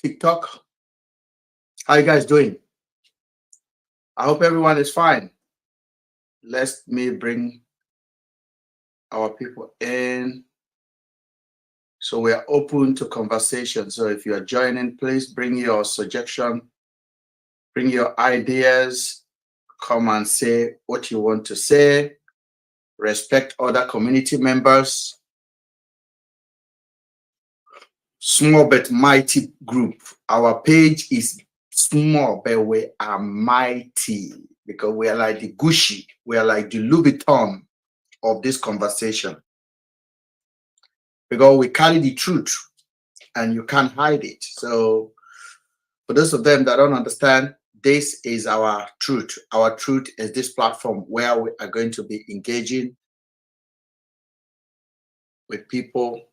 TikTok. How you guys doing? I hope everyone is fine. Let me bring our people in. So we are open to conversation. So if you are joining, please bring your suggestion, bring your ideas, come and say what you want to say, respect other community members. Small but mighty group. Our page is small, but we are mighty because we are like the Gucci, we are like the Louis Vuitton of this conversation. Because we carry the truth and you can't hide it. So for those of them that don't understand, this is our truth. Our truth is this platform where we are going to be engaging with people.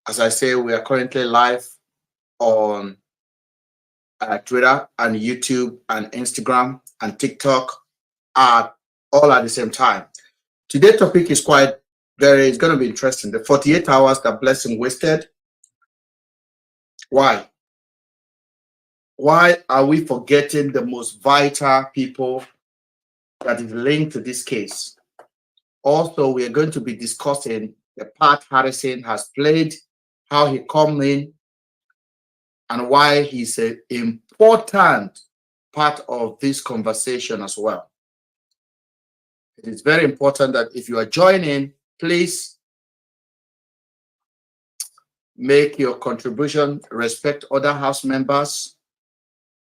As I say, we are currently live on Twitter and YouTube and Instagram and TikTok all at the same time. Today's topic is it's going to be interesting. The 48 hours that blessing wasted. Why? Why are we forgetting the most vital people that is linked to this case? Also, we are going to be discussing the part Harrison has played, how he come in, and why he's an important part of this conversation as well. It is very important that if you are joining, please make your contribution, respect other house members.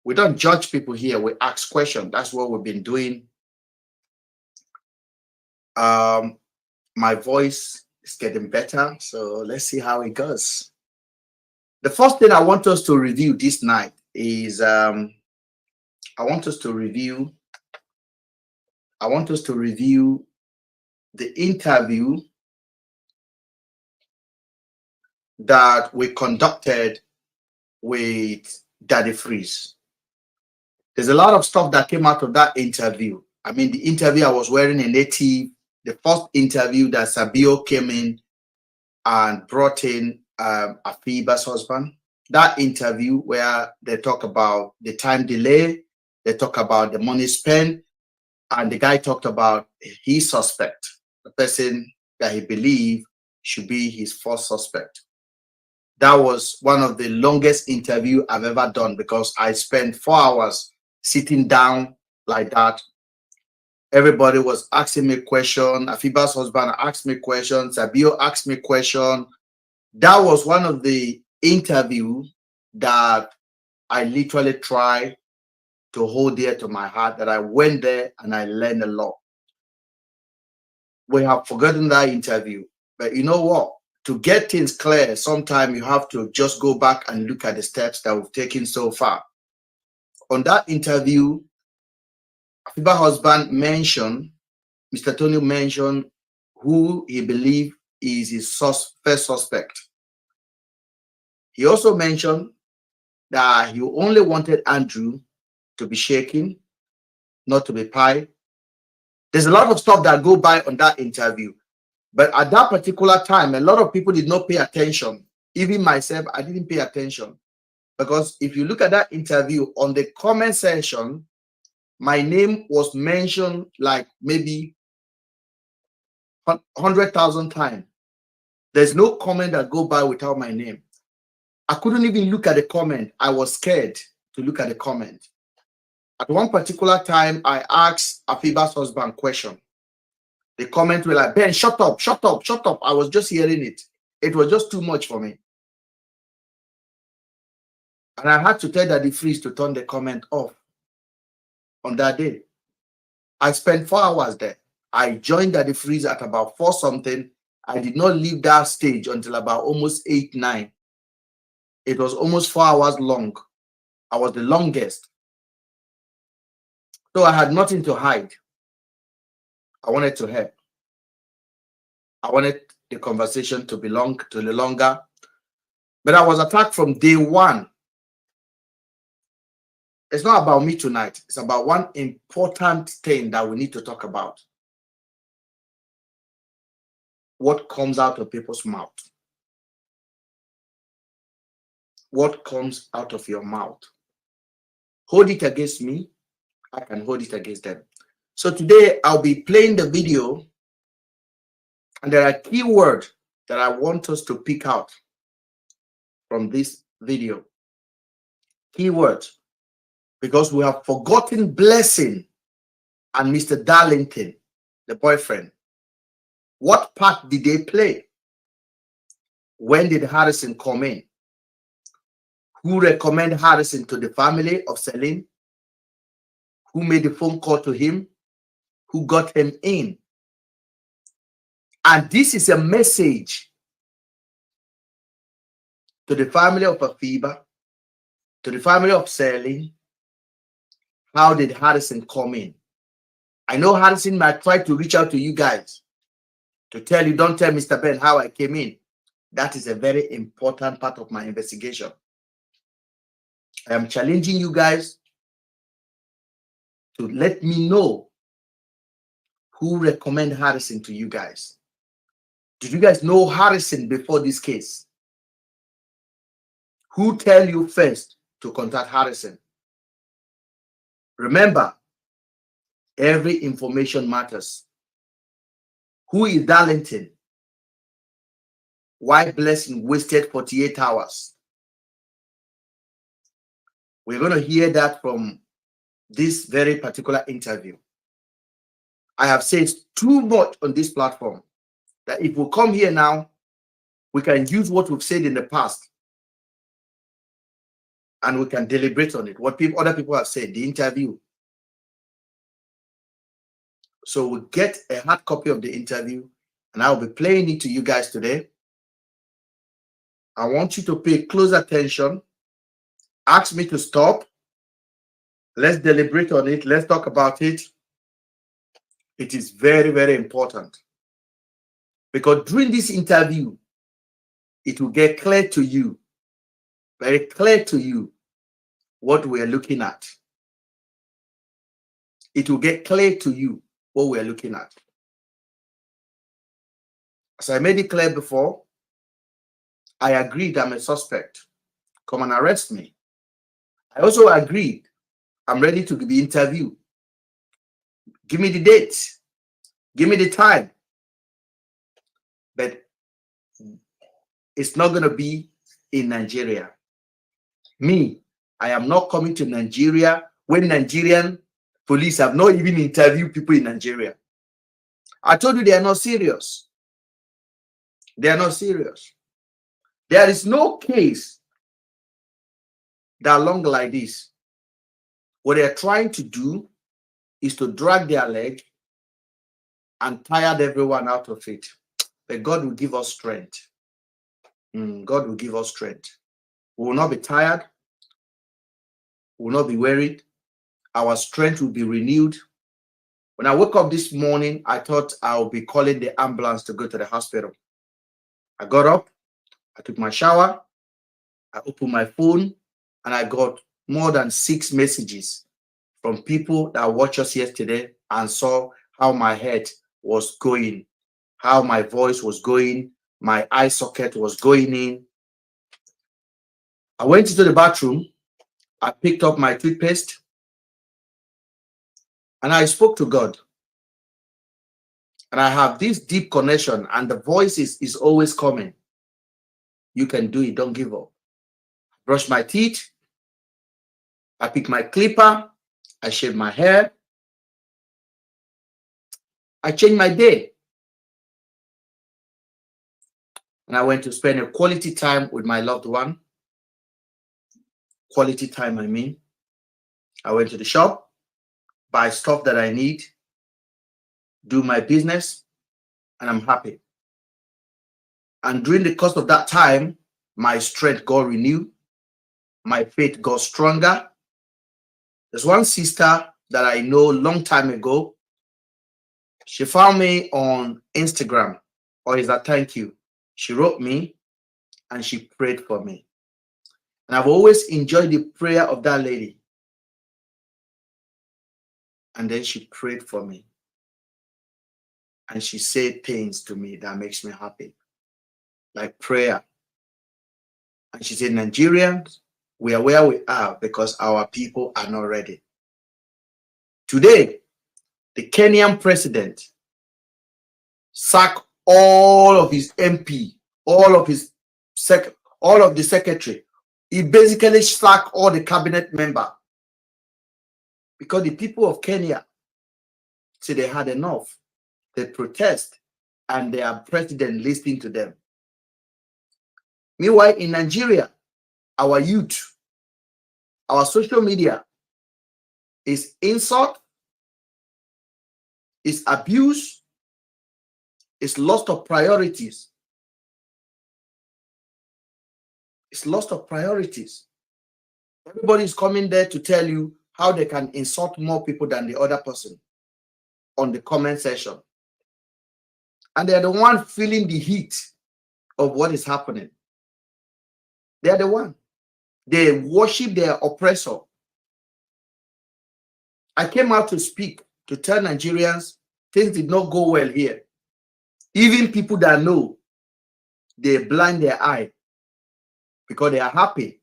We don't judge people here, we ask questions. That's what we've been doing. My voice is getting better, so let's see how it goes. The first thing I want us to review this night is I want us to review the interview that we conducted with Daddy Freeze. There's a lot of stuff that came out of that interview. I mean, the interview, I was wearing a native. The first interview that Sabio came in and brought in Afiba's husband. That interview where they talk about the time delay, they talk about the money spent, and the guy talked about his suspect, the person that he believed should be his first suspect. That was one of the longest interview I've ever done because I spent 4 hours sitting down like that. Everybody was asking me questions. Afiba's husband asked me questions. Sabio asked me questions. That was one of the interviews that I literally tried to hold dear to my heart, that I went there and I learned a lot. We have forgotten that interview. But you know what? To get things clear, sometimes you have to just go back and look at the steps that we've taken so far. On that interview, Afiba's husband mentioned, Mr. Tony mentioned who he believed is his first suspect. He also mentioned that he only wanted Andrew to be shaken, not to be pie. There's a lot of stuff that go by on that interview. But at that particular time, a lot of people did not pay attention. Even myself, I didn't pay attention. Because if you look at that interview on the comment section, my name was mentioned like maybe 100,000 times. There's no comment that go by without my name. I couldn't even look at the comment. I was scared to look at the comment. At one particular time, I asked Afiba's husband a question. The comment were like, Ben, shut up, shut up, shut up. I was just hearing it. It was just too much for me. And I had to tell Daddy Freeze to turn the comment off on that day. I spent 4 hours there. I joined Daddy Freeze at about 4 something. I did not leave that stage until about almost 8, 9. It was almost 4 hours long. I was the longest. So I had nothing to hide. I wanted to help. I wanted the conversation to be longer. But I was attacked from day one. It's not about me tonight. It's about one important thing that we need to talk about. What comes out of people's mouth. what comes out of your mouth. Hold it against me, I can hold it against them. So today I'll be playing the video, and there are keywords that I want us to pick out from this video. Keywords, because we have forgotten Blessing and Mr. Darlington, the boyfriend. What part did they play? When did Harrison come in? Who recommended Harrison to the family of Celine? Who made the phone call to him? Who got him in? And this is a message to the family of Afiba, to the family of Celine. How did Harrison come in? I know Harrison might try to reach out to you guys to tell you, don't tell Mr. Ben how I came in. That is a very important part of my investigation. I am challenging you guys to let me know who recommended Harrison to you guys. Did you guys know Harrison before this case? Who tell you first to contact Harrison? Remember, every information matters. Who is Darlington? Why Blessing wasted 48 hours? We're going to hear that from this very particular interview. I have said too much on this platform that if we come here now, we can use what we've said in the past and we can deliberate on it, what other people have said, the interview. So we'll get a hard copy of the interview and I'll be playing it to you guys today. I want you to pay close attention. Ask me to stop. Let's deliberate on it. Let's talk about it. It is very, very important. Because during this interview, it will get clear to you, very clear to you, what we are looking at. It will get clear to you what we are looking at. As I made it clear before, I agreed I'm a suspect. Come and arrest me. I also agreed I'm ready to be interviewed. Give me the date. Give me the time. But it's not going to be in Nigeria. Me, I am not coming to Nigeria when Nigerian police have not even interviewed people in Nigeria. I told you they are not serious. They are not serious. There is no case that long like this. What they are trying to do is to drag their leg and tire everyone out of it. But God will give us strength. God will give us strength. We will not be tired. We will not be worried. Our strength will be renewed. When I woke up this morning, I thought I would be calling the ambulance to go to the hospital. I got up, I took my shower, I opened my phone, and I got more than 6 messages from people that watched us yesterday and saw how my head was going, how my voice was going, my eye socket was going in. I went into the bathroom, I picked up my toothpaste, and I spoke to God. And I have this deep connection, and the voice is always coming. You can do it, don't give up. Brush my teeth, I pick my clipper, I shave my hair, I change my day. And I went to spend a quality time with my loved one. Quality time, I mean. I went to the shop, buy stuff that I need, do my business, and I'm happy. And during the course of that time, my strength got renewed, my faith got stronger. There's one sister that I know a long time ago. She found me on Instagram, or is that thank you. She wrote me and she prayed for me. And I've always enjoyed the prayer of that lady. And then she prayed for me. And she said things to me that makes me happy. Like prayer. And she said, Nigerians, we are where we are because our people are not ready. Today, the Kenyan president sacked all of his MP, all of the secretary. He basically sacked all the cabinet member because the people of Kenya said they had enough. They protest and their president listening to them. Meanwhile, in Nigeria, our youth, our social media is insult, is abuse, is loss of priorities. It's loss of priorities. Everybody is coming there to tell you how they can insult more people than the other person on the comment section. And they're the one feeling the heat of what is happening. They're the one. They worship their oppressor. I came out to speak, to tell Nigerians things did not go well here. Even people that know, they blind their eye because they are happy.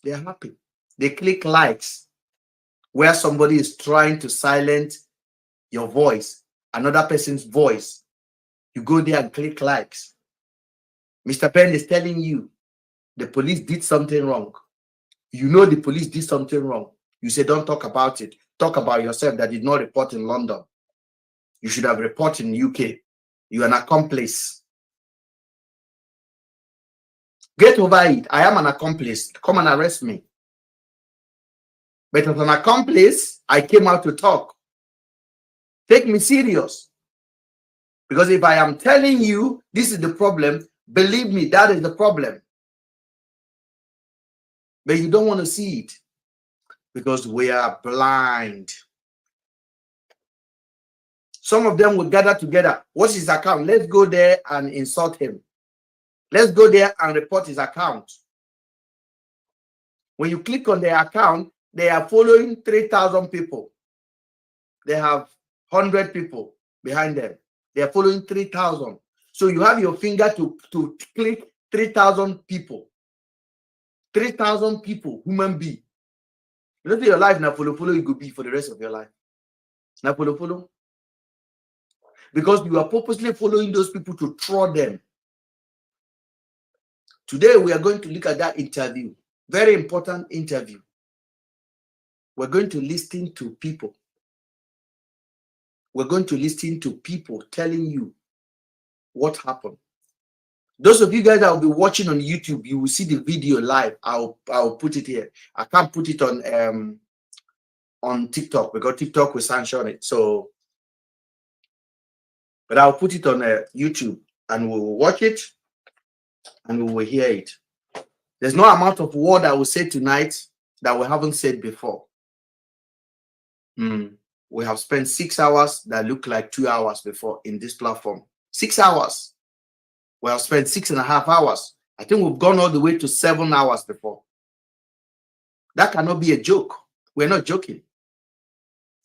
They are happy. They click likes where somebody is trying to silence your voice, another person's voice. You go there and click likes. Mr. Penn is telling you the police did something wrong. You know the police did something wrong. You say, don't talk about it. Talk about yourself that did not report in London. You should have reported in UK. You are an accomplice. Get over it. I am an accomplice. Come and arrest me. But as an accomplice, I came out to talk. Take me serious. Because if I am telling you this is the problem, believe me, that is the problem. But you don't want to see it because we are blind. Some of them will gather together. What's his account? Let's go there and insult him. Let's go there and report his account. When you click on their account, they are following 3,000 people. They have 100 people behind them. They are following 3,000. So you have your finger to click 3,000 people. 3,000 people, human being. You don't think your life now follow you could be for the rest of your life. Now follow. Because you are purposely following those people to throw them. Today we are going to look at that interview. Very important interview. We're going to listen to people. We're going to listen to people telling you what happened. Those of you guys that will be watching on YouTube, you will see the video live. I'll put it here. I can't put it on TikTok because TikTok will sanction it. So, but I'll put it on YouTube and we will watch it and we will hear it. There's no amount of word I will say tonight that we haven't said before. We have spent 6 hours that look like 2 hours before in this platform. 6 hours. We have spent 6.5 hours. I think we've gone all the way to 7 hours before. That cannot be a joke. We're not joking.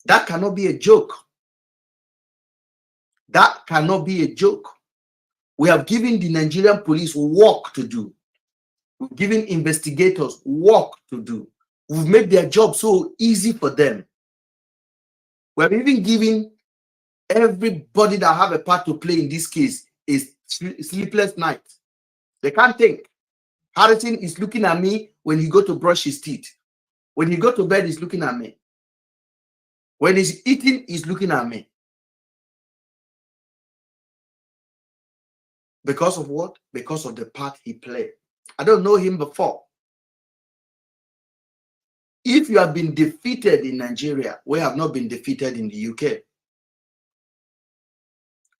That cannot be a joke. That cannot be a joke. We have given the Nigerian police work to do. We've given investigators work to do. We've made their job so easy for them. We have even given everybody that have a part to play in this case a sleepless night. They can't think. Harrison is looking at me when he go to brush his teeth. When he go to bed, he's looking at me. When he's eating, he's looking at me. Because of what? Because of the part he played. I don't know him before. If you have been defeated in Nigeria, we have not been defeated in the UK.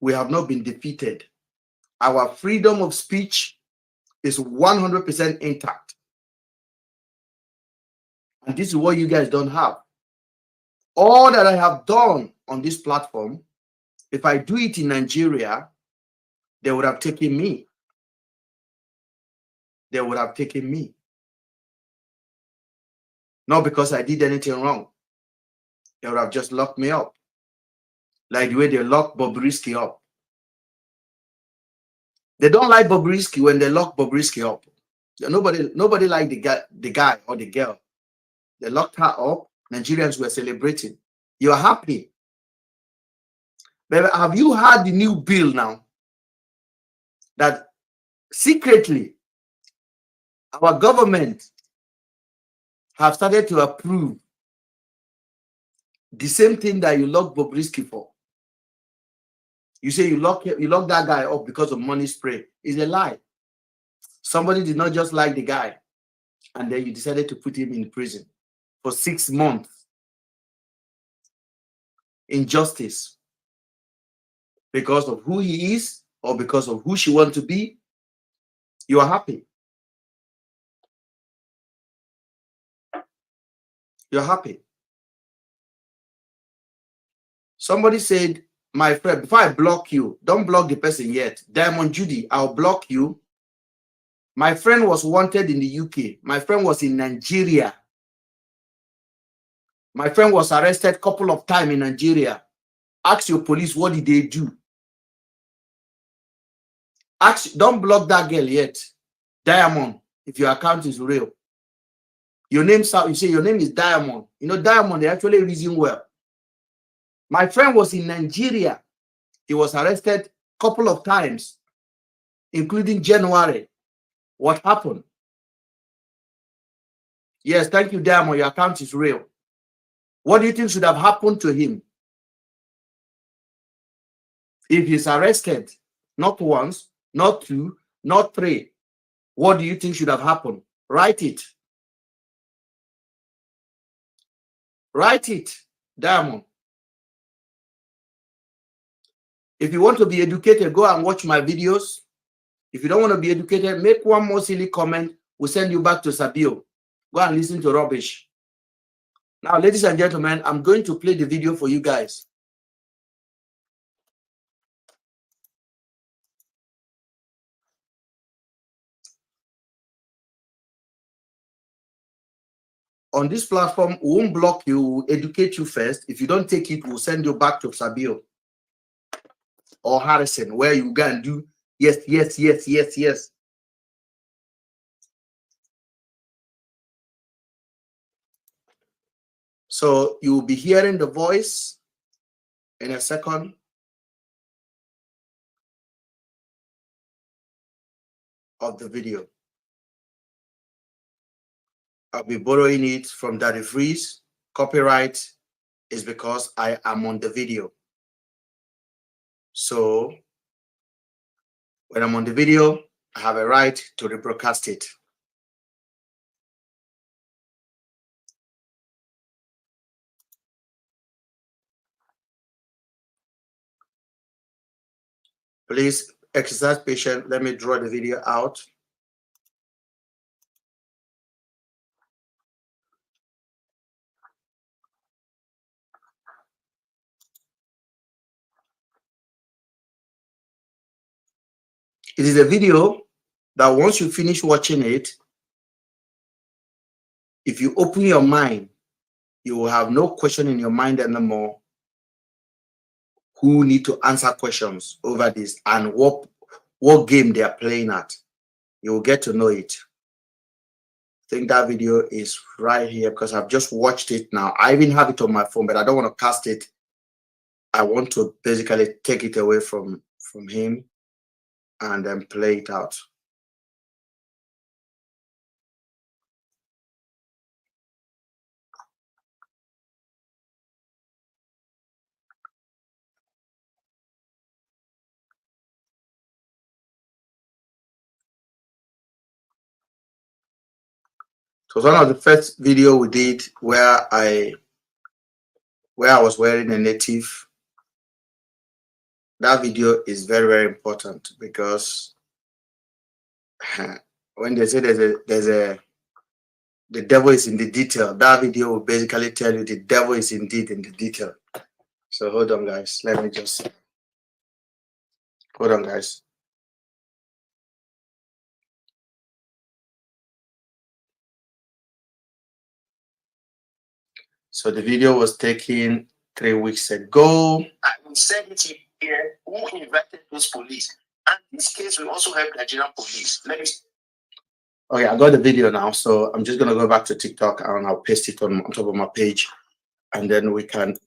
We have not been defeated. Our freedom of speech is 100% intact. And this is what you guys don't have. All that I have done on this platform, if I do it in Nigeria, they would have taken me. They would have taken me. Not because I did anything wrong. They would have just locked me up. Like the way they locked Bobrisky up. They don't like Bobrisky when they lock Bobrisky up. Nobody liked the guy or the girl. They locked her up. Nigerians were celebrating. You're happy. But have you heard the new bill now that secretly our government have started to approve the same thing that you locked Bobrisky for? You say you lock that guy up because of money spray. It's a lie. Somebody did not just like the guy, and then you decided to put him in prison for 6 months. Injustice. Because of who he is or because of who she wants to be, you are happy. You're happy. Somebody said, my friend, before I block you, don't block the person yet. Diamond Judy, I'll block you. My friend was wanted in the UK. My friend was in Nigeria. My friend was arrested a couple of times in Nigeria. Ask your police, what did they do? Don't block that girl yet. Diamond, if your account is real. Your name, you say your name is Diamond. You know, Diamond, they actually reason well. My friend was in Nigeria. He was arrested a couple of times, including January. What happened? Yes, thank you, Diamond. Your account is real. What do you think should have happened to him? If he's arrested, not once, not two, not three, what do you think should have happened? Write it. Write it, Diamond. If you want to be educated, go and watch my videos. If you don't want to be educated, make one more silly comment. We'll send you back to Sabio. Go and listen to rubbish. Now, ladies and gentlemen, I'm going to play the video for you guys. On this platform, we won't block you, we'll educate you first. If you don't take it, we'll send you back to Sabio or Harrison, where you go and do yes, yes, yes, yes, yes. So you will be hearing the voice in a second. Of the video. I'll be borrowing it from Daddy Freeze. Copyright is because I am on the video. So when I'm on the video, I have a right to rebroadcast it. Please exercise patience. Let me draw the video out. It is a video that once you finish watching it, if you open your mind, you will have no question in your mind anymore who need to answer questions over this and what game they are playing at. You will get to know it. I think that video is right here because I've just watched it now. I even have it on my phone, but I don't want to cast it. I want to basically take it away from him and then play it out. So one of the first video we did where I was wearing a native. That video is very, very important because when they say the devil is in the detail, that video will basically tell you the devil is indeed in the detail. So hold on, guys. Let me just hold on, guys. So the video was taken 3 weeks ago. I will send it here. Who invited those police? And This case will also help Nigerian police. Let me. Okay, I got the video now, so I'm just gonna go back to TikTok and I'll paste it on top of my page, and then we can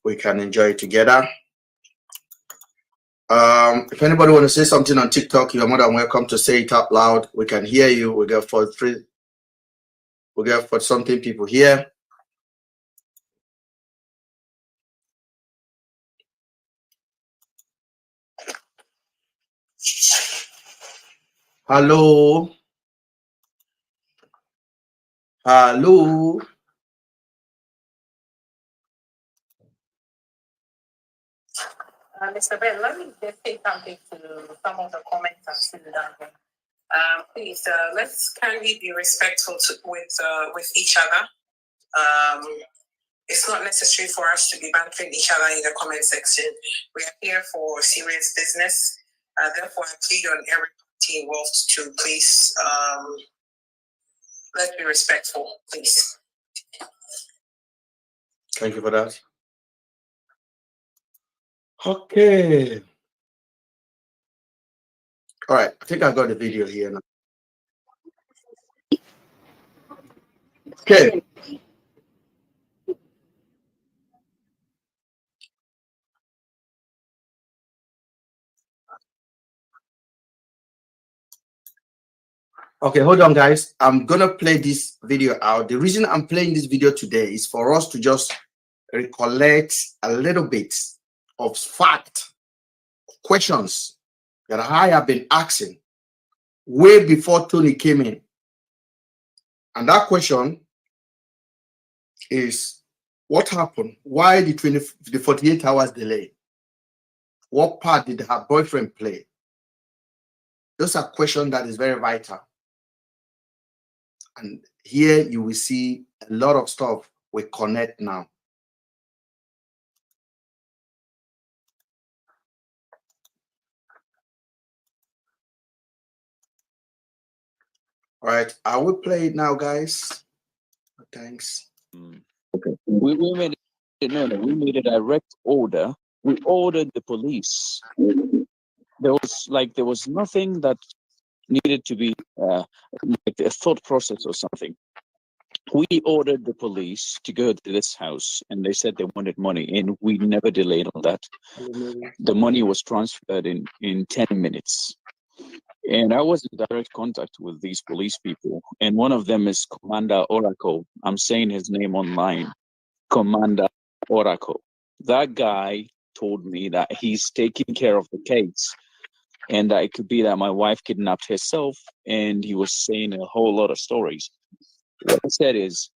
enjoy it together. If anybody want to say something on TikTok, you're more than welcome to say it out loud. We can hear you. We got for something people here. Hello. Hello. Mr. Ben, let me just say something to some of the comments I've seen down here. Please, let's kindly be respectful with each other. It's not necessary for us to be bantering each other in the comment section. We are here for serious business. Therefore, I plead on every party involved to please, let's be respectful, please. Thank you for that. Okay. All right. I think I got the video here now. Okay. Okay, hold on, guys. I'm gonna play this video out. The reason I'm playing this video today is for us to just recollect a little bit of fact questions that I have been asking way before Tony came in. And that question is, what happened? Why the 48 hours delay? What part did her boyfriend play? Those are questions that is very vital. And here you will see a lot of stuff we connect now. All right, I will play it now, guys. Thanks. Okay. We made it, no, we made a direct order. We ordered the police. There was nothing that needed to be like a thought process or something. We ordered the police to go to this house, and they said they wanted money, and we never delayed on that. The money was transferred in 10 minutes. And I was in direct contact with these police people, and one of them is Commander Oracle. I'm saying his name online, Commander Oracle. That guy told me that he's taking care of the case, and that it could be that my wife kidnapped herself, and he was saying a whole lot of stories. What I said is,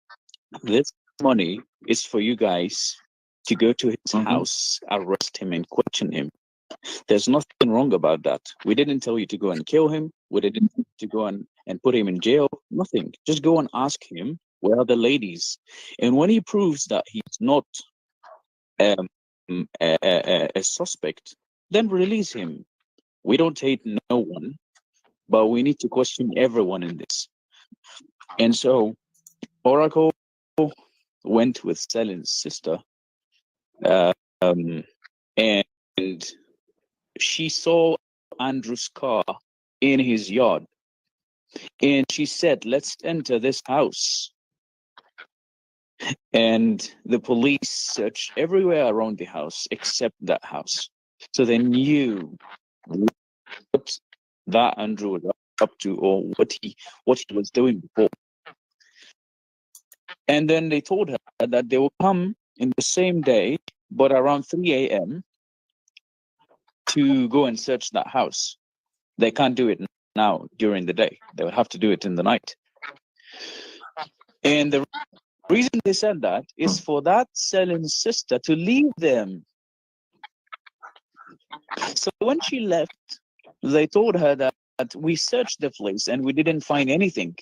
this money is for you guys to go to his house, arrest him, and question him. There's nothing wrong about that. We didn't tell you to go and kill him. We didn't tell you to go and put him in jail. Nothing. Just go and ask him, where are the ladies? And when he proves that he's not a suspect, then release him. We don't hate no one, but we need to question everyone in this. And so Oracle went with Celine's sister, and she saw Andrew's car in his yard, and she said, let's enter this house. And the police searched everywhere around the house except that house. So they knew what that Andrew was up to, or what he was doing before. And then they told her that they will come in the same day, but around 3 a.m. to go and search that house. They can't do it now during the day. They would have to do it in the night. And the reason they said that is for that Celine's sister to leave them. So when she left, they told her that we searched the place and we didn't find anything.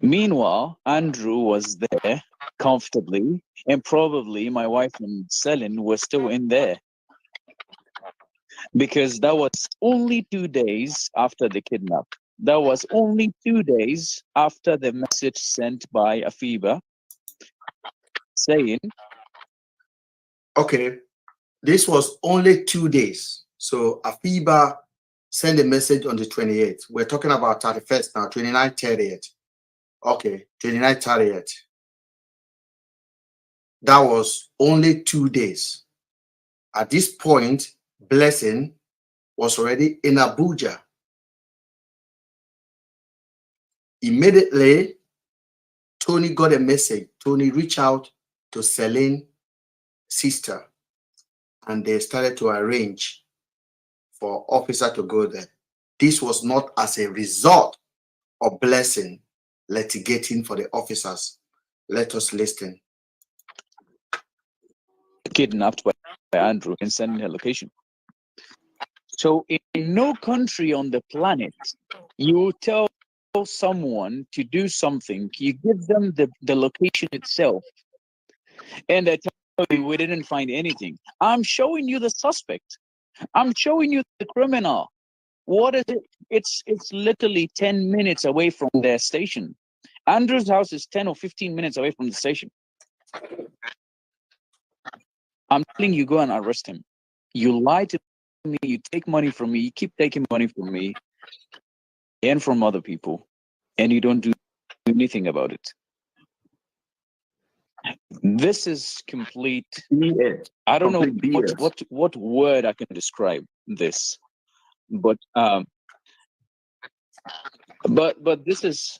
Meanwhile, Andrew was there comfortably, and probably my wife and Celine were still in there, because that was only 2 days after the kidnap. That was only 2 days after the message sent by Afiba saying, okay, this was only 2 days. So Afiba send a message on the 28th. We're talking about 31st now, 29th, 30th. Okay, 29th, 30th. That was only 2 days. At this point, Blessing was already in Abuja. Immediately, Tony got a message. Tony reached out to Celine's sister, and they started to arrange for officer to go there. This was not as a result of Blessing litigating for the officers. Let us listen. Kidnapped by Andrew and sending her location. So in no country on the planet, you tell someone to do something, you give them the location itself, and they tell you we didn't find anything. I'm showing you the suspect. I'm showing you the criminal. What is it? It's literally 10 minutes away from their station. Andrew's house is 10 or 15 minutes away from the station. I'm telling you, go and arrest him. You lie to me, you take money from me, you keep taking money from me and from other people, and you don't do anything about it. This is complete BS. I don't know what word I can describe this, but this is,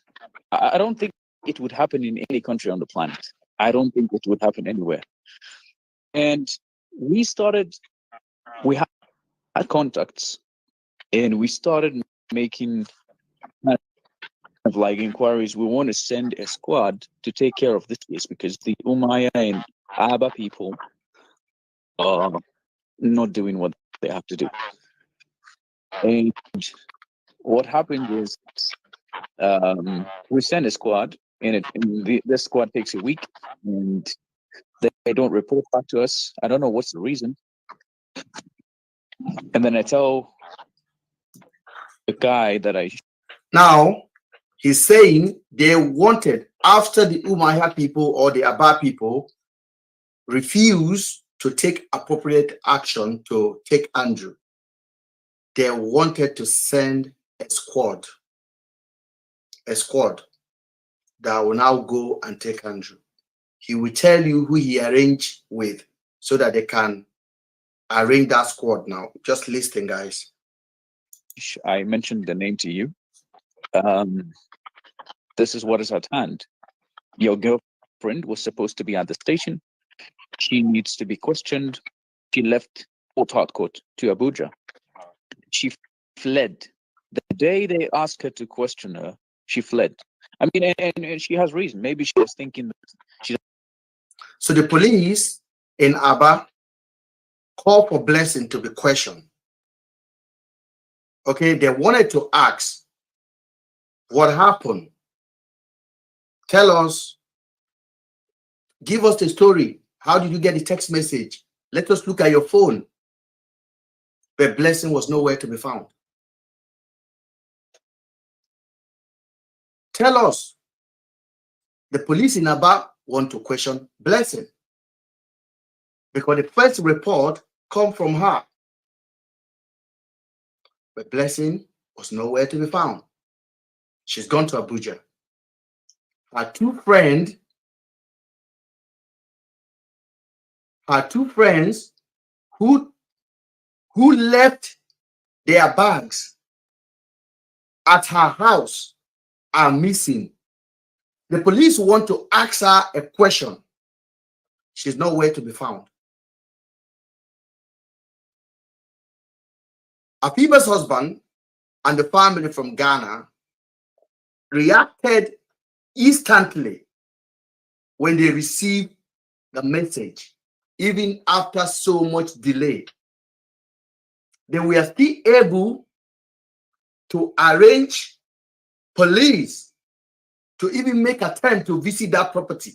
I don't think it would happen in any country on the planet. I don't think it would happen anywhere. And we had contacts, and we started making kind of like inquiries. We want to send a squad to take care of this case because the Umayya and Aba people are not doing what they have to do. And what happened is we send a squad, and the squad takes a week, and they don't report back to us. I don't know what's the reason. And then I tell the guy that Now, he's saying they wanted, after the Umayya people or the Aba people refused to take appropriate action to take Andrew, they wanted to send a squad that will now go and take Andrew. He will tell you who he arranged with so that they can arrange that squad now. Just listen, guys. I mentioned the name to you. This is what is at hand. Your girlfriend was supposed to be at the station. She needs to be questioned. She left Port Harcourt to Abuja. She fled. The day they asked her to question her, she fled. I mean, and she has reason. Maybe she was thinking that she. So the police in Aba called for Blessing to be questioned. Okay, they wanted to ask, what happened? Tell us, give us the story. How did you get the text message? Let us look at your phone. But Blessing was nowhere to be found. Tell us. The police in Aba want to question Blessing because the first report come from her. But Blessing was nowhere to be found. She's gone to Abuja. Her two friends who left their bags at her house are missing. The police want to ask her a question. She's nowhere to be found. Afiba's husband and the family from Ghana reacted instantly when they received the message, even after so much delay. They were still able to arrange police to even make an attempt to visit that property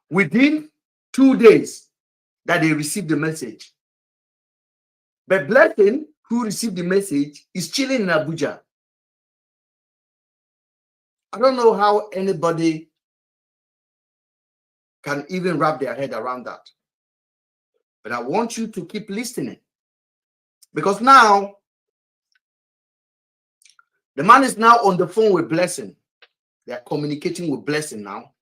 within 2 days that they received the message. But Blessing, who received the message, is chilling in Abuja. I don't know how anybody can even wrap their head around that. But I want you to keep listening. Because now The man is now on the phone with Blessing. They are communicating with Blessing now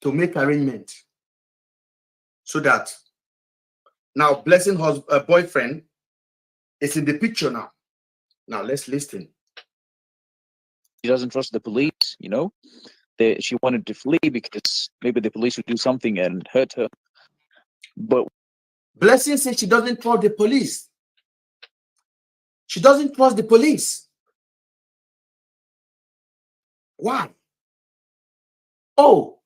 to make arrangements so that now Blessing boyfriend is in the picture now. Now let's listen. She doesn't trust the police, you know. She wanted to flee because maybe the police would do something and hurt her. But Blessing says she doesn't trust the police. She doesn't trust the police. Why? Oh,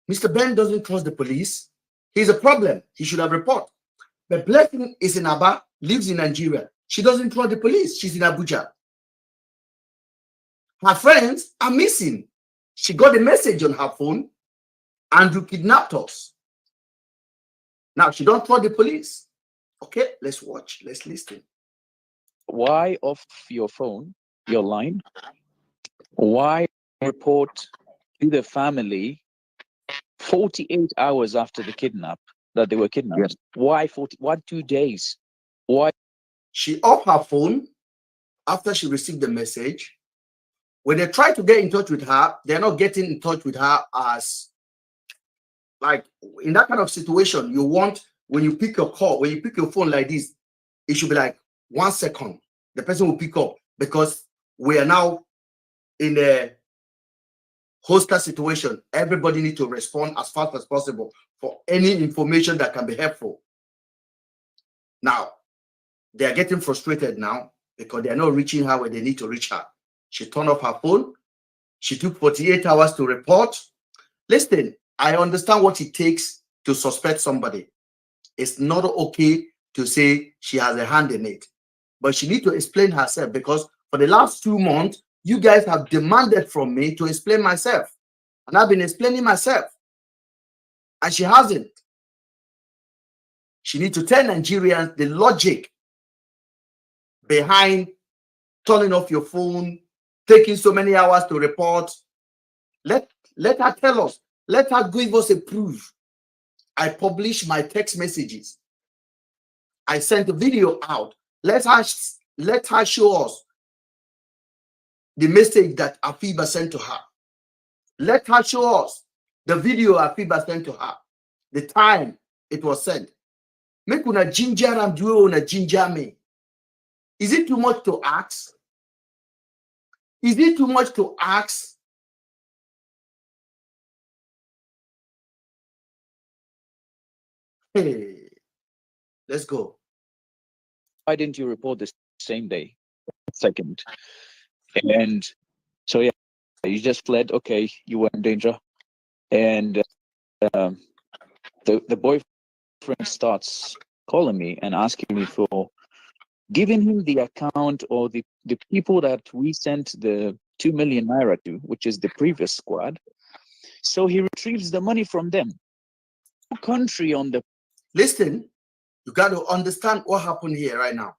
Mr. Ben doesn't trust the police. He's a problem. He should have reported. But Blessing is in Aba, lives in Nigeria. She doesn't trust the police. She's in Abuja. Her friends are missing. She got a message on her phone. Andrew kidnapped us. Now she don't trust the police. Okay, let's watch. Let's listen. why off your phone, your line? Why report to the family 48 hours after the kidnap that they were kidnapped? Yes. Why 2 days? Why? She off her phone after she received the message. When they try to get in touch with her, they're not getting in touch with her as, like, in that kind of situation, you want, when you pick your call, when you pick your phone like this, it should be like 1 second. The person will pick up, because we are now in a hostile situation. Everybody needs to respond as fast as possible for any information that can be helpful. Now, they are getting frustrated now because they are not reaching her where they need to reach her. She turned off her phone. She took 48 hours to report. Listen, I understand what it takes to suspect somebody. It's not okay to say she has a hand in it, but she needs to explain herself, because for the last 2 months, you guys have demanded from me to explain myself, and I've been explaining myself, and she hasn't. She needs to tell Nigerians the logic behind turning off your phone, taking so many hours to report. Let her tell us. Let her give us a proof. I published my text messages. I sent a video out. Let her show us the message that Afiba sent to her. Let her show us the video Afiba sent to her, the time it was sent. Make una ginger and do una ginger me. Is it too much to ask? Is it too much to ask? Hey, let's go. Why didn't you report the same day, second? And so yeah, you just fled. Okay, you were in danger, and the boyfriend starts calling me and asking me for giving him the account or the people that we sent the 2 million naira to, which is the previous squad. So he retrieves the money from them. Country on the Listen, you got to understand what happened here right now.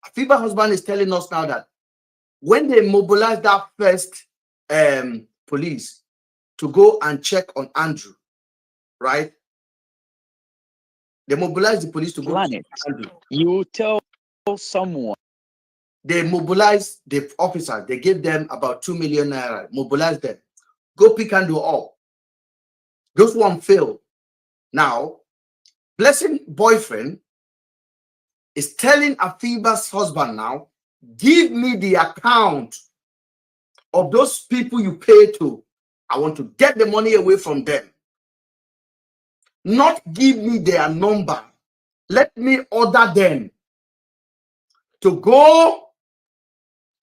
Afiba husband is telling us now that when they mobilized that first police to go and check on Andrew, right? They mobilized the police to go to Andrew. You tell someone. They mobilized the officers. They gave them about 2 million naira. Mobilized them. Go pick Andrew up. Those one failed. Now, Blessing boyfriend is telling Afiba's husband now, give me the account of those people you pay to. I want to get the money away from them. Not give me their number. Let me order them to go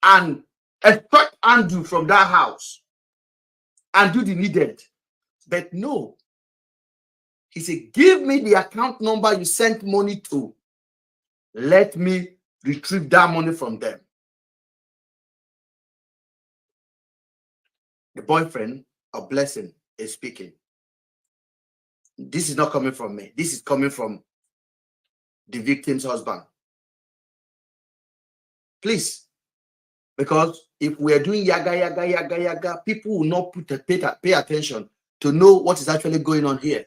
and extract Andrew from that house and do the needed. But no. He said, give me the account number you sent money to. Let me retrieve that money from them. The boyfriend of Blessing is speaking. This is not coming from me. This is coming from the victim's husband. Please. Because if we are doing yaga, people will not pay attention to know what is actually going on here.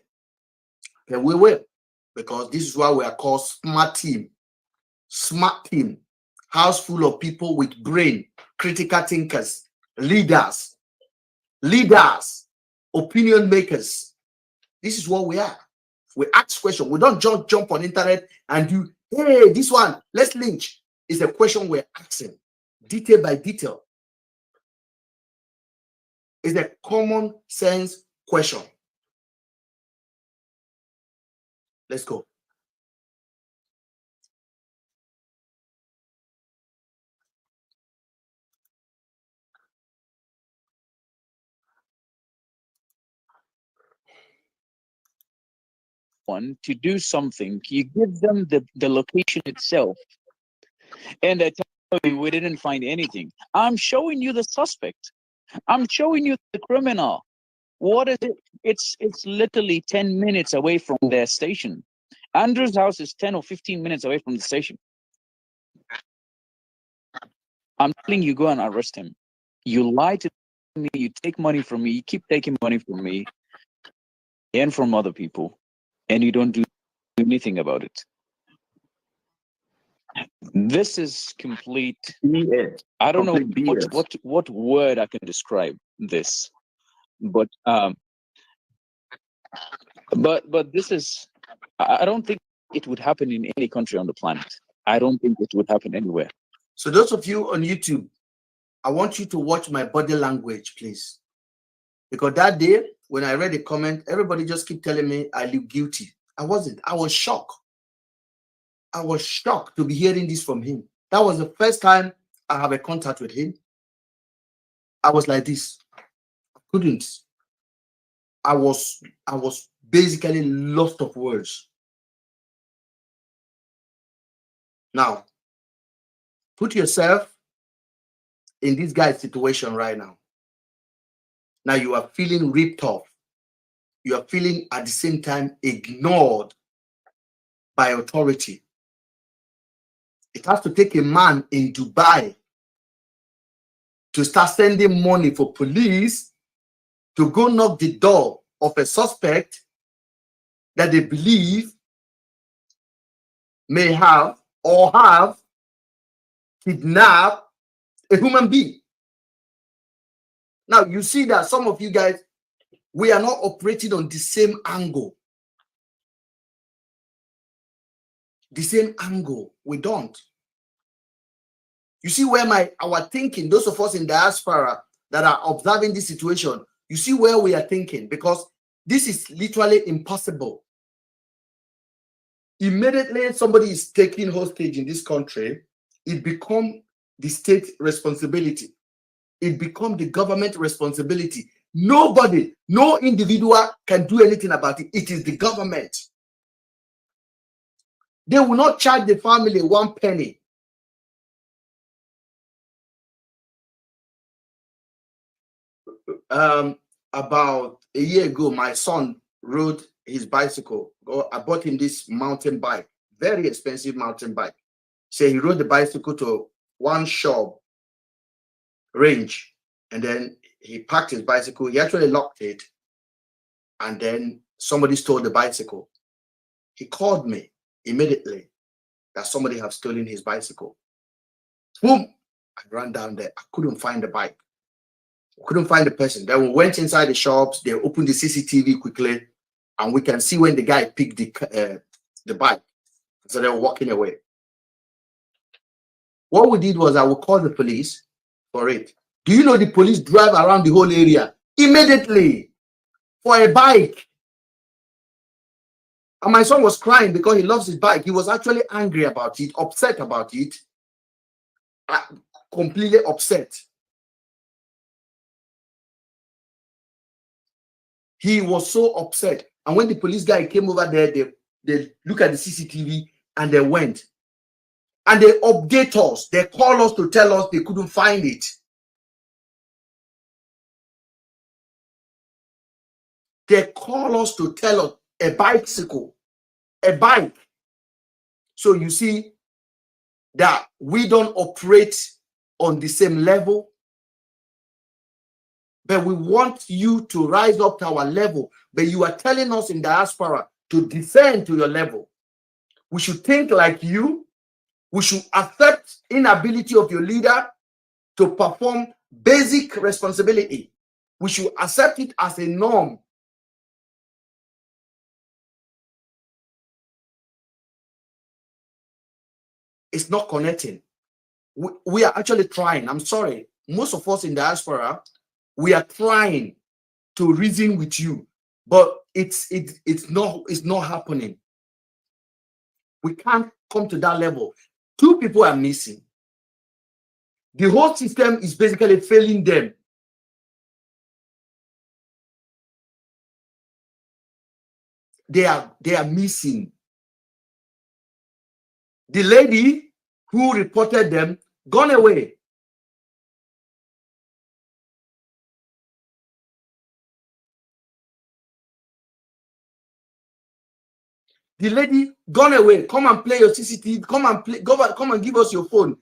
And we will. Because this is why we are called smart team. Smart team. house full of people with brain, critical thinkers, leaders, opinion makers. This is what we are. We ask questions. We don't just jump on internet and do, hey, this one, let's lynch. It's a question we're asking, detail by detail. It's a common sense question. Let's go. One to do something, you give them the location itself, and they tell you we didn't find anything. I'm showing you the suspect. I'm showing you the criminal. What is it? It's literally 10 minutes away from their station. Andrew's house is 10 or 15 minutes away from the station. I'm telling you, go and arrest him. You lie to me, you take money from me, you keep taking money from me and from other people, and you don't do anything about it. This is complete BS. I don't know what word I can describe this, but this is, I don't think it would happen in any country on the planet. I don't think it would happen anywhere. So those of you on YouTube, I want you to watch my body language, please. Because that day, when I read the comment, everybody just keep telling me I look guilty. I wasn't. I was shocked. I was shocked to be hearing this from him. That was the first time I have a contact with him. I was like this. I couldn't. I was basically lost of words. Now, put yourself in this guy's situation right now. Now you are feeling ripped off. You are feeling at the same time ignored by authority. It has to take a man in Dubai to start sending money for police to go knock the door of a suspect that they believe may have or have kidnapped a human being. Now, you see that some of you guys, we are not operating on the same angle. The same angle. We don't. You see where our thinking, those of us in diaspora that are observing this situation, you see where we are thinking, because this is literally impossible. Immediately somebody is taken hostage in this country, it becomes the state responsibility. It becomes the government responsibility. Nobody, no individual can do anything about it. It is the government. They will not charge the family 1 penny. About a year ago, my son rode his bicycle. I bought him this mountain bike, very expensive mountain bike. So he rode the bicycle to one shop range, and then he parked his bicycle. He actually locked it, and then somebody stole the bicycle. He called me immediately that somebody had stolen his bicycle. Boom! I ran down there. I couldn't find the bike. Couldn't find the person. Then we went inside the shops. They opened the CCTV quickly, and we can see when the guy picked the bike. So they were walking away. What we did was I would call the police for it. Do you know the police drive around the whole area immediately for a bike? And my son was crying because he loves his bike. He was actually angry about it, upset about it, completely upset. He was so upset. And when the police guy came over there, they look at the CCTV and they went. And they update us. They call us to tell us they couldn't find it. They call us to tell us a bicycle, a bike. So you see that we don't operate on the same level, but we want you to rise up to our level. But you are telling us in diaspora to descend to your level. We should think like you. We should accept inability of your leader to perform basic responsibility. We should accept it as a norm. It's not connecting. We are actually trying. I'm sorry. Most of us in diaspora, we are trying to reason with you, but it's not happening. We can't come to that level. Two people are missing. The whole system is basically failing them. They are missing. The lady who reported them gone away. The lady gone away. Come and play your CCTV. Come and play. Come and give us your phone.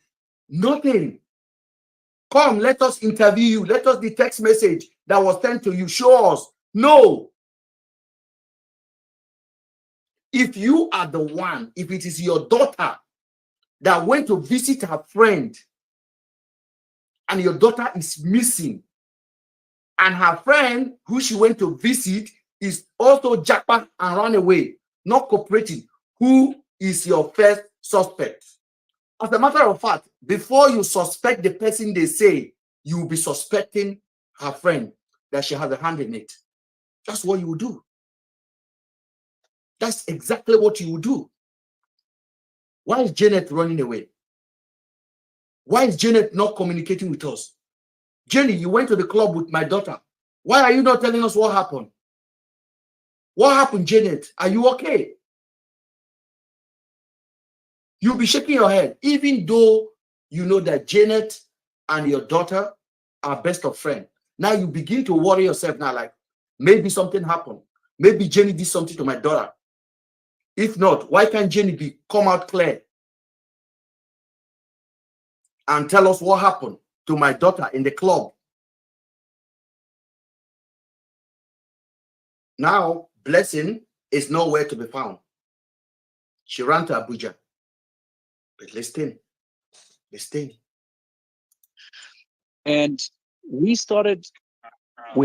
Nothing. Come, let us interview you. Let us the text message that was sent to you. Show us. No. If you are the one, if it is your daughter that went to visit her friend and your daughter is missing, and her friend who she went to visit is also jackpot and run away, not cooperating, who is your first suspect? As a matter of fact, before you suspect the person they say, you will be suspecting her friend that she has a hand in it. That's what you will do. That's exactly what you will do. Why is Janet running away? Why is Janet not communicating with us? Jenny, you went to the club with my daughter. Why are you not telling us what happened? What happened, Janet? Are you okay? You'll be shaking your head, even though you know that Janet and your daughter are best of friends. Now you begin to worry yourself now, like, maybe something happened. Maybe Jenny did something to my daughter. If not, why can't Jenny come out clear and tell us what happened to my daughter in the club? Now, Blessing is nowhere to be found. She ran to Abuja. But listen. And we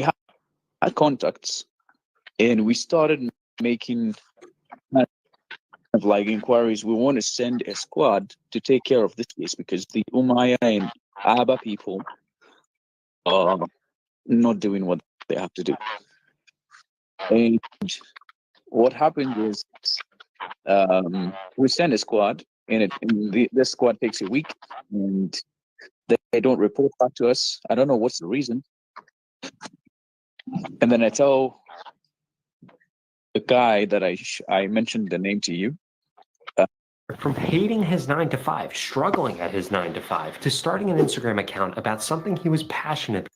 had contacts, and we started making like inquiries. We want to send a squad to take care of this case because the Umayya and Aba people are not doing what they have to do. And what happened is we send a squad, and the squad takes a week, and they don't report back to us. I don't know what's the reason. And then I tell the guy that I mentioned the name to you. From hating his 9-to-5, struggling at his 9-to-5, to starting an Instagram account about something he was passionate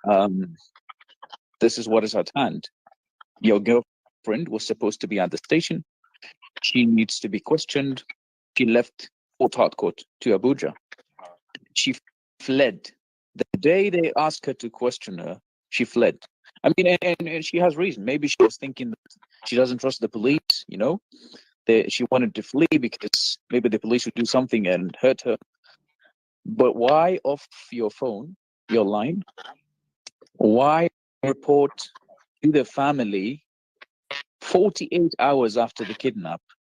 about. This is what is at hand. Your girlfriend was supposed to be at the station. She needs to be questioned. She left Fort Harcourt to Abuja. She fled. The day they asked her to question her, she fled. I mean, and she has reason. Maybe she was thinking that she doesn't trust the police, you know? She wanted to flee because maybe the police would do something and hurt her. But why off your phone, your line? Why report to the family 48 hours after the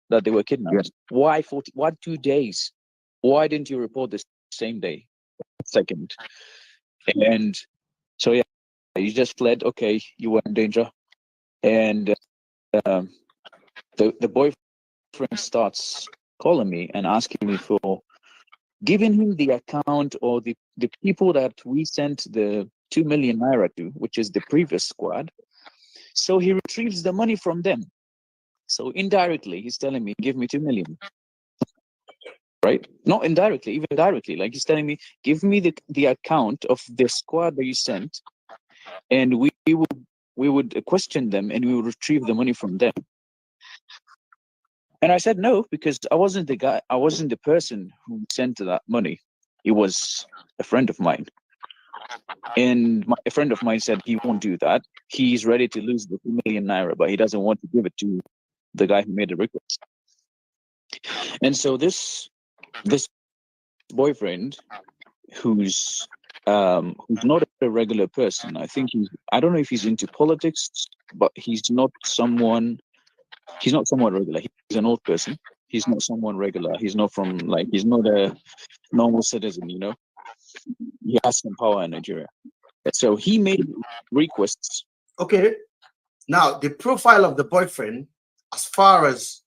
that they were kidnapped? Yes. Why 2 days? Why didn't you report the same day, second? And so, yeah, you just fled. Okay, you were in danger. And the boyfriend starts calling me and asking me for giving him the account or the people that we sent the 2 million naira to, which is the previous squad. So he retrieves the money from them. So indirectly, he's telling me, give me 2 million. Right? Not indirectly, even directly. Like he's telling me, give me the account of the squad that you sent, and we would question them and we would retrieve the money from them. And I said no, because I wasn't the guy, I wasn't the person who sent that money. It was a friend of mine. And a friend of mine said he won't do that. He's ready to lose the 2 million naira, but he doesn't want to give it to the guy who made the request. And so this this boyfriend, who's not a regular person. I think I don't know if he's into politics, but he's not someone regular. He's an old person. He's not someone regular. He's not from, like, he's not a normal citizen, you know. He has some power in Nigeria. So he made requests. Okay. Now, the profile of the boyfriend, as far as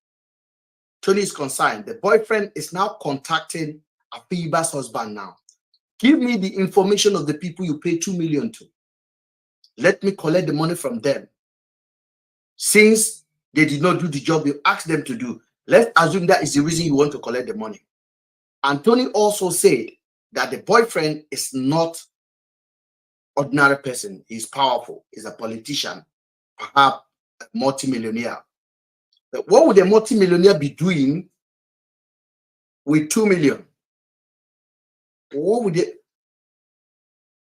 Tony is concerned, the boyfriend is now contacting Afiba's husband now. Give me the information of the people you pay 2 million to. Let me collect the money from them. Since they did not do the job you asked them to do, let's assume that is the reason you want to collect the money. And Tony also said that the boyfriend is not ordinary person. He's powerful. He's a politician, perhaps a multimillionaire. But what would a multimillionaire be doing with 2 million? What would it,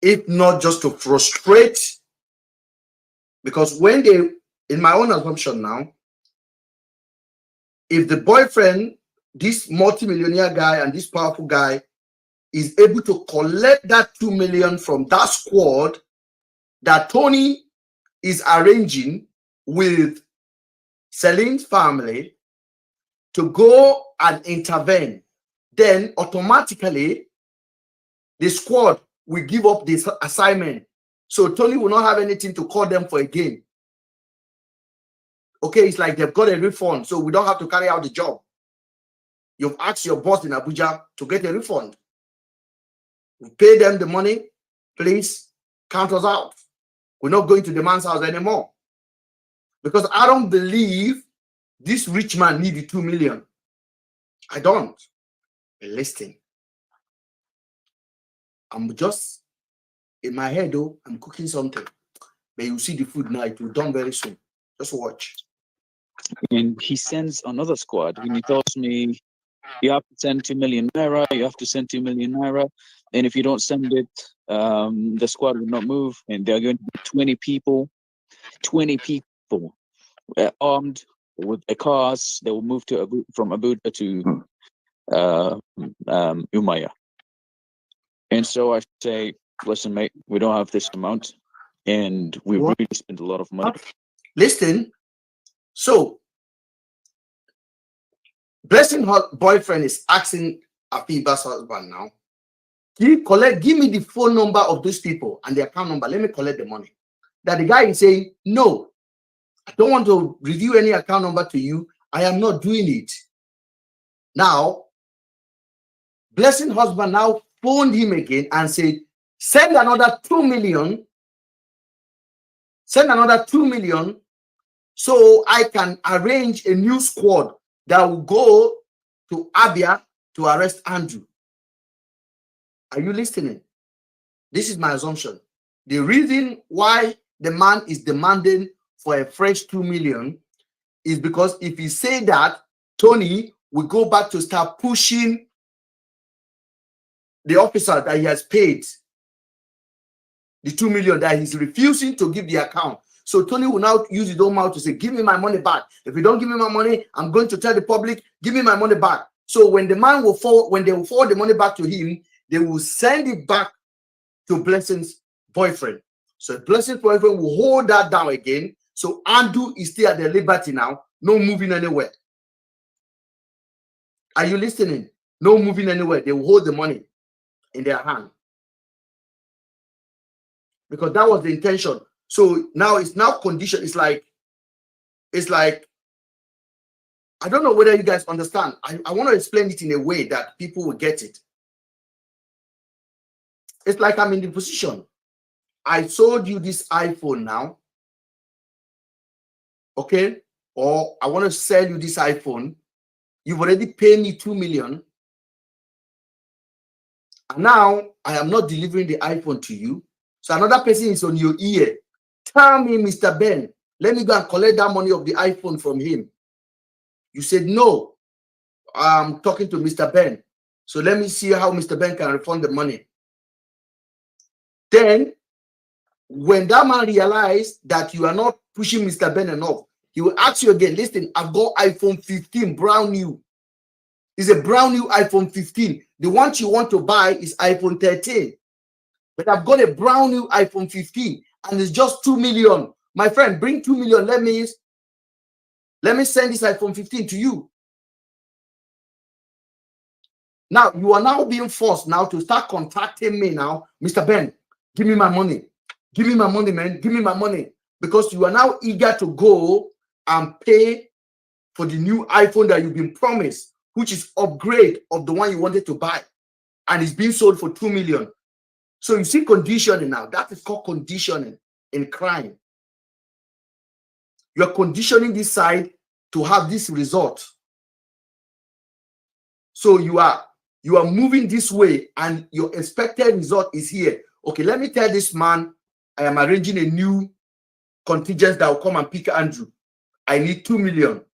if not just to frustrate? Because when they, in my own assumption now, if the boyfriend, this multimillionaire guy and this powerful guy, is able to collect that 2 million from that squad that Tony is arranging with Celine's family to go and intervene, then automatically the squad will give up this assignment. So Tony will not have anything to call them for again. Okay, it's like they've got a refund, so we don't have to carry out the job. You've asked your boss in Abuja to get a refund. We pay them the money, please count us out. We're not going to the man's house anymore. Because I don't believe this rich man needed 2 million. I don't. Listen. I'm just in my head, though, I'm cooking something. But you see the food now, it will be done very soon. Just watch. And he sends another squad, and he tells me, you have to send 2 million naira, you have to send 2 million naira. And if you don't send it, the squad will not move. And they're going to be 20 people armed with cars. They will move to from Abuja to Umaya. And so I say, listen, mate, we don't have this amount, and we really spent a lot of money. Listen, so Blessing her boyfriend is asking Afiba's husband now, give me the phone number of those people and the account number. Let me collect the money. That the guy is saying, no, I don't want to review any account number to you. I am not doing it. Now, Blessing husband now phoned him again and said, send another 2 million. Send another 2 million so I can arrange a new squad that will go to Abia to arrest Andrew. Are you listening? This is my assumption. The reason why the man is demanding for a fresh 2 million is because if he say that, Tony will go back to start pushing the officer that he has paid the 2 million that he's refusing to give the account. So Tony will now use his own mouth to say, give me my money back. If you don't give me my money, I'm going to tell the public, give me my money back. So when the man will forward, when they will forward the money back to him, they will send it back to Blessing's boyfriend. So Blessing's boyfriend will hold that down again. So Andrew is still at their liberty now, no moving anywhere. Are you listening? No moving anywhere. They will hold the money in their hand. Because that was the intention. So now it's now conditioned. It's like, I don't know whether you guys understand. I want to explain it in a way that people will get it. It's like I'm in the position. I sold you this iPhone now. Okay? Or I want to sell you this iPhone. You've already paid me 2 million. And now I am not delivering the iPhone to you. So another person is on your ear. Tell me, Mr. Ben, let me go and collect that money of the iPhone from him. You said, no, I'm talking to Mr. Ben. So let me see how Mr. Ben can refund the money. Then, when that man realized that you are not pushing Mr. Ben enough, he will ask you again, listen, I've got iPhone 15, brand new. is a brand new iPhone 15. The one you want to buy is iPhone 13. But I've got a brand new iPhone 15 and it's just 2 million. My friend, bring 2 million. Let me send this iPhone 15 to you. Now, you are now being forced now to start contacting me now. Mr. Ben, give me my money. Give me my money, man. Give me my money. Because you are now eager to go and pay for the new iPhone that you've been promised, which is upgrade of the one you wanted to buy. And it's being sold for 2 million. So you see conditioning now. That is called conditioning in crime. You're conditioning this side to have this result. So you are moving this way and your expected result is here. Okay, let me tell this man, I am arranging a new contingent that will come and pick Andrew. I need 2 million.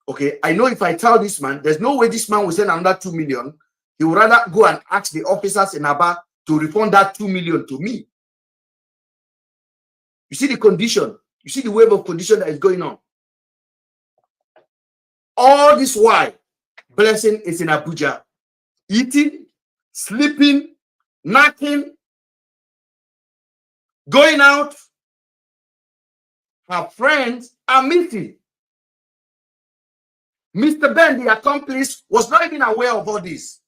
Okay, I know if I tell this man, there's no way this man will send another 2 million. He would rather go and ask the officers in Aba to refund that 2 million to me. You see the condition. You see the wave of condition that is going on. All this while, Blessing is in Abuja, eating, sleeping, knacking, going out. Her friends are meeting. Mr. Ben, the accomplice, was not even aware of all this.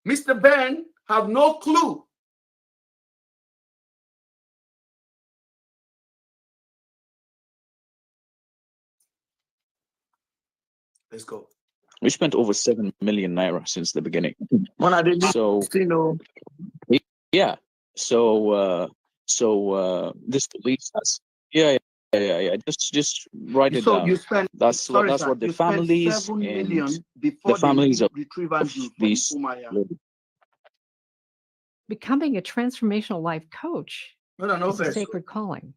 Mr. Ben have no clue. Let's go. We spent over 7 million naira since the beginning. So yeah. So this police has just write it down. You spent, that's what the families 7 million and before the families of these. Becoming a transformational life coach is a sacred calling.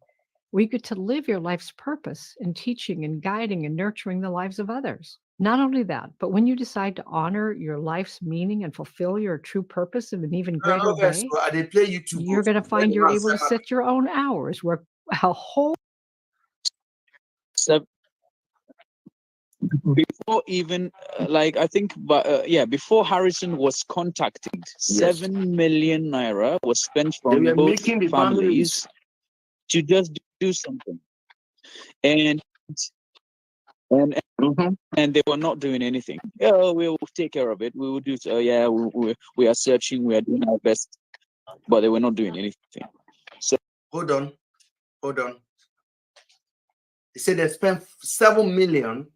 We get to live your life's purpose in teaching and guiding and nurturing the lives of others. Not only that, but when you decide to honor your life's meaning and fulfill your true purpose in an even greater way, you're going to find you're able to set your own hours, work a whole. Before even I think, but before Harrison was contacted, 7 million naira was spent from both families to just do something, and they were not doing anything. Yeah, we will take care of it. We will do. We are searching. We are doing our best, but they were not doing anything. So hold on. They said they spent 7 million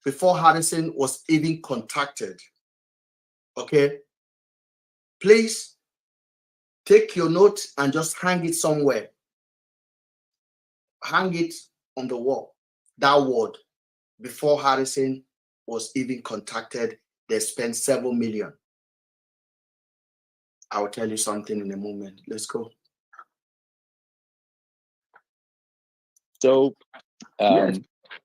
before Harrison was even contacted. Okay, please take your note and just hang it somewhere. Hang it on the wall. That word, before Harrison was even contacted, they spent 7 million. I will tell you something in a moment. Let's go. So,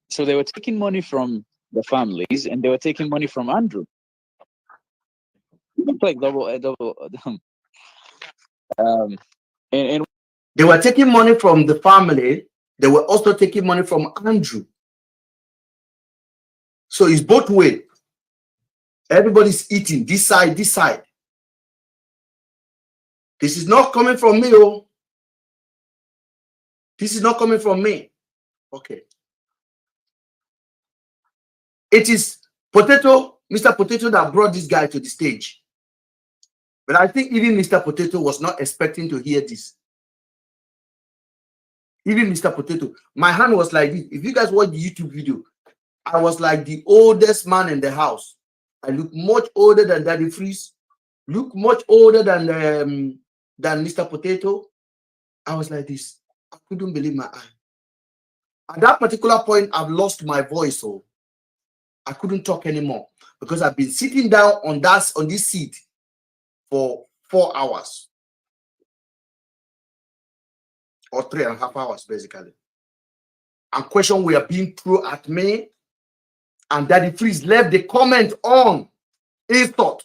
so they were taking money from the families, and they were taking money from Andrew. Like double. And they were taking money from the family. They were also taking money from Andrew. So it's both ways. Everybody's eating this side, this side. This is not coming from me, oh. This is not coming from me. Okay. It is Potato, Mr. Potato, that brought this guy to the stage. But I think even Mr. Potato was not expecting to hear this. Even Mr. Potato. My hand was like this. If you guys watch the YouTube video, I was like the oldest man in the house. I look much older than Daddy Freeze. Look much older than Mr. Potato. I was like this. I couldn't believe my eye. At that particular point, I've lost my voice, so I couldn't talk anymore because I've been sitting down on this seat for 4 hours. Or 3.5 hours, basically. And questions were being thrown at me. And Daddy Freeze left the comment on. He thought,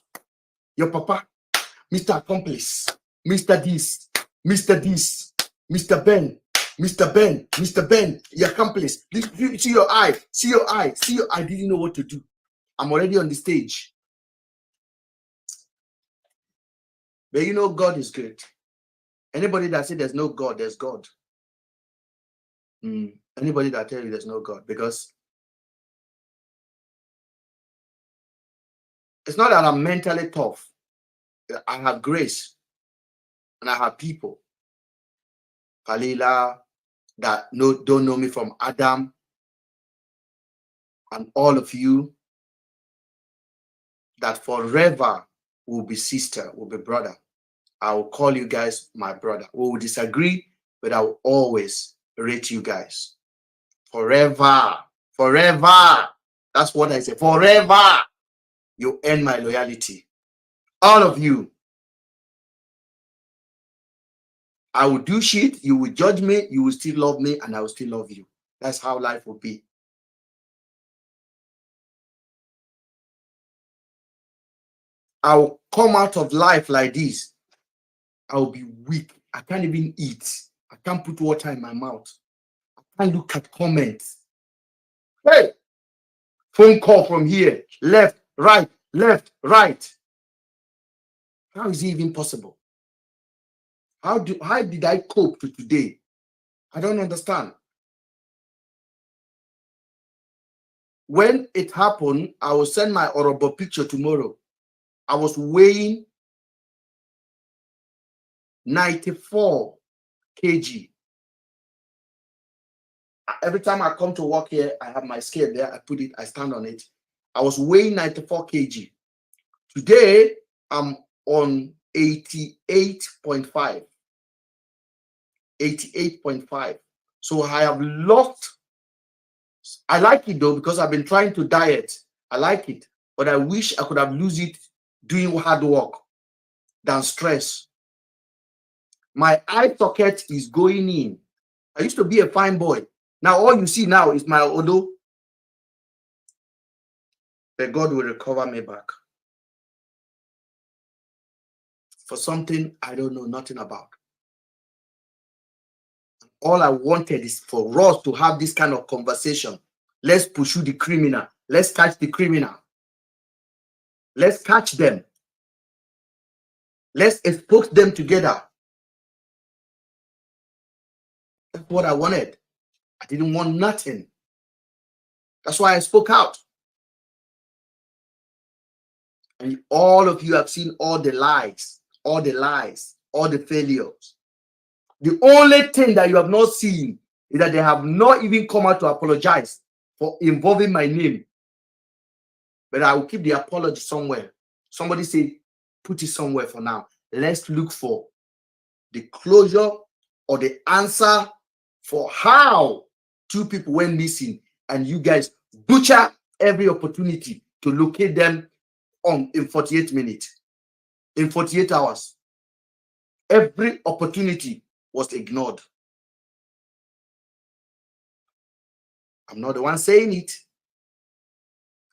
your papa, Mr. Accomplice, Mr. This, Mr. Ben, Mr. Ben, your accomplice. See your eye. I didn't know what to do. I'm already on the stage. But you know, God is good. Anybody that says there's no God, there's God. Anybody that tells you there's no God, because it's not that I'm mentally tough. I have grace and I have people. Kalila that don't know me from Adam, and all of you that forever will be sister, will be brother. I will call you guys my brother. We will disagree, but I will always rate you guys. Forever. That's what I say. Forever. You earn my loyalty. All of you. I will do shit. You will judge me. You will still love me, and I will still love you. That's how life will be. I will come out of life like this. I will be weak. I can't even eat. I can't put water in my mouth. I can't look at comments. Hey! Phone call from here. Left, right. How is it even possible? How did I cope to today? I don't understand. When it happened, I will send my horrible picture tomorrow. I was weighing 94 kg. Every time I come to work here, I have my scale there. I stand on it. I was weighing 94 kg. Today, I'm on 88.5. 88.5. So I have lost. I like it though, because I've been trying to diet. I like it, but I wish I could have lose it doing hard work than stress. My eye socket is going in. I used to be a fine boy. Now all you see now is my odo. But God will recover me back for something I don't know nothing about. All I wanted is for us to have this kind of conversation. Let's pursue the criminal. Let's catch the criminal. Let's catch them. Let's expose them together. That's what I wanted. I didn't want nothing. That's why I spoke out. And all of you have seen all the lies, all the failures. The only thing that you have not seen is that they have not even come out to apologize for involving my name. But I will keep the apology somewhere. Somebody say, put it somewhere for now. Let's look for the closure or the answer for how two people went missing, and you guys butcher every opportunity to locate them in 48 minutes, in 48 hours. Every opportunity was ignored. I'm not the one saying it.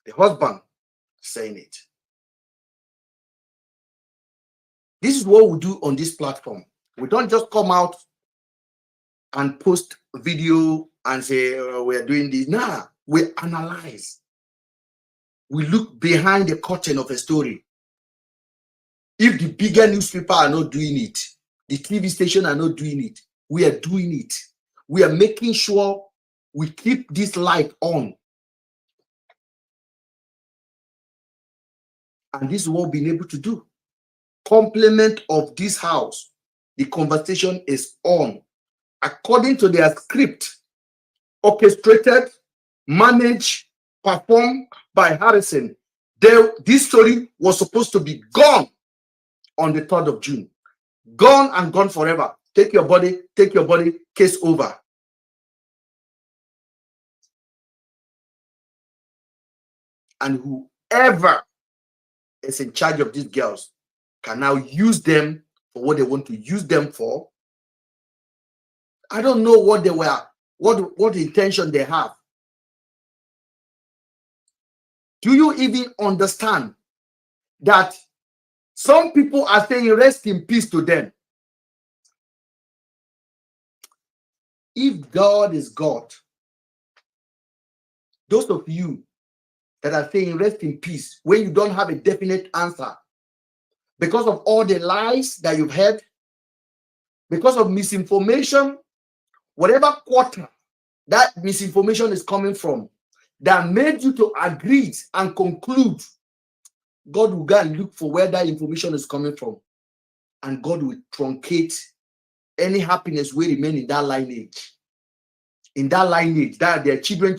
The husband saying it. This is what we do on this platform. We don't just come out and post video and say we're doing this. Nah, we analyze. We look behind the curtain of a story. If the bigger newspaper are not doing it, the TV station are not doing it, we are doing it. We are making sure we keep this light on. And this is what we've been able to do. Complement of this house, the conversation is on. According to their script, orchestrated, managed, performed by Harrison, this story was supposed to be gone on the 3rd of June. Gone and gone forever. Take your body, case over. And whoever is in charge of these girls can now use them for what they want to use them for. I don't know what they were, what intention they have. Do you even understand that some people are saying rest in peace to them? if God is God, those of you that are saying rest in peace when you don't have a definite answer because of all the lies that you've heard, because of misinformation, whatever quarter that misinformation is coming from, that made you to agree and conclude, God will go and look for where that information is coming from, and God will truncate any happiness will remain in that lineage. In that lineage, that their children.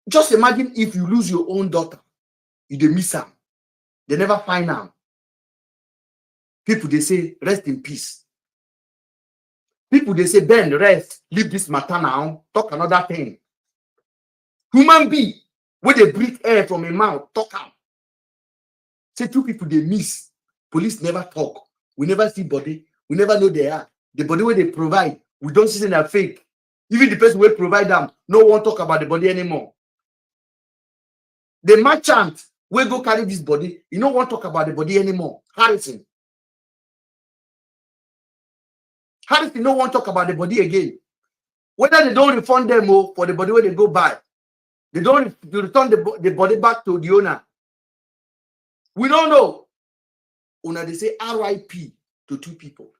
Just imagine if you lose your own daughter, you dey miss her, they never find her. People they say rest in peace. People they say Ben, rest, leave this matter now, talk another thing. Human being, when they breathe air from a mouth, talk out. Say two people they miss. Police never talk. We never see body. We never know they are. The body where they provide, we don't see in their fake. Even the person will provide them, no one talk about the body anymore. The merchant will go carry this body, you don't want to talk about the body anymore. Harrison no one talk about the body again. Whether they don't refund them for the body where they go buy, they don't return the body back to the owner. We don't know. Una they say RIP to two people.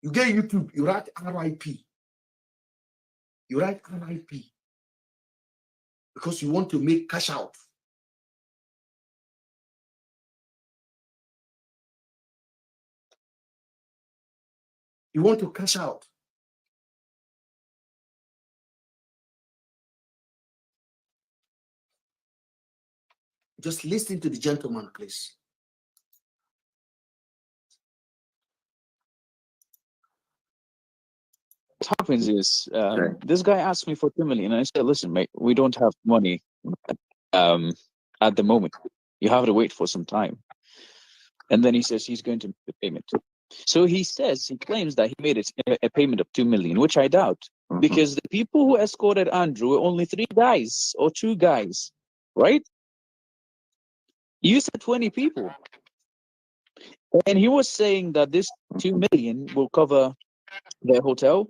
You get YouTube, you write RIP. You write RIP because you want to make cash out. You want to cash out. Just listen to the gentleman, please. What happens is this guy asked me for 2 million, and I said, "Listen, mate, we don't have money at the moment. You have to wait for some time." And then he says he's going to make the payment. So he claims that he made a payment of 2 million, which I doubt, because the people who escorted Andrew were only 3 guys or 2 guys, right? You said 20 people. And he was saying that this 2 million will cover their hotel,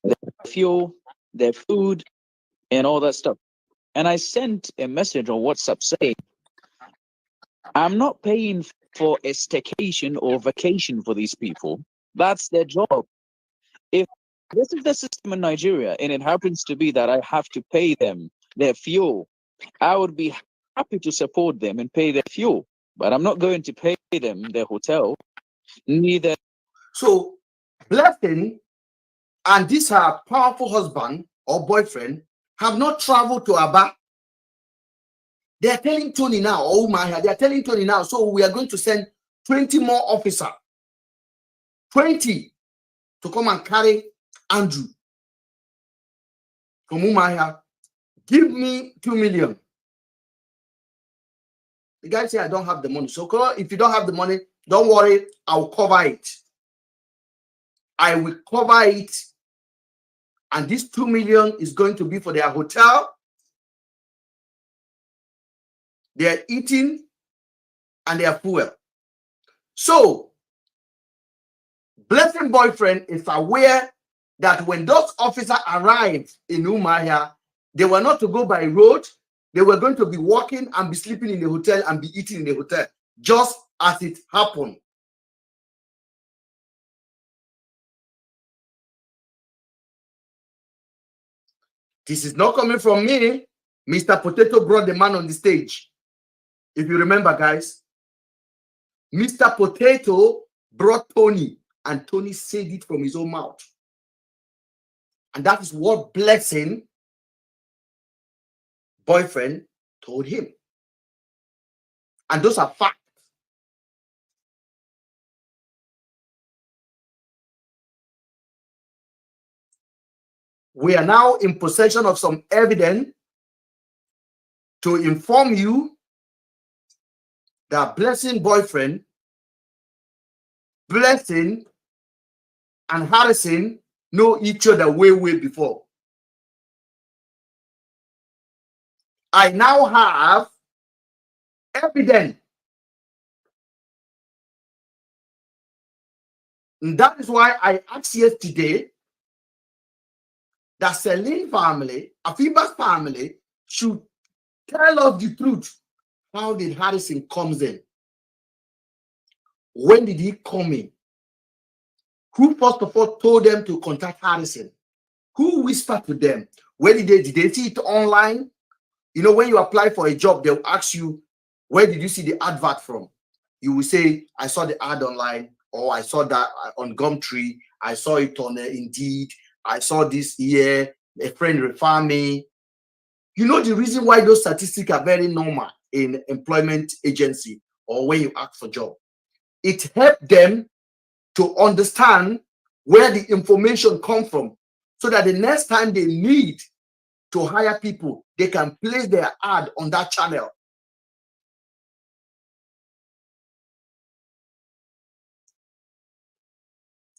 their fuel, their food, and all that stuff. And I sent a message on WhatsApp saying, I'm not paying for a staycation or vacation for these people. That's their job. If this is the system in Nigeria and it happens to be that I have to pay them their fuel, I would be happy to support them and pay their fuel. But I'm not going to pay them their hotel, neither. So, Blessing and this her powerful husband or boyfriend have not traveled to Aba. They are telling Tony now, oh my, they are telling Tony now, so we are going to send 20 more officers, 20 to come and carry Andrew from Umaya. Give me 2 million. The guy said, I don't have the money. So if you don't have the money, don't worry, I'll cover it. I will cover it. And this 2 million is going to be for their hotel, their eating, and their fuel. So, Blessing boyfriend is aware that when those officers arrived in Umaya, they were not to go by road. They were going to be walking and be sleeping in the hotel and be eating in the hotel, just as it happened. This is not coming from me. Mr. Potato brought the man on the stage. If you remember, guys, Mr. Potato brought Tony, and Tony said it from his own mouth. And that is what Blessing boyfriend told him. And those are facts. We are now in possession of some evidence to inform you that Blessing boyfriend, Blessing and Harrison know each other way before. I now have evidence And that is why I asked yesterday that Celine family, Afiba's family, should tell us the truth. How did Harrison comes in? When did he come in? Who first of all told them to contact Harrison? Who whispered to them? Where did they see it online? You know, when you apply for a job, they'll ask you, where did you see the advert from? You will say, I saw the ad online, or I saw that on Gumtree, I saw it on Indeed, I saw this here, a friend referred me. You know the reason why those statistics are very normal in employment agency or when you ask for job. It helped them to understand where the information comes from, so that the next time they need to hire people, they can place their ad on that channel.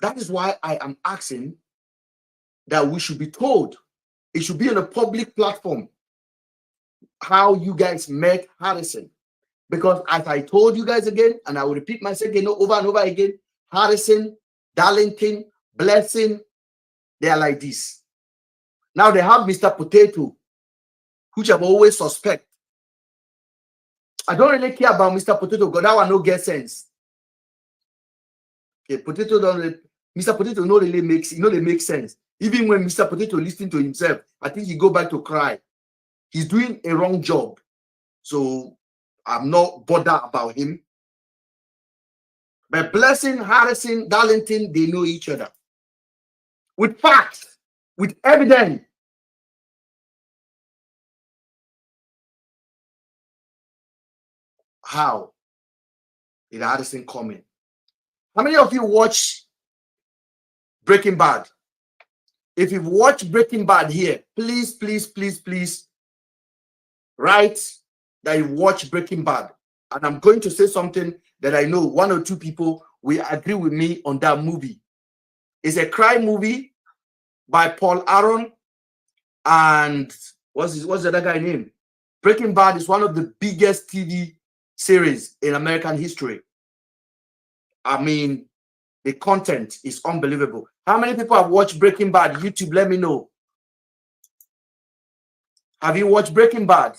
That is why I am asking that we should be told, it should be on a public platform, how you guys met Harrison. Because as I told you guys again, and I will repeat myself again over and over again, Harrison, Darlington, Blessing, they are like this. Now they have Mr. Potato, which I've always suspect. I don't really care about Mr. Potato, because that one no get sense. Okay, Potato don't really, Mr. Potato no really makes, you know, they make sense. Even when Mr. Potato listens to himself, I think he go back to cry. He's doing a wrong job. So I'm not bothered about him. But Blessing, Harrison, Darlington, they know each other. With facts, with evidence. How did Harrison come in? How many of you watch Breaking Bad? If you've watched Breaking Bad here, please, please, please, please write that you watch Breaking Bad. And I'm going to say something that I know one or two people will agree with me on that movie. It's a crime movie by Paul Aaron and what's the other guy name? Breaking Bad is one of the biggest TV series in American history. I mean, the content is unbelievable. How many people have watched Breaking Bad? YouTube, let me know. Have you watched Breaking Bad?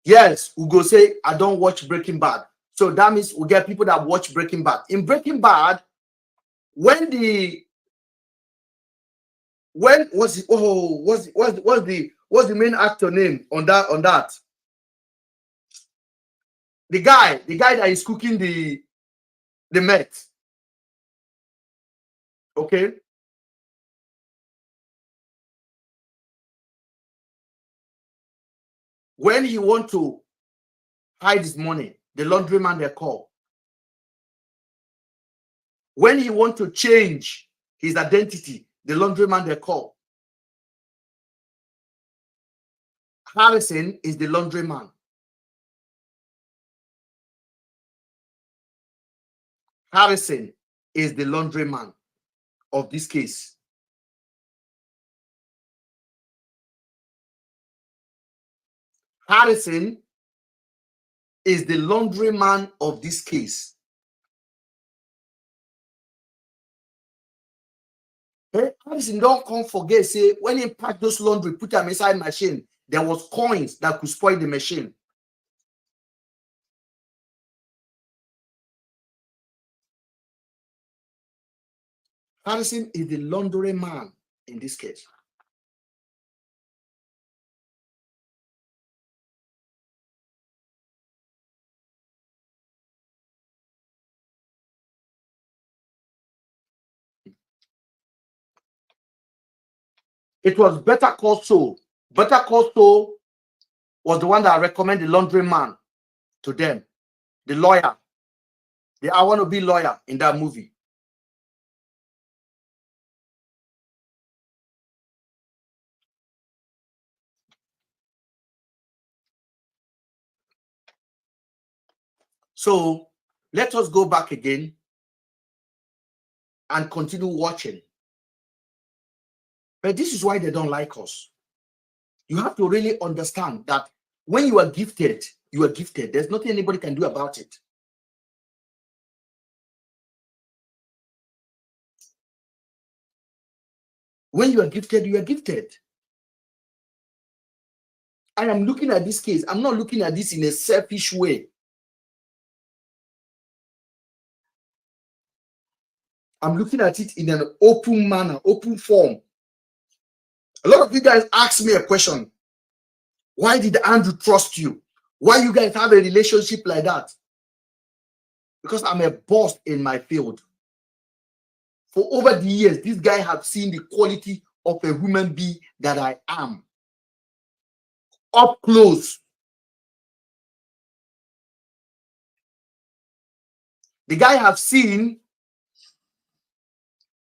Yes, we go say, I don't watch Breaking Bad. So that means we get people that watch Breaking Bad. In Breaking Bad, what's the main actor name on that? The guy that is cooking the meth. Okay. When he want to hide his money, the laundryman they call. When he want to change his identity, the laundryman they call. Harrison is the laundryman. Harrison is the laundryman of this case. Harrison is the laundryman of this case. Hey, Harrison don't come forget, say, when he packed those laundry, put them inside machine, there was coins that could spoil the machine. Harrison is the laundry man in this case. It was Better Call Saul. Better Call Saul was the one that recommended the laundry man to them. The lawyer. The I want to be lawyer in that movie. So let us go back again and continue watching. But this is why they don't like us. You have to really understand that when you are gifted, you are gifted. There's nothing anybody can do about it. When you are gifted, you are gifted. I am looking at this case. I'm not looking at this in a selfish way. I'm looking at it in an open manner, open form. A lot of you guys ask me a question. Why did Andrew trust you? Why you guys have a relationship like that? Because I'm a boss in my field. For over the years, this guy has seen the quality of a human being that I am. Up close. The guy has seen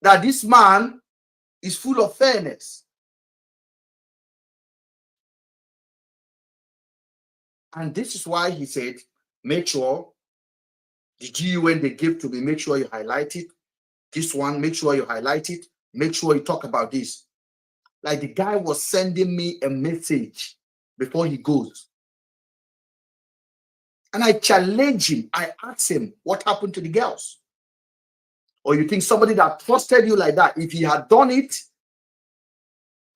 that this man is full of fairness. And this is why he said, make sure the GUN they give to me, make sure you highlight it. This one, make sure you highlight it. Make sure you talk about this. Like the guy was sending me a message before he goes. And I challenge him. I ask him, what happened to the girls? Or you think somebody that trusted you like that, if he had done it,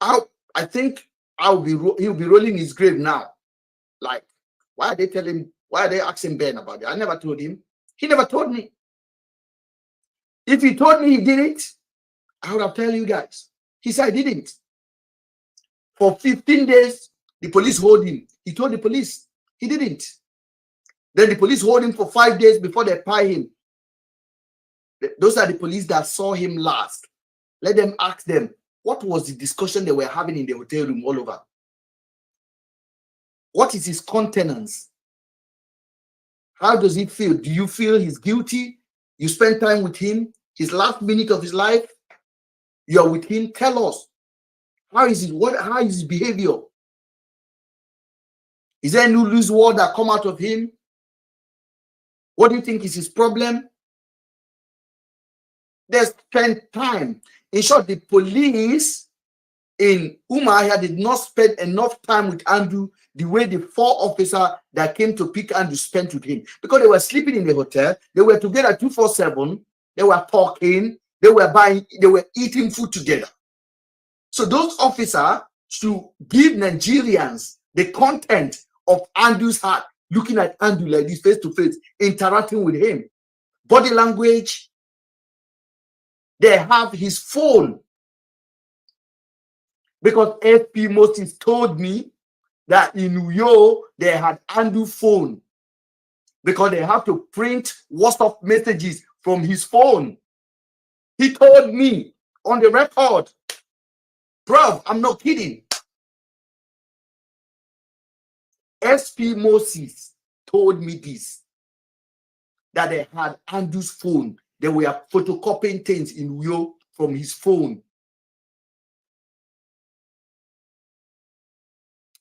I think he'll be rolling his grave now. Like, why are they telling, why are they asking Ben about it? I never told him. He never told me. If he told me he did it, I would have told you guys. He said I didn't. For 15 days, the police hold him. He told the police he didn't. Then the police hold him for 5 days before they pie him. Those are the police that saw him last. Let them ask them, what was the discussion they were having in the hotel room all over? What is his countenance? How does he feel? Do you feel he's guilty? You spend time with him, his last minute of his life, you are with him. Tell us, how is his behavior? Is there any loose word that come out of him? What do you think is his problem? They spend time. In short, the police in Umuahia did not spend enough time with Andrew the way the 4 officers that came to pick Andrew spent with him. Because they were sleeping in the hotel, they were together 24/7, they were talking, they were eating food together. So those officers should give Nigerians the content of Andrew's heart, looking at Andrew like this face to face, interacting with him. Body language. They have his phone. Because FP Moses told me that in Uyo, they had Andrew's phone. Because they have to print WhatsApp messages from his phone. He told me on the record. Bro, I'm not kidding. SP Moses told me this. That they had Andrew's phone. They were photocopying things in Uyo from his phone.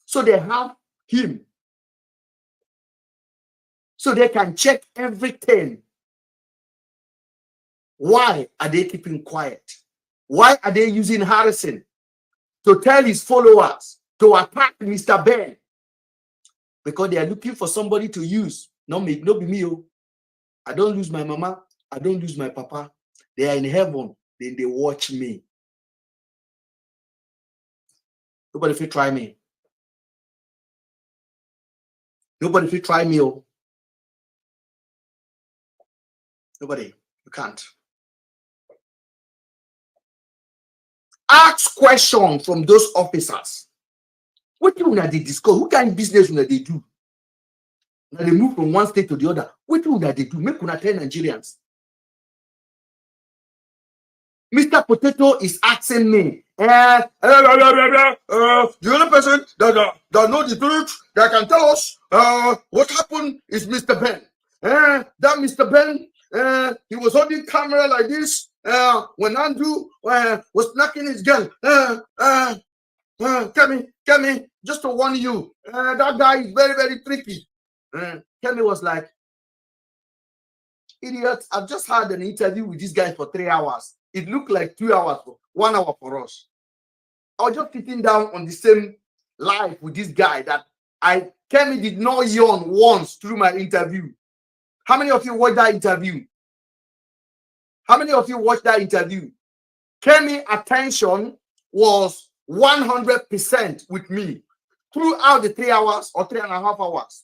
So they have him. So they can check everything. Why are they keeping quiet? Why are they using Harrison to tell his followers to attack Mr. Ben? Because they are looking for somebody to use. Not me, not be me. I don't lose my mama. I don't lose my papa. They are in heaven. Then they watch me. Nobody will try me. Nobody will try me. Oh. Nobody. You can't. Ask questions from those officers. What do they discuss? What kind of business do they do? Now they move from one state to the other. What do they do? Make una tell Nigerians. Mr. Potato is asking me, the only person that knows the truth, that can tell us what happened is Mr. Ben. That Mr. Ben, he was holding camera like this when Andrew was knocking his girl. Kemi, just to warn you, that guy is very, very tricky. Kemi was like, idiot, I've just had an interview with this guy for 3 hours. It looked like 2 hours, 1 hour for us. I was just sitting down on the same live with this guy that Kemi did not yawn once through my interview. How many of you watched that interview? How many of you watched that interview? Kemi attention was 100% with me throughout the 3 hours or 3.5 hours.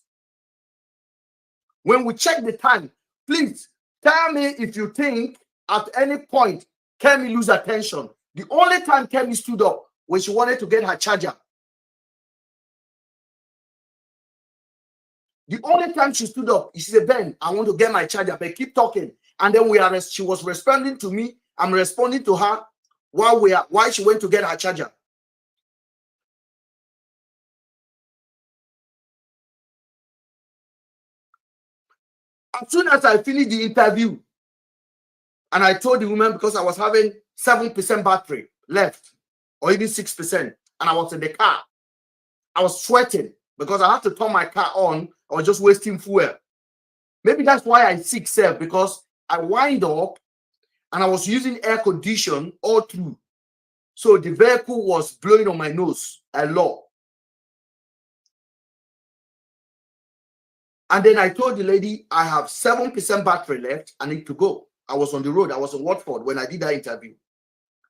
When we check the time, please tell me if you think at any point Kemi lose attention. The only time Kemi stood up when she wanted to get her charger. The only time she stood up, she said, Ben, I want to get my charger, but keep talking. And then she was responding to me. I'm responding to her while she went to get her charger. As soon as I finished the interview, and I told the woman, because I was having 7% battery left, or even 6%, and I was in the car, I was sweating because I had to turn my car on. I was just wasting fuel. Maybe that's why I sick self, because I wind up and I was using air condition all through. So the vehicle was blowing on my nose a lot. And then I told the lady, I have 7% battery left. I need to go. I was on the road. I was in Watford when I did that interview.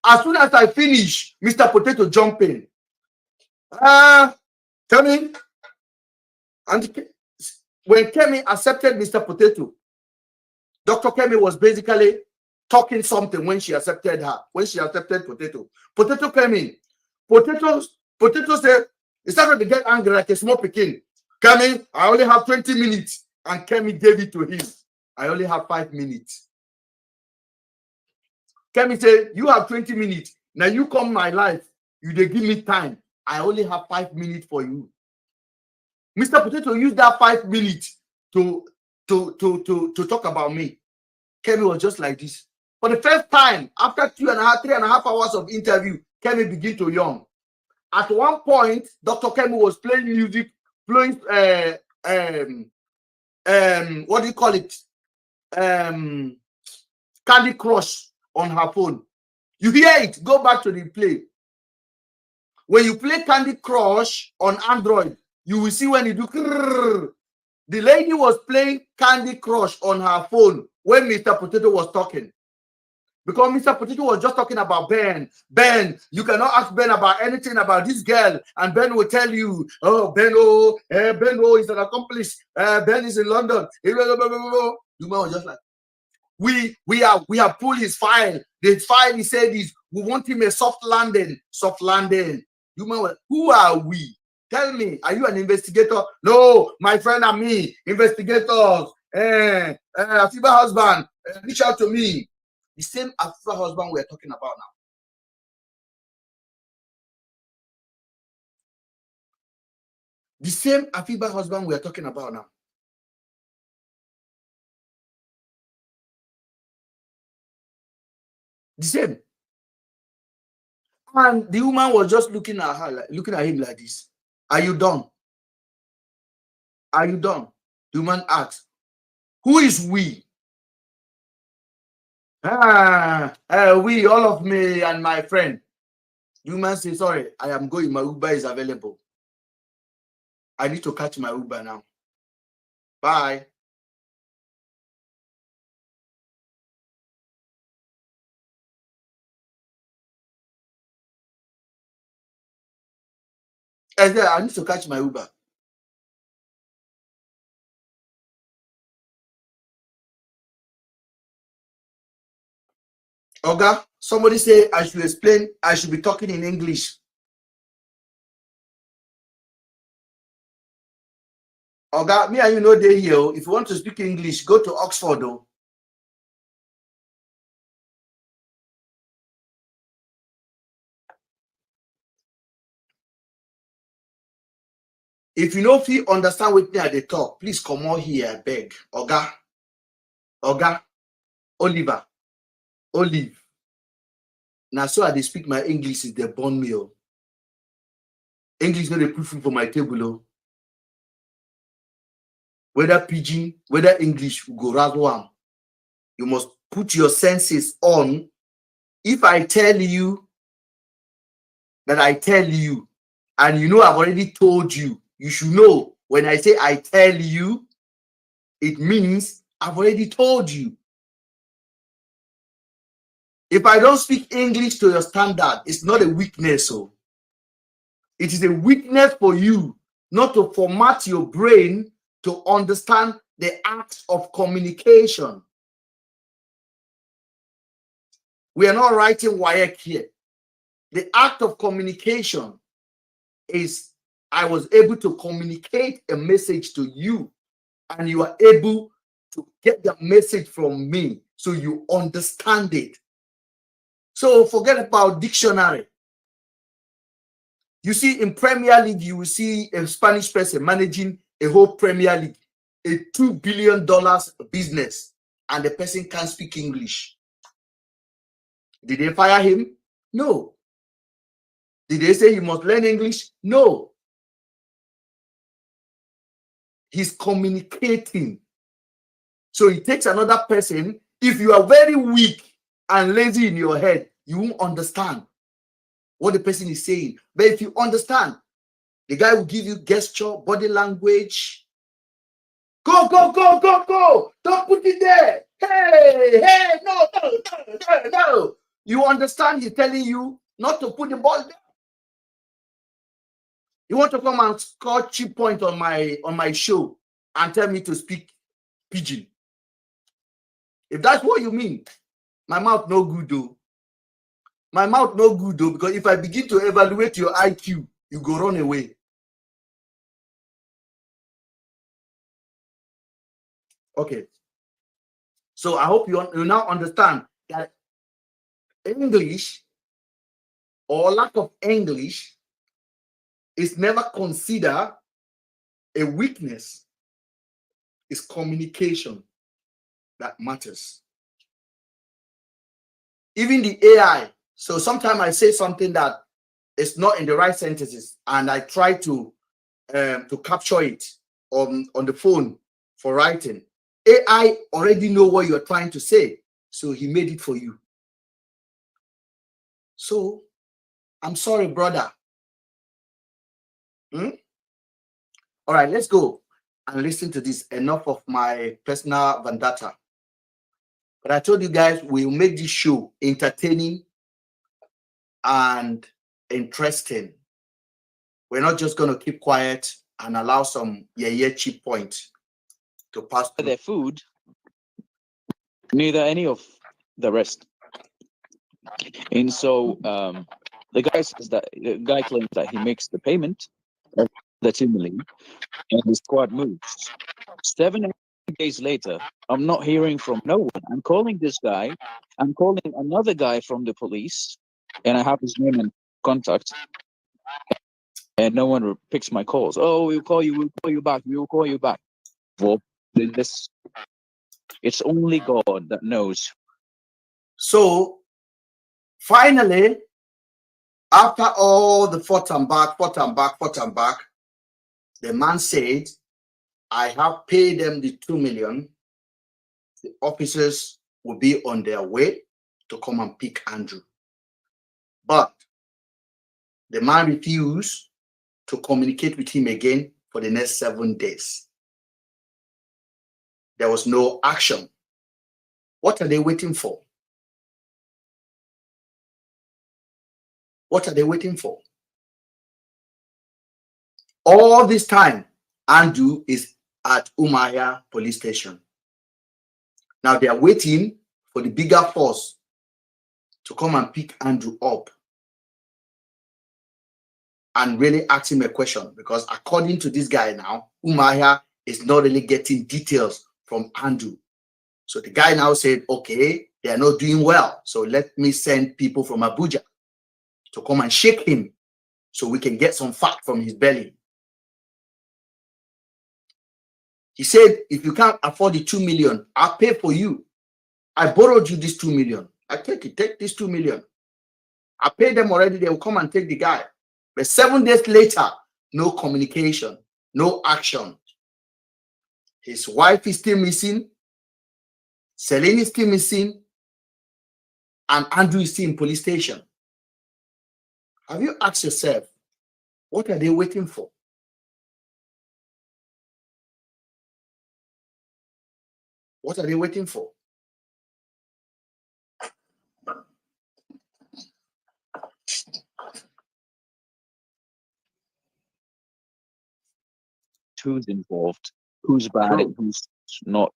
As soon as I finished, Mr. Potato jumped in. Tell me. And when Kemi accepted Mr. Potato, Dr. Kemi was basically talking something when she accepted her. When she accepted Potato, Potato came in. Potato said, he started to get angry like a small picking. Kemi, I only have 20 minutes. And Kemi gave it to him. I only have 5 minutes. Kemi said, you have 20 minutes. Now you come my life. You dey give me time. I only have 5 minutes for you. Mr. Potato used that 5 minutes to talk about me. Kemi was just like this. For the first time, after 3.5 hours of interview, Kemi began to yawn. At one point, Dr. Kemi was playing music, playing what do you call it? Candy Crush on her phone. You hear it, go back to the play. When you play Candy Crush on Android, you will see when you do. The lady was playing Candy Crush on her phone when Mr. Potato was talking. Because Mr. Potato was just talking about Ben. Ben, you cannot ask Ben about anything about this girl. And Ben will tell you, oh, Ben is an accomplice. Ben is in London. The man was just like, we have pulled his file. The file, he said, is we want him a soft landing. Soft landing. You man, who are we? Tell me, are you an investigator? No, my friend and me, investigators. Afiba husband, reach out to me. The same Afiba husband we're talking about now. The same Afiba husband we're talking about now. The same. And the woman was just looking at her, looking at him like this. Are you done? Are you done? The woman asked, who is we? We, all of me and my friend. The woman says, sorry, I am going. My Uber is available. I need to catch my Uber now. Bye. I need to catch my Uber. Oga, somebody say I should explain, I should be talking in English. Oga, me and you know they here. If you want to speak English, go to Oxford though. If you know if you understand with me at the talk, please come on here, I beg. Oga, Oliver, Olive. Now so I speak my English is the born meal. English not a proof for my table. Whether pidgin, whether English, go razwam. You must put your senses on. If I tell you that I tell you, and you know I've already told you, you should know when I say I tell you, it means I've already told you. If I don't speak English to your standard, it's not a weakness. So it is a weakness for you not to format your brain to understand the act of communication. We are not writing WAEC here. The act of communication is I was able to communicate a message to you, and you are able to get the message from me so you understand it. So forget about dictionary. You see, in Premier League, you will see a Spanish person managing a whole Premier League, a $2 billion business, and the person can't speak English. Did they fire him? No. Did they say he must learn English? No. He's communicating. So it takes another person. If you are very weak and lazy in your head, you won't understand what the person is saying. But if you understand, the guy will give you gesture, body language. Go, go, go, go, go. Don't put it there. Hey, hey, no, no, no, no, no. You understand he's telling you not to put the ball there. You want to come and score cheap point on my show and tell me to speak pidgin. If that's what you mean, my mouth no good though. My mouth no good though, because if I begin to evaluate your IQ, you go run away. Okay. So I hope you now understand that English or lack of English is never considered a weakness. It's communication that matters. Even the AI. So sometimes I say something that is not in the right sentences, and I try to capture it on the phone for writing. AI already know what you're trying to say, so he made it for you. So I'm sorry, brother. All right, let's go and listen to this. Enough of my personal vendetta. But I told you guys, we'll make this show entertaining and interesting. We're not just going to keep quiet and allow some cheap point to pass through. Their food, neither any of the rest. And so the guy claims that he makes the payment of the 2 million, and the squad moves. 7 days later, I'm not hearing from no one. I'm calling this guy. I'm calling another guy from the police, and I have his name and contact, and no one picks my calls. Oh, we'll call you. We'll call you back. We will call you back. Well, it's only God that knows. So finally, after all the forth and back, the man said, I have paid them the 2 million. The officers will be on their way to come and pick Andrew. But the man refused to communicate with him again for the next 7 days. There was no action. What are they waiting for? What are they waiting for? All this time, Andrew is at Umuahia police station. Now they are waiting for the bigger force to come and pick Andrew up and really ask him a question, because according to this guy now, Umuahia is not really getting details from Andrew. So the guy now said, okay, they are not doing well, so let me send people from Abuja to come and shake him so we can get some fat from his belly. He said, if you can't afford the 2 million, I'll pay for you. I borrowed you this 2 million. I take it, take this 2 million. I paid them already. They will come and take the guy. But 7 days later, no communication, no action. His wife is still missing. Celine is still missing. And Andrew is still in police station. Have you asked yourself, what are they waiting for? What are they waiting for? who's involved, who's bad and who's not.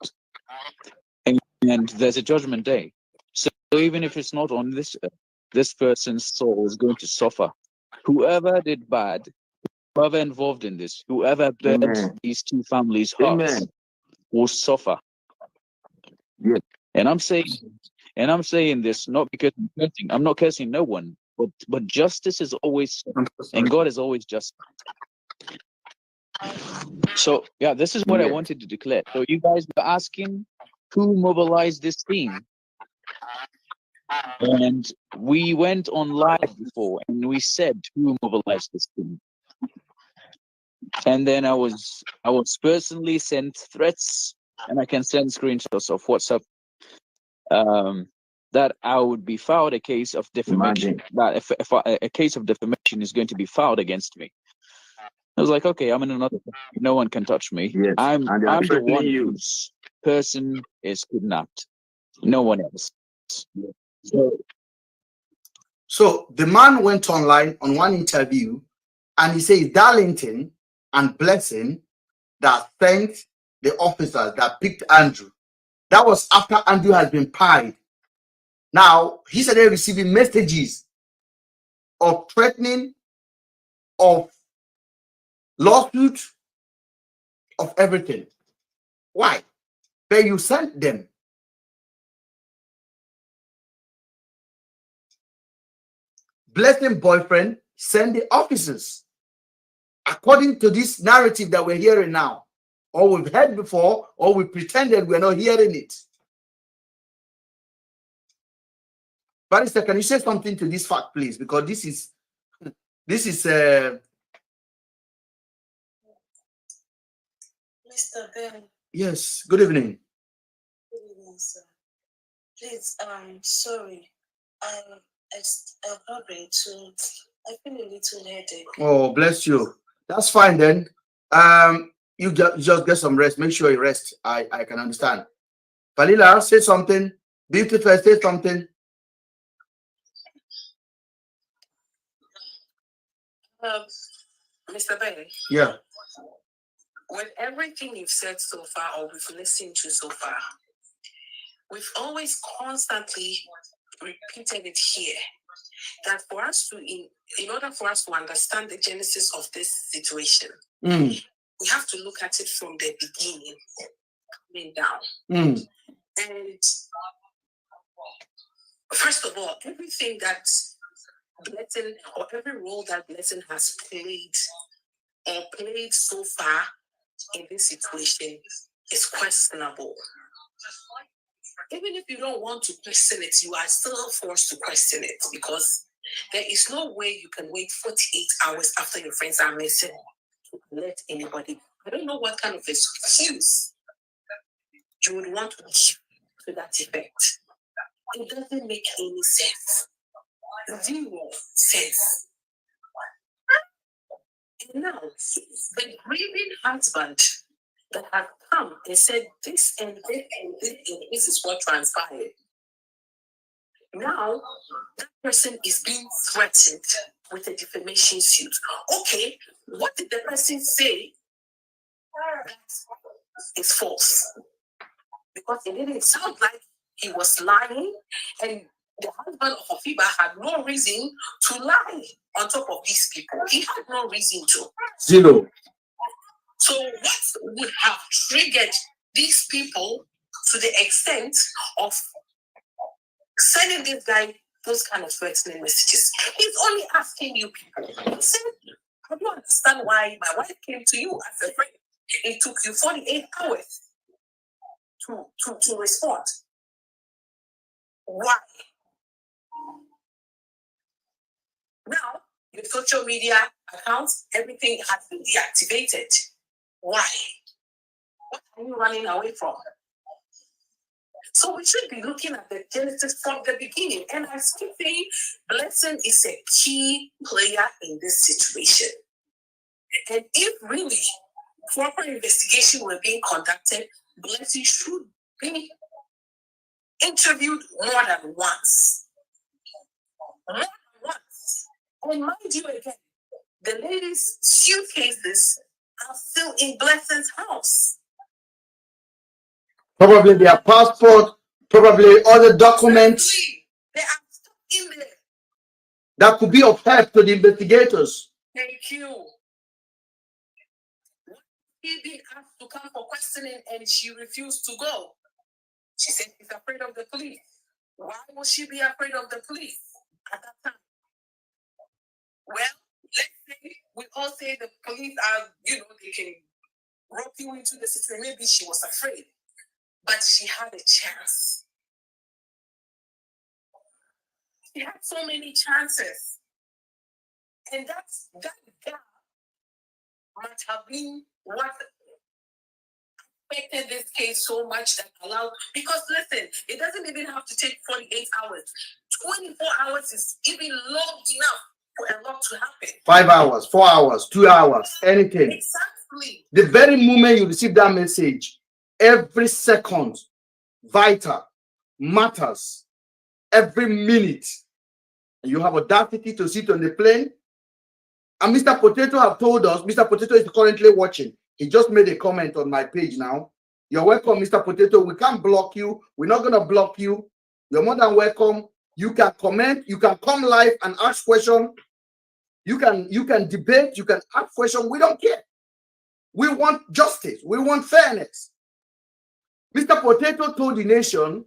And there's a judgment day. So even if it's not on this earth, this person's soul is going to suffer. Whoever did bad, whoever involved in this, whoever burnt these two families' hearts will suffer. Yes. And I'm saying this not because I'm not cursing no one, but justice is always, and God is always just. So yeah, this is what I wanted to declare. So you guys were asking who mobilized this team, and we went on live before and we said who mobilized this team. And then I was personally sent threats, and I can send screenshots of WhatsApp, that I would be filed a case of defamation. That if a case of defamation is going to be filed against me. I was like, okay, I'm in another. No one can touch me. Yes. I'm the one whose person is kidnapped. No one else. So the man went online on one interview, and he says Darlington and Blessing that thanked the officers that picked Andrew. That was after Andrew has been pied. Now he said they're receiving messages of threatening, of lawsuit, of everything. Why? But you sent them. Blessing boyfriend sent the officers. According to this narrative that we're hearing now, or we've heard before, or we pretended we're not hearing it. Barrister, can you say something to this fact, please? Because this is Mr. Ben. Yes, good evening. Good evening, sir. Please, sorry. I've not been too. I feel a little headache. Oh, bless you. That's fine then. You just get some rest. Make sure you rest. I can understand. Falila, say something. Beautiful, say something. Mr. Ben. Yeah. With everything you've said so far, or we've listened to so far, we've always constantly repeated it here that for us to, in order for us to understand the genesis of this situation, we have to look at it from the beginning, coming down. And first of all, everything that Blessing, or every role that Blessing has played so far in this situation is questionable. Even if you don't want to question it, you are still forced to question it, because there is no way you can wait 48 hours after your friends are missing to let anybody. I don't know what kind of excuse you would want to give to that effect. It doesn't make any sense. Zero sense. And now, the grieving husband that had come and said this and this and this and this is what transpired. Now, that person is being threatened with a defamation suit. Okay, what did the person say that is false? Because it didn't sound like he was lying, and the husband of Afiba had no reason to lie on top of these people. He had no reason to. Zero. So what would have triggered these people to the extent of sending this guy those kind of threatening messages? He's only asking you people. He said, I don't understand why my wife came to you as a friend. It took you 48 hours to respond. Why? Now, your social media accounts, everything has been deactivated. Why? What are you running away from? So we should be looking at the genesis from the beginning. And I still think Blessing is a key player in this situation. And if really proper investigation were being conducted, Blessing should be interviewed more than once. More than once. And mind you again, the lady's suitcases are still in Blessing's house. Probably their passport, probably other documents. Exactly. They are stuck in there. That could be of help to the investigators. Thank you. She being asked to come for questioning and she refused to go. She said she's afraid of the police. Why would she be afraid of the police at that time? Well, let's say we all say the police are, they can rope you into the situation. Maybe she was afraid, but she had a chance. She had so many chances. And that gap might have been what affected this case so much that allowed, because listen, it doesn't even have to take 48 hours. 24 hours is even long enough for a lot to happen. 5 hours, 4 hours, 2 hours, anything. Exactly. The very moment you receive that message, every second, vital, matters. Every minute. You have audacity to sit on the plane. And Mr. Potato have told us, Mr. Potato is currently watching. He just made a comment on my page now. You're welcome, Mr. Potato. We can't block you. We're not going to block you. You're more than welcome. You can comment. You can come live and ask questions. You can debate. You can ask questions. We don't care. We want justice. We want fairness. Mr. Potato told the nation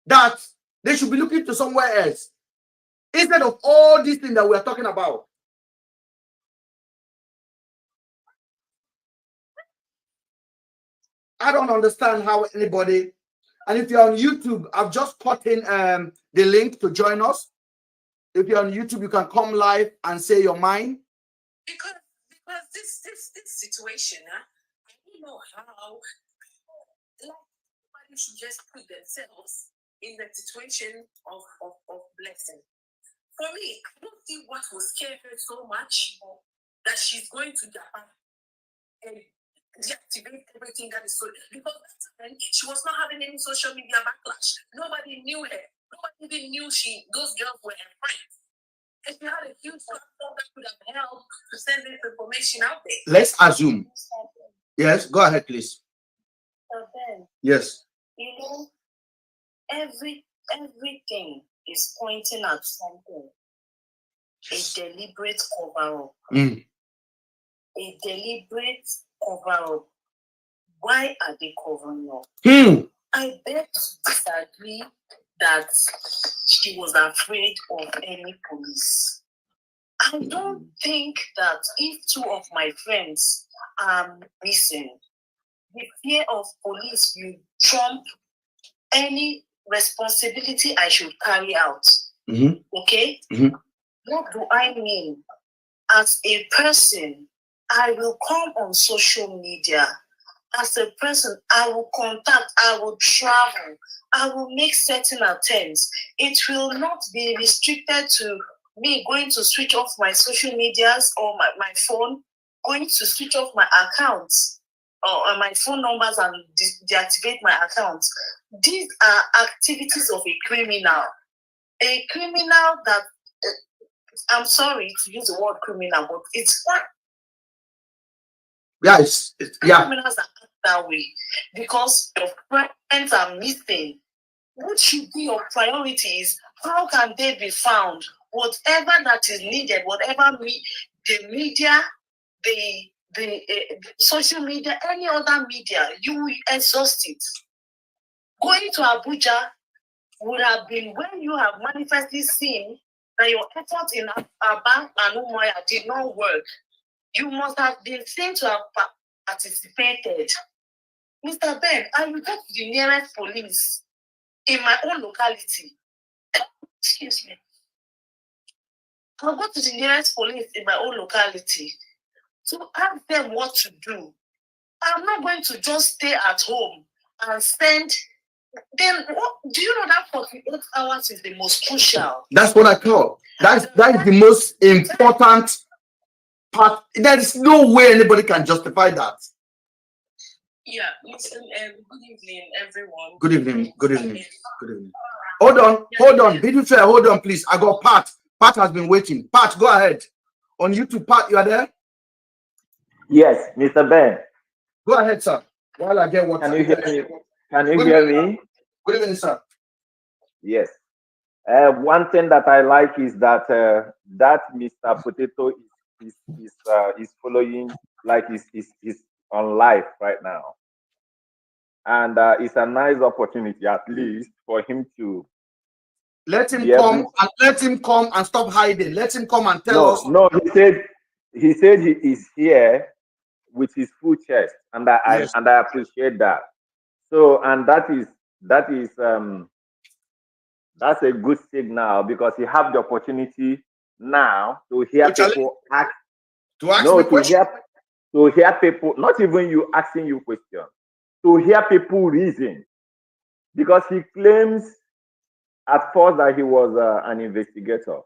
that they should be looking to somewhere else instead of all these things that we are talking about. I don't understand how anybody, and if you're on YouTube, I've just put in the link to join us. If you're on YouTube, you can come live and say your mind. Because this situation, I don't know how somebody should just put themselves in the situation of Blessing. For me, I don't see what will scare her so much that she's going to Japan and deactivate everything that is so, because that time she was not having any social media backlash. Nobody knew her. Nobody even knew those girls were her friends. And she had a huge platform that could have helped to send this information out there. Let's assume. Yes, go ahead, please. Ben, yes. Everything is pointing at something. A deliberate cover-up. A deliberate cover-up. Why are they covering up? I beg to disagree that she was afraid of any police. I don't think that if two of my friends are missing, the fear of police will trump any responsibility I should carry out. Okay? What do I mean? As a person, I will come on social media. As a person, I will contact, I will travel, I will make certain attempts. It will not be restricted to me going to switch off my social medias or my phone, going to switch off my accounts or my phone numbers and deactivate my accounts. These are activities of a criminal. A criminal that, I'm sorry to use the word criminal, but it's what? Yeah, criminals are that way because your friends are missing. What should be your priorities? How can they be found? Whatever that is needed, whatever the media, the social media, any other media, you will exhaust it. Going to Abuja would have been when you have manifestly seen that your efforts in Aba and Umuahia did not work. You must have been seen to have participated. Mr. Ben, I will go to the nearest police in my own locality. Excuse me. I'll go to the nearest police in my own locality to ask them what to do. I'm not going to just stay at home and spend. Then what, do you know that 48 hours is the most crucial? That's what I call. That is the most important part. There is no way anybody can justify that. Yeah, listen, good evening, everyone. Good evening. Good evening. Good evening. Hold on. Hold on. Hold on, please. I got Pat. Pat has been waiting. Pat, go ahead. On YouTube, Pat, you are there? Yes, Mr. Ben. Go ahead, sir. While I get what. Can you hear me? Can you hear me? Good evening, sir. Yes. One thing that I like is that that Mr. Potato is following, like is on live right now, and it's a nice opportunity at least for him to let him come and let him come and stop hiding. Let him come and tell us. No, he said he is here with his full chest, and I appreciate that. So, and that is that's a good signal because you have the opportunity now to hear people ask to hear people, not even you asking you questions, to hear people reason, because he claims at first that he was an investigator.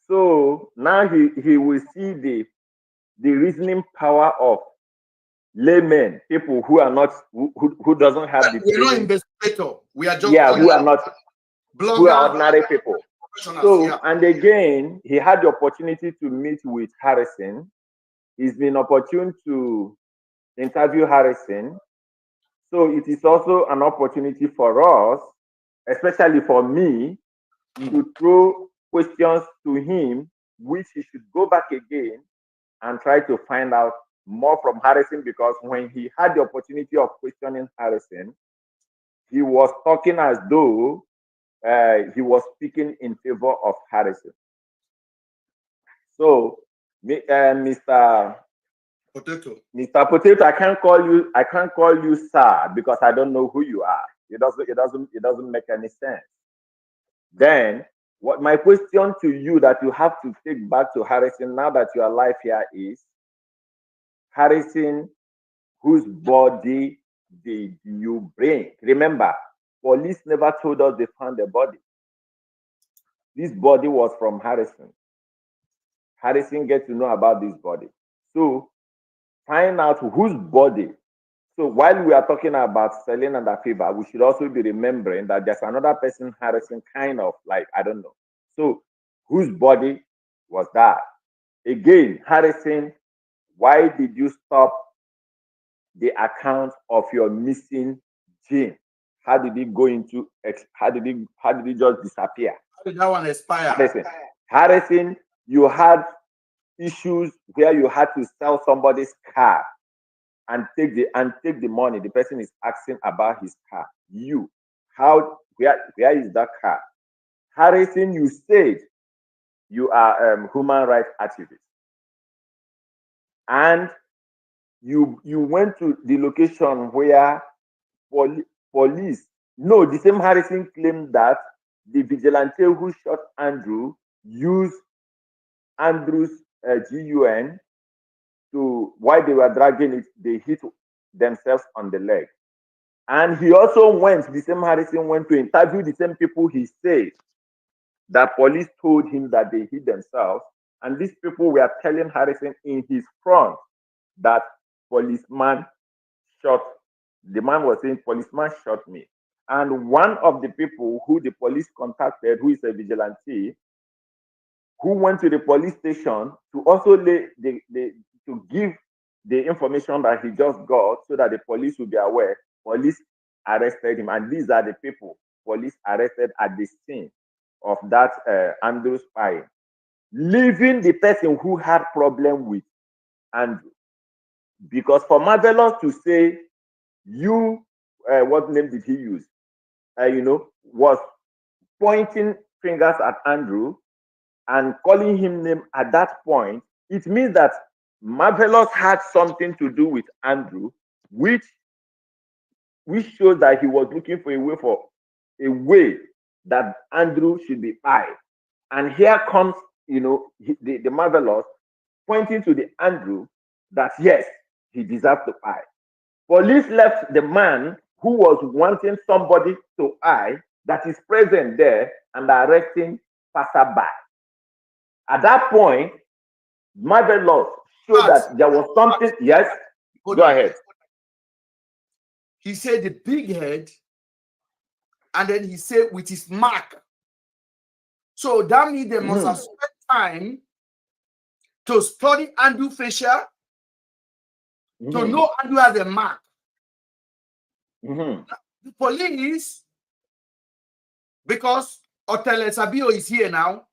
So now he will see the reasoning power of laymen, people who are not who doesn't have the we're not investigator. We are just who are not bloggers, who are ordinary people. So and again, he had the opportunity to meet with Harrison. He's been opportune to interview Harrison. So it is also an opportunity for us, especially for me, to throw questions to him, which he should go back again and try to find out more from Harrison, because when he had the opportunity of questioning Harrison, he was talking as though he was speaking in favor of Harrison. So, Mr. Potato, I can't call you sir because I don't know who you are. It doesn't make any sense. Then, what my question to you that you have to take back to Harrison now that you are alive here is, Harrison, whose body did you bring? Remember, police never told us they found the body. This body was from Harrison. Harrison gets to know about this body. So find out whose body. So while we are talking about Celine and Afiba, we should also be remembering that there's another person, Harrison, kind of like, I don't know. So whose body was that? Again, Harrison, why did you stop the account of your missing gene? How did it go into, how did it just disappear? How did that one expire? Harrison, you had issues where you had to sell somebody's car and take the money. The person is asking about his car. Where is that car? Harrison, you said you are a human rights activist, and you went to the location where police. No, the same Harrison claimed that the vigilante who shot Andrew used Andrew's GUN to, while they were dragging it, they hit themselves on the leg. And he also the same Harrison went to interview the same people he said that police told him that they hit themselves. And these people were telling Harrison in his front that policeman shot. The man was saying, policeman shot me. And one of the people who the police contacted, who is a vigilante, who went to the police station to also to give the information that he just got so that the police will be aware. Police arrested him, and these are the people police arrested at the scene of that Andrew spying, leaving the person who had problem with Andrew. Because for Marvelous to say, what name did he use? Was pointing fingers at Andrew and calling him name at that point, it means that Marvelous had something to do with Andrew, which shows that he was looking for a way that Andrew should be fired. And here comes, the Marvelous pointing to the Andrew that yes, he deserves to eye. Police left the man who was wanting somebody to eye that is present there and arresting passerby. At that point, Marvelous showed that there was something. Yes, go ahead. He said the big head, and then he said with his mark. So that means they must have spent time to study Andrew facial, to know Andrew as a mark. The police, because Otele Sabio is here now,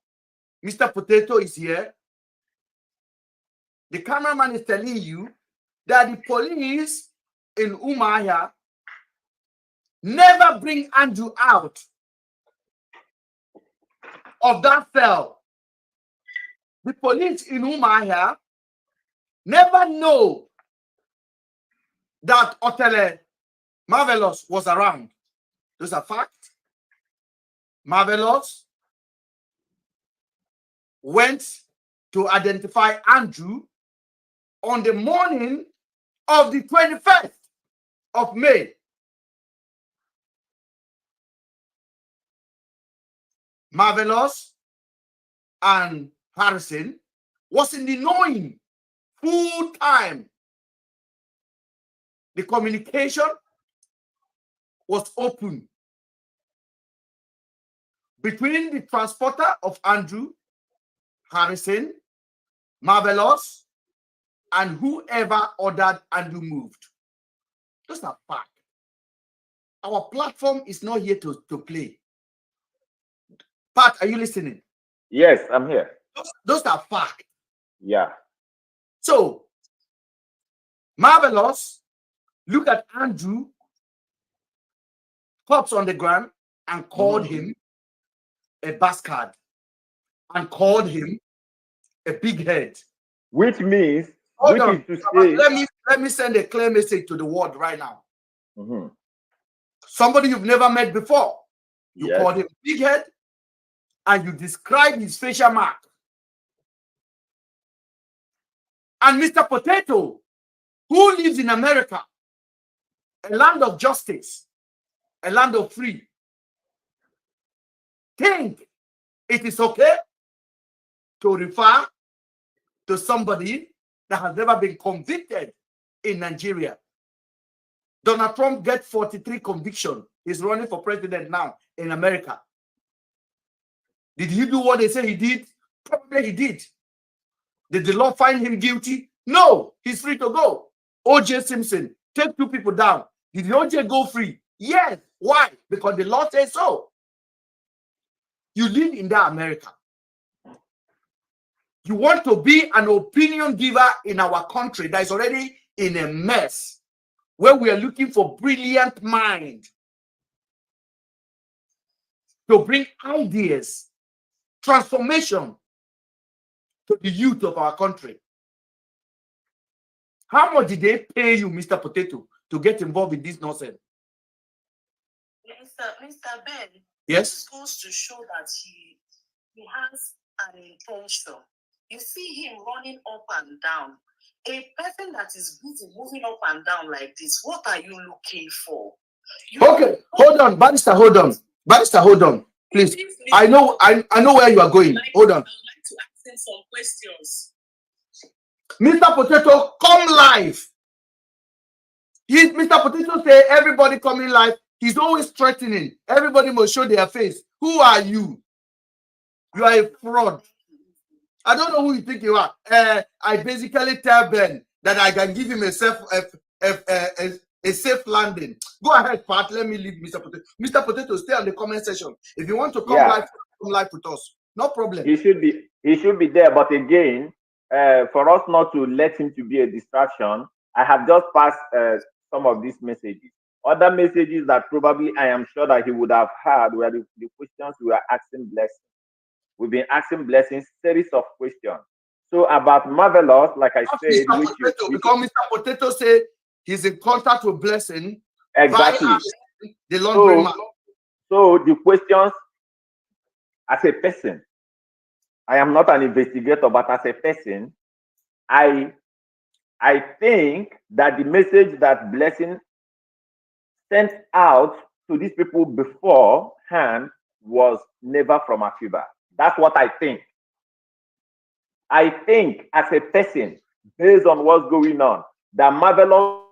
Mr. Potato is here, the cameraman is telling you that the police in Umuahia never bring Andrew out of that cell. The police in Umuahia never know that Otele Marvelous was around. Those are facts. Marvelous went to identify Andrew on the morning of the 21st of May. Marvelous and Harrison was in the knowing full time. The communication was open between the transporter of Andrew, Harrison, Marvelous, and whoever ordered Andrew moved. Those are facts. Our platform is not here to play. Pat, are you listening? Yes, I'm here. Those are facts. Yeah. So, Marvelous, look at Andrew, corpse on the ground, and called him a bastard, and called him a big head. Which means, hold on, is to say, let me send a clear message to the world right now. Somebody you've never met before. You called him big head, and you describe his facial mark. And Mr. Potato, who lives in America, a land of justice, a land of free, think it is okay to refer to somebody that has never been convicted in Nigeria. Donald Trump gets 43 convictions. He's running for president now in America. Did he do what they say he did? Probably he did. Did the law find him guilty? No, he's free to go. O.J. Simpson, take 2 people down. Did the O.J. go free? Yes. Why? Because the law says so. You live in that America. You want to be an opinion giver in our country that is already in a mess, where we are looking for brilliant minds to bring ideas, transformation to the youth of our country. How much did they pay you, Mr. Potato, to get involved in this nonsense? Mr. Ben, yes, this goes to show that he has an intention. You see him running up and down. A person that is busy moving up and down like this, what are you looking for? Okay, hold on, Barrister, hold on. Barrister, hold on, please. I know where you are going. Hold on. I'd like to ask him some questions. Mr. Potato, come live. Mr. Potato say everybody coming live. He's always threatening. Everybody must show their face. Who are you? You are a fraud. I don't know who you think you are. I basically tell Ben that I can give him a safe landing. Go ahead, Pat. Let me leave Mr. Potato. Mr. Potato, stay on the comment section. If you want to come live, come live with us. No problem. He should be there. But again, for us not to let him to be a distraction, I have just passed some of these messages. Other messages that probably I am sure that he would have had were the questions we were asking Blessing. We've been asking Blessing series of questions. So about Marvelous, like I said, because Mr. Potato said he's in contact with Blessing. Exactly. The laundry man. So the questions, as a person, I am not an investigator, but as a person, I think that the message that Blessing sent out to these people beforehand was never from Afiba. That's what I think. I think as a person, based on what's going on, that Marvelous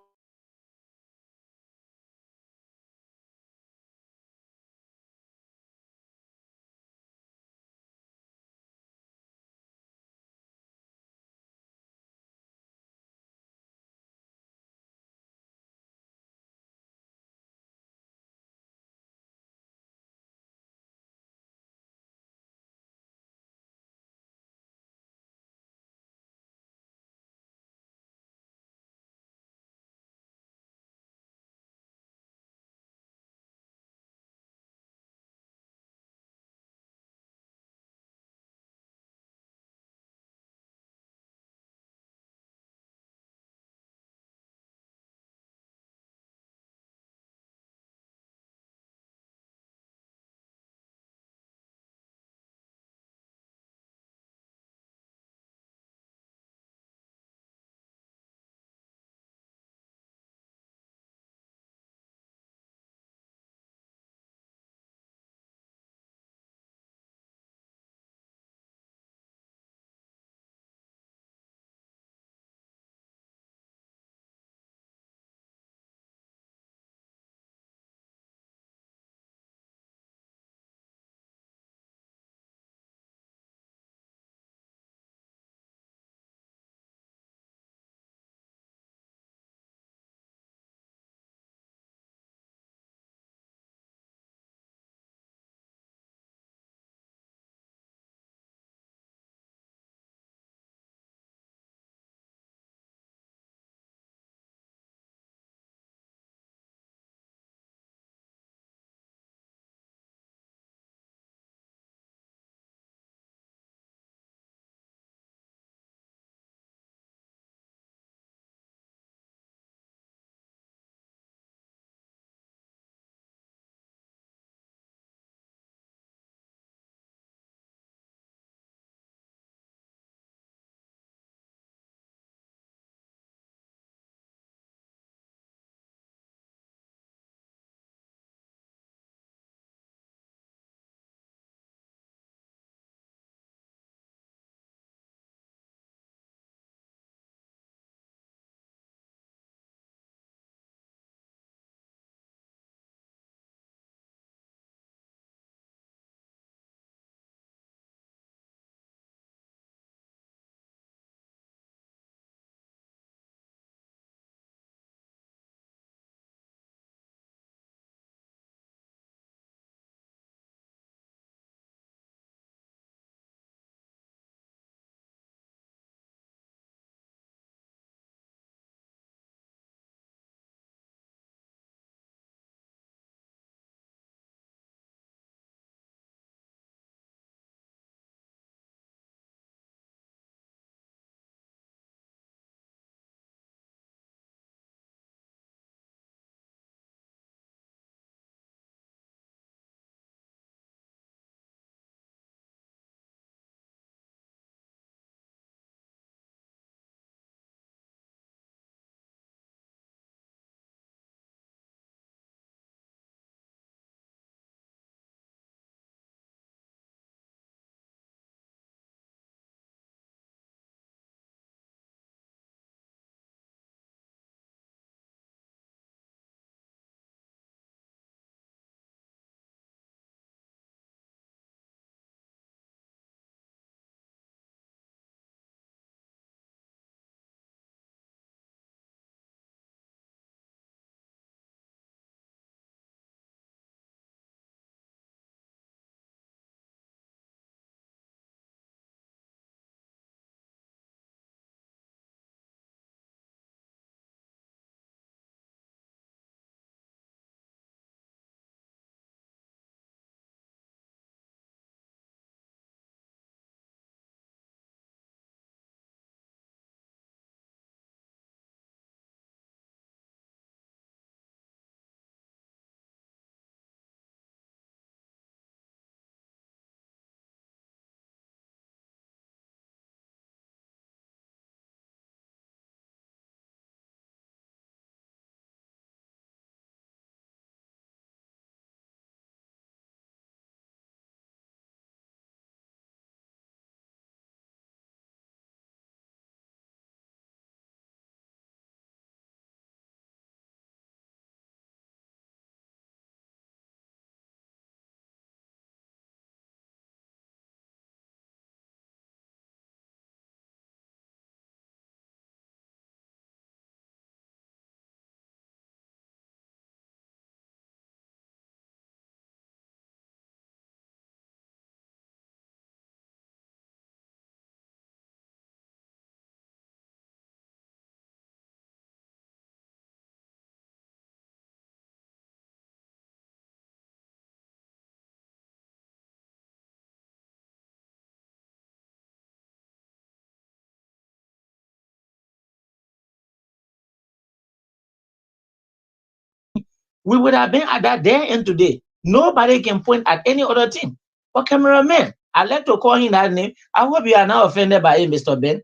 we would have been at that day and today. Nobody can point at any other thing. But cameraman, I like to call him that name. I hope you are now offended by it, Mr. Ben.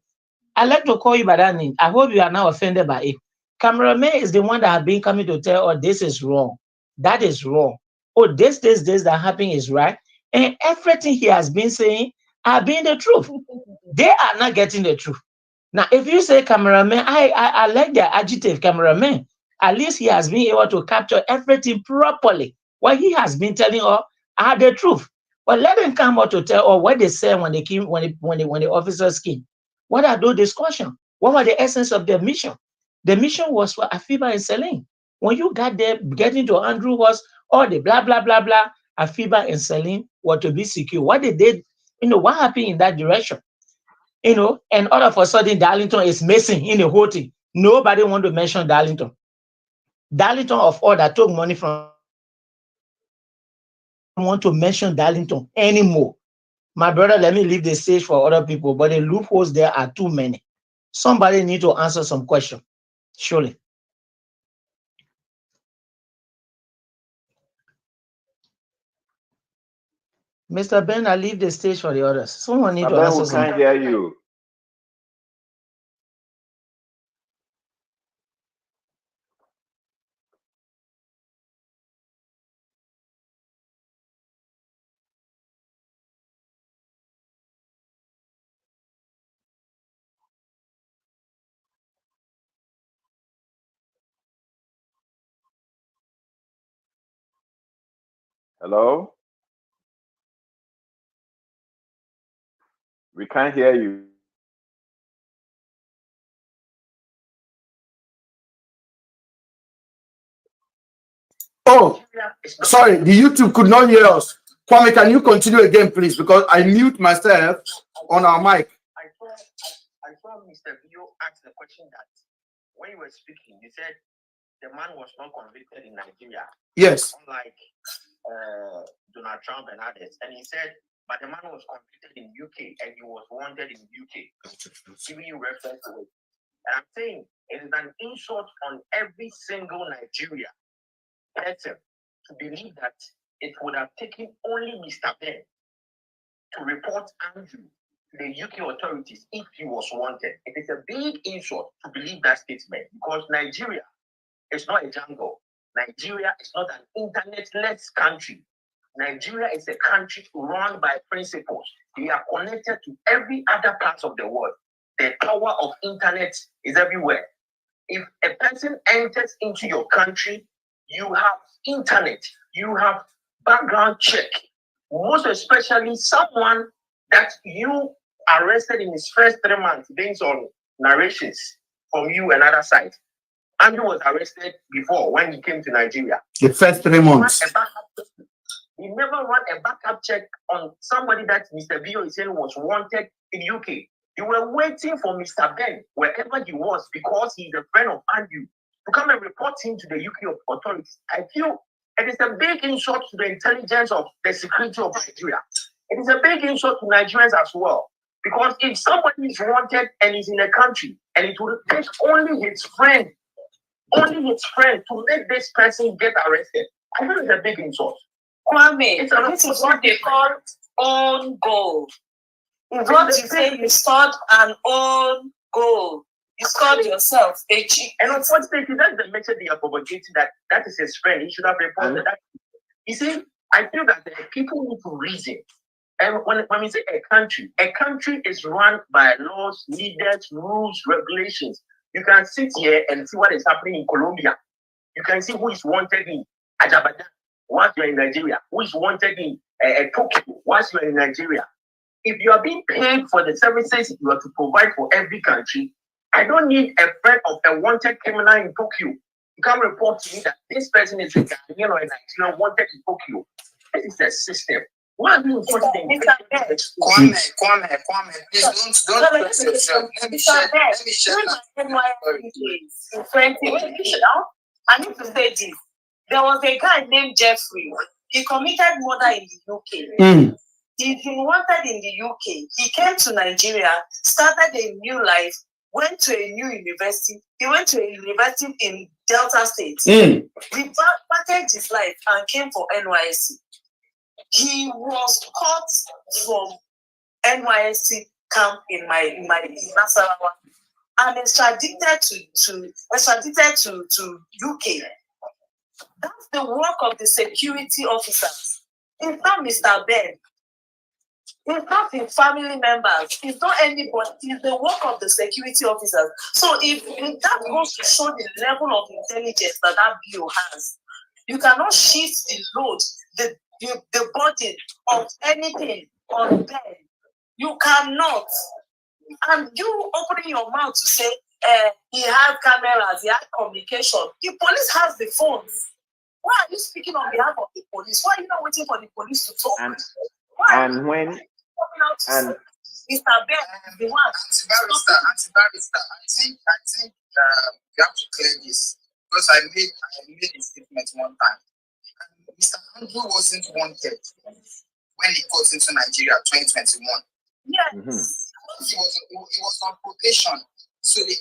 I like to call you by that name. I hope you are now offended by it. Cameraman is the one that has been coming to tell, oh, this is wrong. That is wrong. Oh, this that happening is right. And everything he has been saying have been the truth. They are not getting the truth. Now, if you say cameraman, I like the adjective cameraman. At least he has been able to capture everything properly. What he has been telling us are the truth. But let them come out to tell us what they said when they came, when the officers came. What are those discussions? What was the essence of the mission? The mission was for Afiba and Celine. When you got there, getting to Andrew was all the blah, blah, blah, blah. Afiba and Celine were to be secure. What did they, what happened in that direction? And all of a sudden, Darlington is missing in the whole thing. Nobody want to mention Darlington. Darlington of all that took money from, want to mention Darlington anymore. My brother, let me leave the stage for other people, but the loopholes there are too many. Somebody need to answer some question, surely. Mr. Ben, I leave the stage for the others. Someone need to answer some. I can't hear you. Hello? We can't hear you. Oh, sorry, the YouTube could not hear us. Kwame, can you continue again, please? Because I mute myself on our mic. I saw Mr. Bio ask the question that when you were speaking, you said the man was not convicted in Nigeria. Yes. Unlike Donald Trump and others. And he said, but the man was convicted in UK and he was wanted in UK. Giving you reference to it. And I'm saying it is an insult on every single Nigeria person to believe that it would have taken only Mr. Ben to report Andrew to the UK authorities if he was wanted. It is a big insult to believe that statement because Nigeria is not a jungle. Nigeria is not an internet-less country. Nigeria is a country run by principles. They are connected to every other part of the world. The power of internet is everywhere. If a person enters into your country, you have internet, you have background check. Most especially someone that you arrested in his first 3 months based on narrations from you and other sides. Andrew was arrested before when he came to Nigeria. The first 3 months. He never ran a backup check on somebody that Mr. Bio is saying was wanted in UK. You were waiting for Mr. Ben, wherever he was, because he's a friend of Andrew, to come and report him to the UK authorities. I feel it is a big insult to the intelligence of the security of Nigeria. It is a big insult to Nigerians as well. Because if somebody is wanted and is in a country, and it will take only his friend to make this person get arrested, I think it's a big insult. Kwame, this is what they call own goal. What you say, you scored an own goal. You scored yourself, Echi. And unfortunately, that's the message they are propagating, that is his friend. He should have reported that. You see, I feel that people need to reason. And when we say a country is run by laws, leaders, rules, regulations. You can sit here and see what is happening in Colombia. You can see who is wanted in Ajabadan once you're in Nigeria, who is wanted in Tokyo once you're in Nigeria. If you are being paid for the services you are to provide for every country, I don't need a friend of a wanted criminal in Tokyo. You can't report to me that this person is a Ghanaian or a Nigerian wanted in Tokyo. This is the system. What are you Kwame, please don't press yourself. Let me share. I need to say this. There was a guy named Jeffrey. He committed murder in the UK. He's been wanted in the UK. He came to Nigeria, started a new life, went to a new university. He went to a university in Delta State. Repackaged his life and came for NYSC. He was caught from NYSC camp in Nasarawa and extradited to UK. That's the work of the security officers. It's not Mr. Ben. It's not his family members. It's not anybody. It's the work of the security officers. So if that goes to show the level of intelligence that BO has, you cannot shift the load, the burden of anything on them. You cannot. And you opening your mouth to say he had cameras, he had communication. The police has the phones. Why are you speaking on behalf of the police? Why are you not waiting for the police to talk? And when Mr. Ben, the one. Anti-barrister, I think you have to clear this because I made a statement one time. Mr. Andrew wasn't wanted when he got into Nigeria 2021. Yes. He was on probation, so they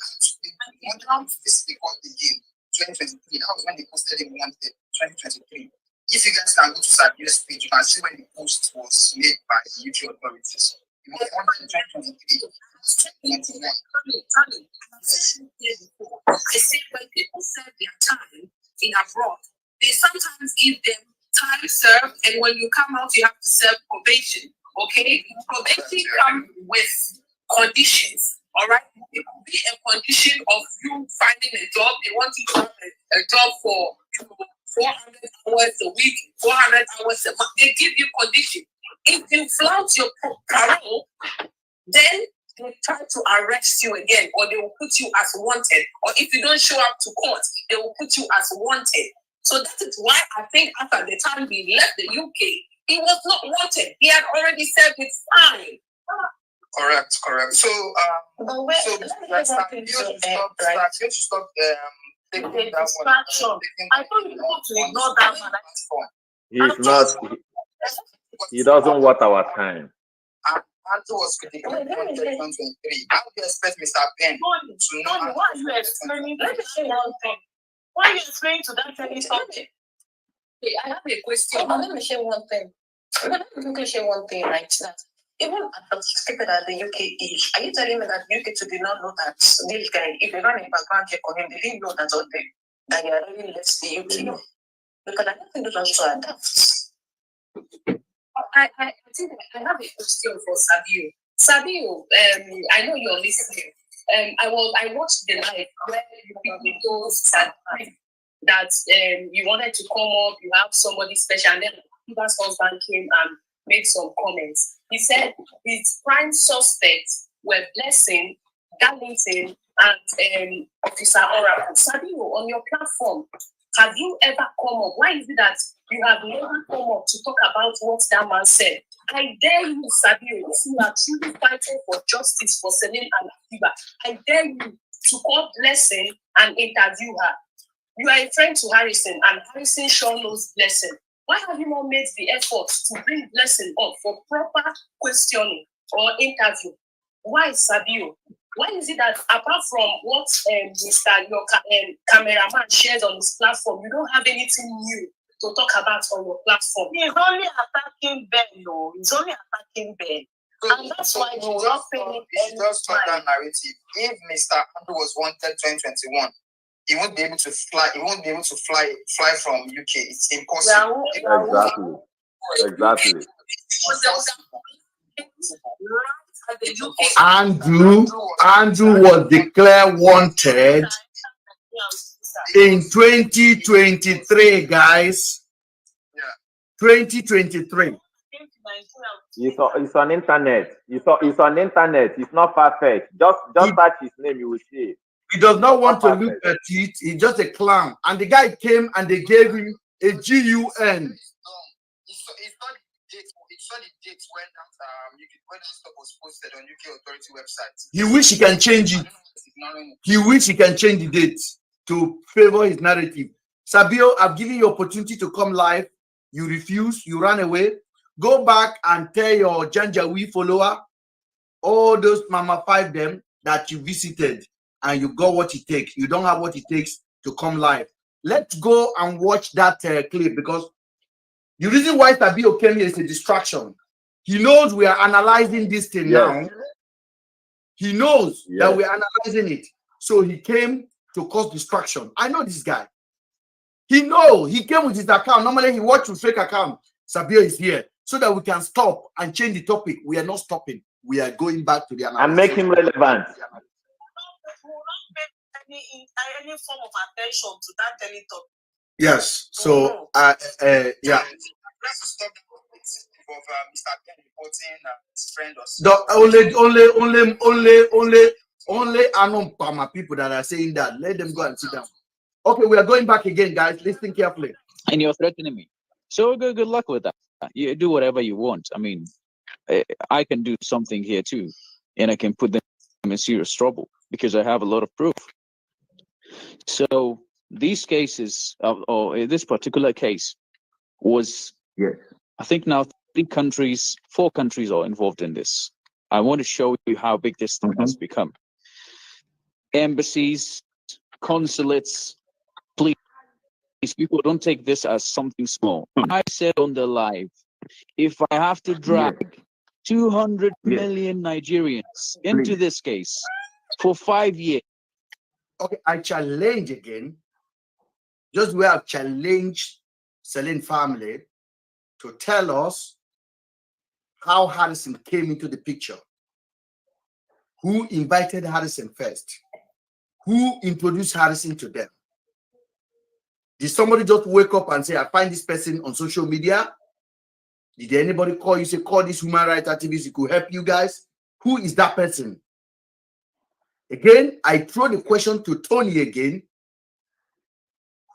wanted to visit the court again 2023. That was when they posted him wanted 2023. If you guys can go to Sabio's page, you can see when the post was made by the UK authorities. It was wanted in 2023. I said when people serve their time in abroad, they sometimes give them time served, and when you come out, you have to serve probation. Okay, probation comes with conditions. All right, it could be a condition of you finding a job. They want you to have a job for 400 hours a week, 400 hours a month. They give you conditions. If you flout your parole, then they try to arrest you again, or they will put you as wanted. Or if you don't show up to court, they will put you as wanted. So that is why I think after the time he left the UK, he was not wanted. He had already served his time. Correct. So, stop the distraction. I thought you want to ignore that man. He doesn't want our time. Andrew was critical in 2023. How do you expect Mr. Ben to know? Why are you explaining? Let me say one thing. Why are you explaining to that very something? Okay, I have a question. Let me share one thing. Let me share one thing, right? That even as people at the UK is, are you telling me that UK did not know that this guy, if you run a background check on him, they didn't know that he had already left the UK? Because I don't think those are so adapt. I think I have a question for Sabio. Sabio, I know you're listening. I watched the live where you told that you wanted to come up, you have somebody special, and then Afiba's husband came and made some comments. He said his prime suspects were Blessing, Darlington, and Officer Oracle. Sabio, on your platform, have you ever come up? Why is it that you have never come up to talk about what that man said? I dare you, Sabio, if you are truly fighting for justice for Celine and Afiba, I dare you to call Blessing and interview her. You are a friend to Harrison, and Harrison sure knows Blessing. Why have you not made the effort to bring Blessing up for proper questioning or interview? Why, Sabio? Why is it that apart from what your cameraman shares on his platform, you don't have anything new to talk about on your platform? He's only attacking Ben, no. He's only attacking Ben. And that's why you just stop that narrative. If Mr. Andrew was wanted 2021, he won't be able to fly. He won't be able to fly from UK. It's impossible. Exactly. Andrew was declared wanted in 2023, guys. 2023. It's on internet. It's on internet. It's not perfect. Just search his name, you will see it. He does not want to look at it. He's just a clown. And the guy came and they gave him a GUN. He saw the date when that stuff was posted on UK authority website. He wish he can change it. He wish he can change the date to favor his narrative. Sabio, I've given you opportunity to come live. You refuse. You ran away. Go back and tell your Janjaweed follower, all those Mama 5 them, that you visited and you got what it takes. You don't have what it takes to come live. Let's go and watch that clip, because the reason why Sabio came here is a distraction. He knows we are analyzing this thing now. He knows that we are analyzing it. So he came to cause distraction. I know this guy. He came with his account. Normally he watches with fake account. Sabio is here so that we can stop and change the topic. We are not stopping. We are going back to the analysis. And make him relevant. Any form of attention to that daily topic. Yes. So yeah. Only Anon Pama people that are saying that. Let them go and sit down. Okay, we are going back again, guys. Listen carefully. And you're threatening me. So good luck with that. You do whatever you want. I mean, I can do something here too, and I can put them in serious trouble because I have a lot of proof. So these cases, or this particular case, was, I think now 4 countries are involved in this. I want to show you how big this thing has become. Embassies, consulates, please, people don't take this as something small. I said on the live, if I have to drag 200 million Nigerians into this case for 5 years. Okay, I challenge again, just where I've challenged Celine family to tell us how Harrison came into the picture. Who invited Harrison first? Who introduced Harrison to them? Did somebody just wake up and say, I find this person on social media? Did anybody call you, say, call this human rights activist, it could help you guys? Who is that person? Again, I throw the question to Tony again.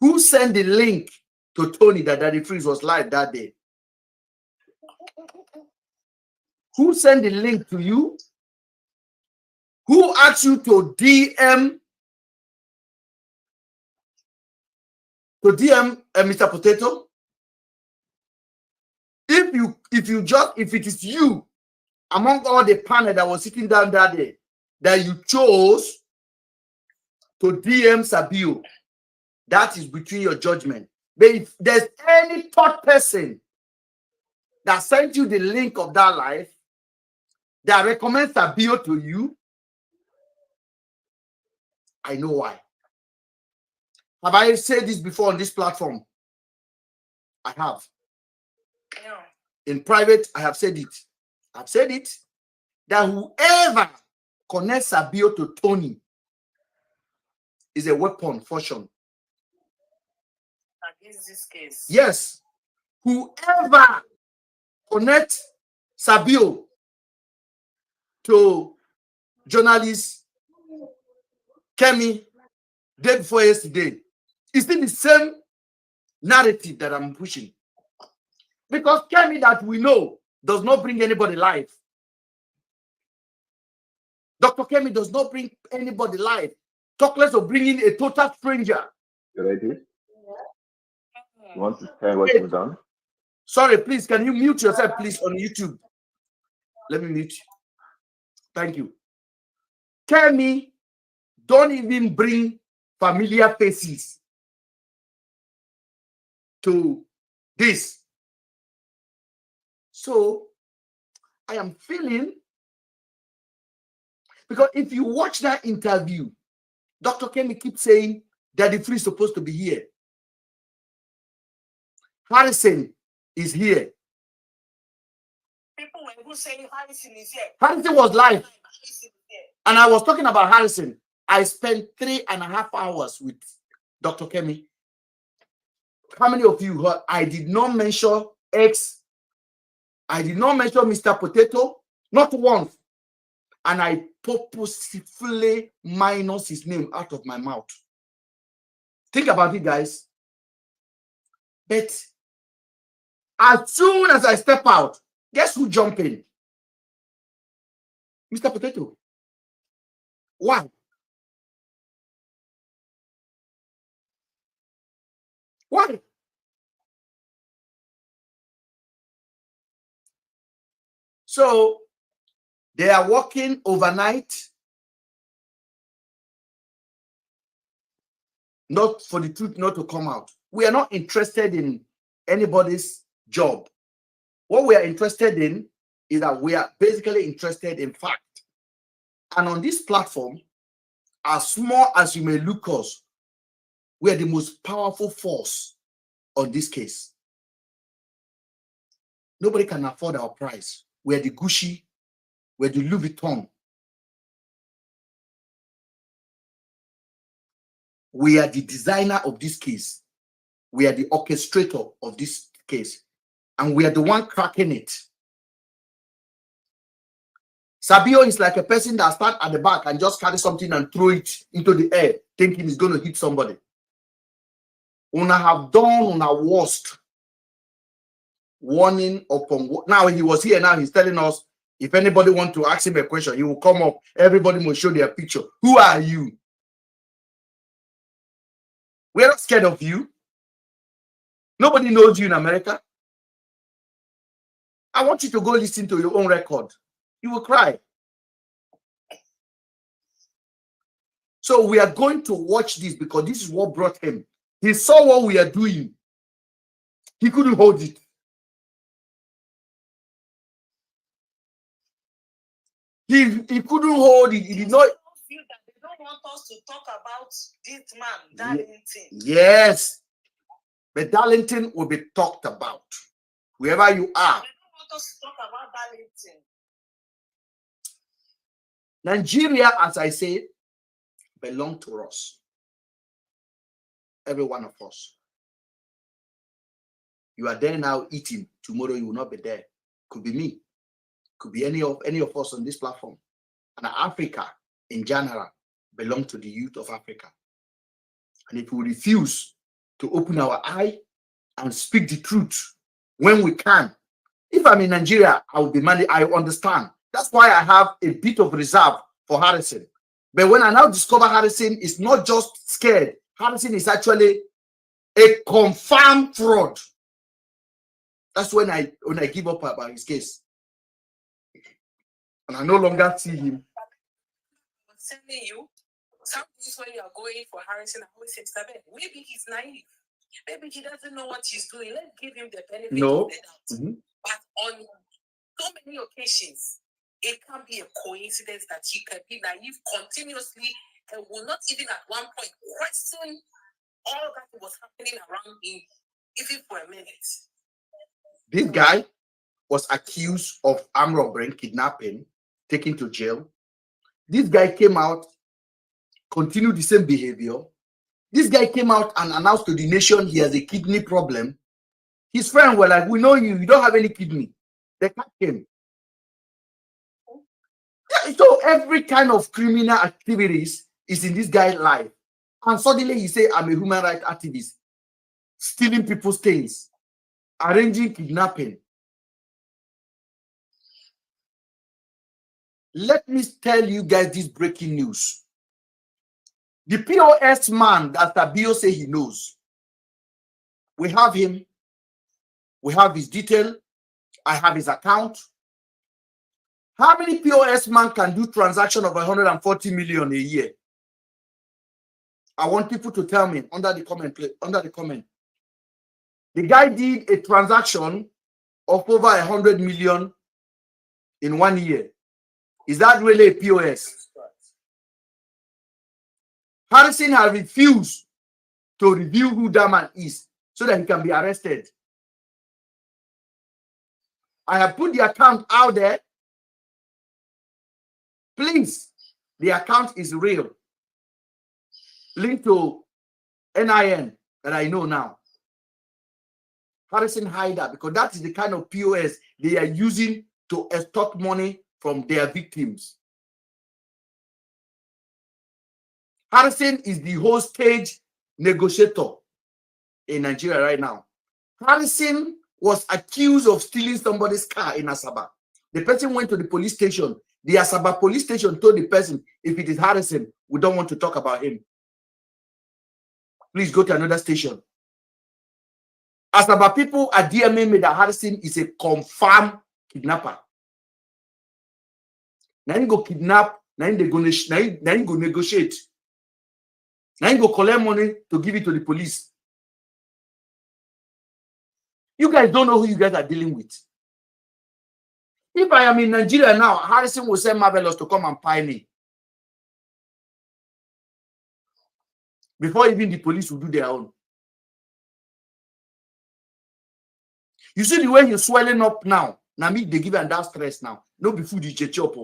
Who sent the link to Tony that Daddy Freeze was live that day? Who sent the link to you? Who asked you to DM Mr. Potato? If it is you among all the panel that was sitting down that day that you chose to DM Sabio, that is between your judgment. But if there's any third person that sent you the link of that live that recommends Sabio to you, I know why. Have I said this before on this platform? I have. Yeah. In private, I have said it. I've said it that whoever connects Sabio to Tony is a weapon function. Against this case. Yes. Whoever connects Sabio to journalist Kemi day before yesterday, is still the same narrative that I'm pushing. Because Kemi that we know does not bring anybody live. Dr. Kemi does not bring anybody live. Talk less of bringing a total stranger. You ready? You want to tell what you've done? Sorry, please, can you mute yourself, please, on YouTube? Let me mute you. Thank you. Kemi don't even bring familiar faces to this. So, I am feeling, because if you watch that interview, Dr. Kemi keeps saying that the three is supposed to be here. Harrison is here. People were saying Harrison is here. Harrison was live. And I was talking about Harrison. I spent 3.5 hours with Dr. Kemi. How many of you heard? I did not mention X. I did not mention Mr. Potato. Not once. And I purposefully minus his name out of my mouth. Think about it, guys. But as soon as I step out, guess who jump in? Mr. Potato. Why? Why? So they are working overnight not for the truth not to come out. We are not interested in anybody's job. What we are interested in is that we are basically interested in fact. And on this platform, as small as you may look us, we are the most powerful force on this case. Nobody can afford our price. We are the Gucci, we are the Louis Vuitton. We are the designer of this case. We are the orchestrator of this case. And we are the one cracking it. Sabio is like a person that starts at the back and just carry something and throw it into the air, thinking it's going to hit somebody. Una have done una worst. Warning upon now he was here, now he's telling us if anybody want to ask him a question, he will come up, everybody will show their picture. Who are you? We're not scared of you. Nobody knows you in America. I want you to go listen to your own record. You will cry. So we are going to watch this because this is what brought him. He saw what we are doing. He couldn't hold it. He couldn't hold it. He did not. They don't want us to talk about this man, Darlington. Yes. But Darlington will be talked about. Wherever you are. They don't want us to talk about Darlington. Nigeria, as I say, belongs to us. Every one of us. You are there now eating. Tomorrow you will not be there. Could be me. Could be any of us on this platform. And Africa, in general, belongs to the youth of Africa. And if we refuse to open our eye and speak the truth when we can, if I'm in Nigeria, I will be mad. I understand. That's why I have a bit of reserve for Harrison. But when I now discover Harrison is not just scared, Harrison is actually a confirmed fraud. That's when I give up about his case. And I no longer see him. I'm telling you, sometimes when you are going for Harrison, I always say, maybe he's naive. Maybe he doesn't know what he's doing. Let's give him the benefit of the doubt. Mm-hmm. But on so many occasions, it can be a coincidence that he can be naive continuously and will not even at one point question all that was happening around him, even for a minute. This guy was accused of armed robbery, kidnapping, taken to jail. This guy came out, continued the same behavior. This guy came out and announced to the nation he has a kidney problem. His friends were like, we know you don't have any kidney. They can't him. Yeah, so every kind of criminal activities is in this guy's life. And suddenly he say, I'm a human rights activist, stealing people's things, arranging kidnapping. Let me tell you guys this breaking news. The POS man that Sabio say he knows. We have him. We have his detail. I have his account. How many POS man can do transaction of 140 million a year? I want people to tell me under the comment. The guy did a transaction of over 100 million in 1 year. Is that really a POS? Harrison has refused to reveal who that man is so that he can be arrested. I have put the account out there. Please, the account is real. Link to NIN that I know now. Harrison hide that because that is the kind of POS they are using to extort money from their victims. Harrison is the hostage negotiator in Nigeria right now. Harrison was accused of stealing somebody's car in Asaba. The person went to the police station. The Asaba police station told the person, if it is Harrison, we don't want to talk about him. Please go to another station. Asaba people are DMing me that Harrison is a confirmed kidnapper. Now you go kidnap, now you go negotiate. Now you go collect money to give it to the police. You guys don't know who you guys are dealing with. If I am in Nigeria now, Harrison will send Marvelous to come and pie me. Before even the police will do their own. You see the way you're swelling up now. Now me, they give and that stress now. No be food you chop.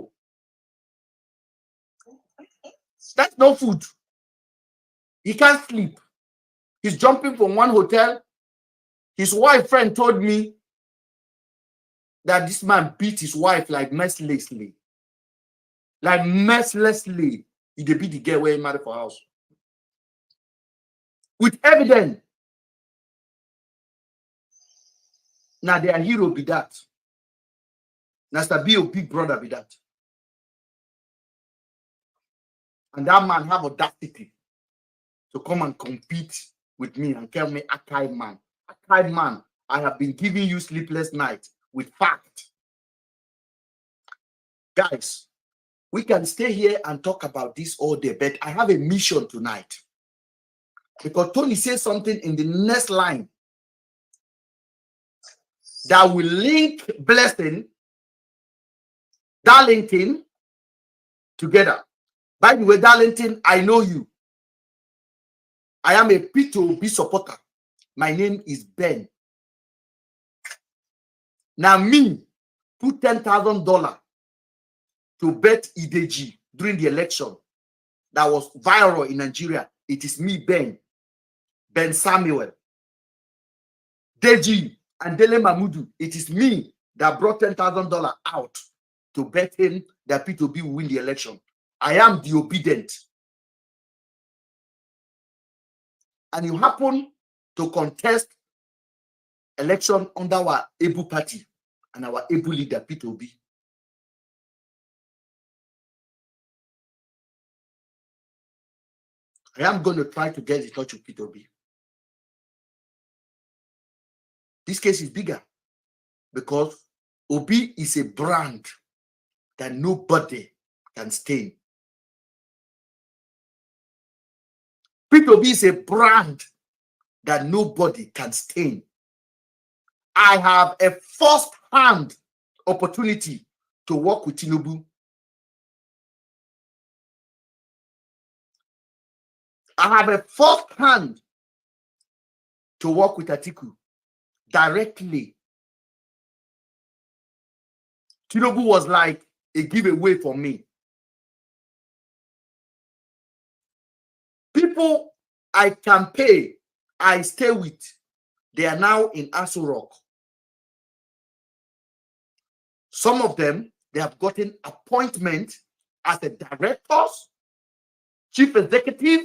That's no food. He can't sleep. He's jumping from one hotel. His wife friend told me that this man beat his wife like mercilessly. Like mercilessly. He beat the girl where he married for house. With evidence. Now their hero be that. Now be a big brother be that. And that man have audacity to come and compete with me and tell me, Akai man, I have been giving you sleepless nights with fact. Guys, we can stay here and talk about this all day, but I have a mission tonight. Because Tony says something in the next line that will link Blessing, Darlington together. By the way, Darlington, I know you. I am a P2B supporter. My name is Ben. Now me, put $10,000 to bet Ideji during the election that was viral in Nigeria. It is me, Ben Samuel, Deji, and Dele Mamudu. It is me that brought $10,000 out to bet him that P2B will win the election. I am the obedient. And you happen to contest election under our able party and our able leader, P2B. I am going to try to get in touch with P2B. This case is bigger because Obi is a brand that nobody can stain. P2B is a brand that nobody can stain. I have a first-hand opportunity to work with Tinubu. I have a first-hand to work with Atiku directly. Tinubu was like a giveaway for me. People I can pay, I stay with, they are now in Aso Rock. Some of them, they have gotten appointment as a directors, chief executive.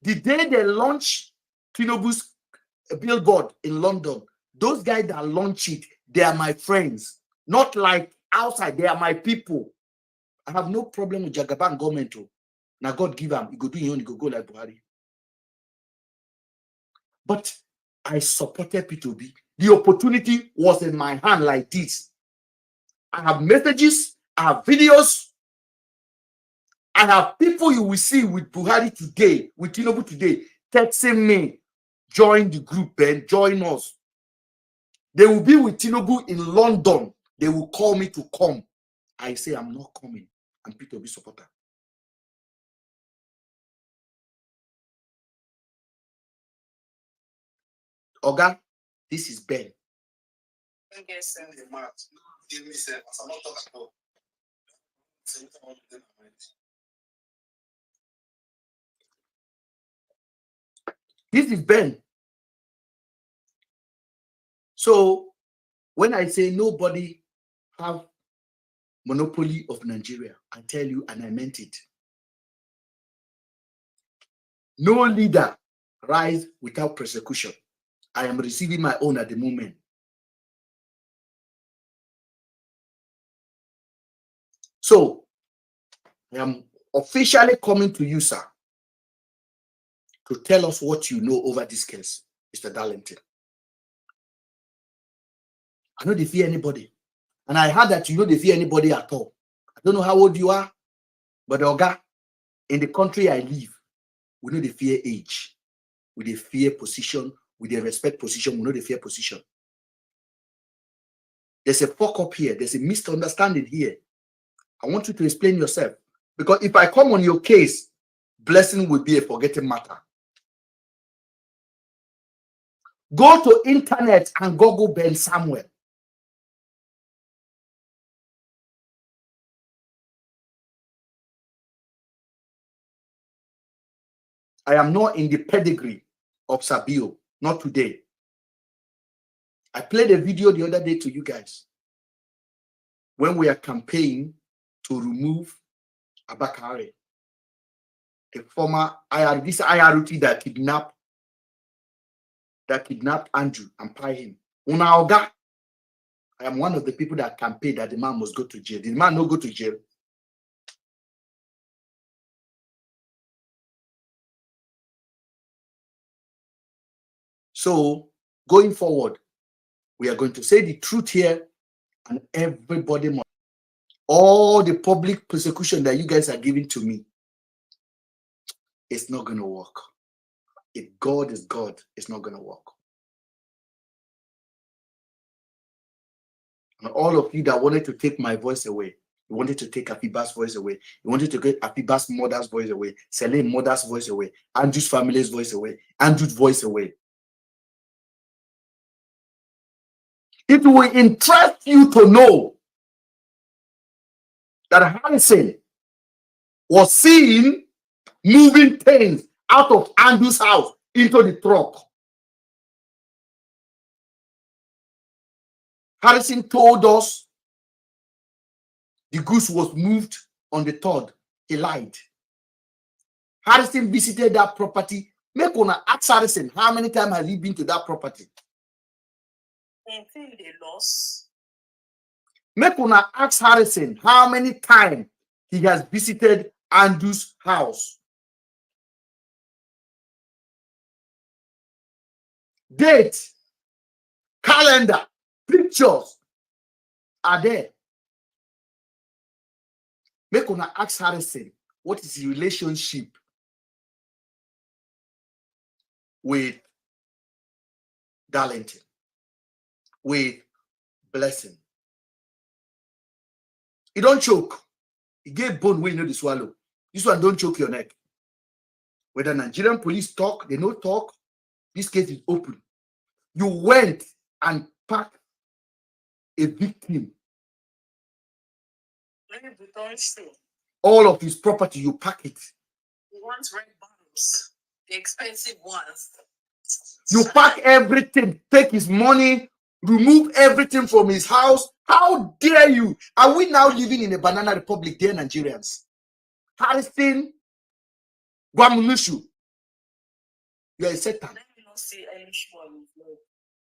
The day they launch Tinubu's billboard in London, those guys that launch it, they are my friends. Not like outside, they are my people. I have no problem with Jagaban government. Now God give him, he go do his own, he go like Buhari. But I supported P2B. The opportunity was in my hand like this. I have messages, I have videos, I have people you will see with Buhari today, with Tinubu today, texting me, join the group, Ben, join us. They will be with Tinubu in London. They will call me to come. I say, I'm not coming. I'm P2B supporter. Oga, this is Ben. This is Ben. So when I say nobody have monopoly of Nigeria, I tell you, and I meant it. No leader rise without persecution. I am receiving my own at the moment. So I am officially coming to you, sir, to tell us what you know over this case, Mr. Darlington. I know they fear anybody. And I heard that you know they fear anybody at all. I don't know how old you are. But Oga, in the country I live, we know the fear age, we the fear position, we the respect position, we know the fear position. There's a fuck up here, there's a misunderstanding here. I want you to explain yourself. Because if I come on your case, blessing will be a forgetting matter. Go to internet and Google Ben Samuel. I am not in the pedigree of Sabio, not today. I played a video the other day to you guys when we are campaigning to remove Abakari, the former IRT that kidnapped Andrew and pie him. Unaoga, I am one of the people that campaigned that the man must go to jail. Did the man not go to jail? So, going forward, we are going to say the truth here, and everybody must. All the public persecution that you guys are giving to me, it's not going to work. If God is God, it's not going to work. And all of you that wanted to take my voice away, you wanted to take Afiba's voice away, you wanted to get Afiba's mother's voice away, Celine mother's voice away, Andrew's family's voice away, Andrew's voice away. It will interest you to know that Harrison was seen moving things out of Andrew's house into the truck. Harrison told us the goose was moved on the 3rd. He lied. Harrison visited that property. Make una ask Harrison how many times has he been to that property? Until they lost. Make una ask Harrison how many times he has visited Andrew's house. Date, calendar, pictures are there. Make una ask Harrison what is his relationship with Darlington, with Blessing. You don't choke. You get bone when you know the swallow. This one don't choke your neck. Whether Nigerian police talk, they no talk. This case is open. You went and packed a victim. All of his property, you pack it. He wants red bombs, the expensive ones. You pack everything, take his money, remove everything from his house. How dare you? Are we now living in a banana republic, dear Nigerians? Harrison, Guamunishu, you are a Satan. Let me not see any shoe on his leg.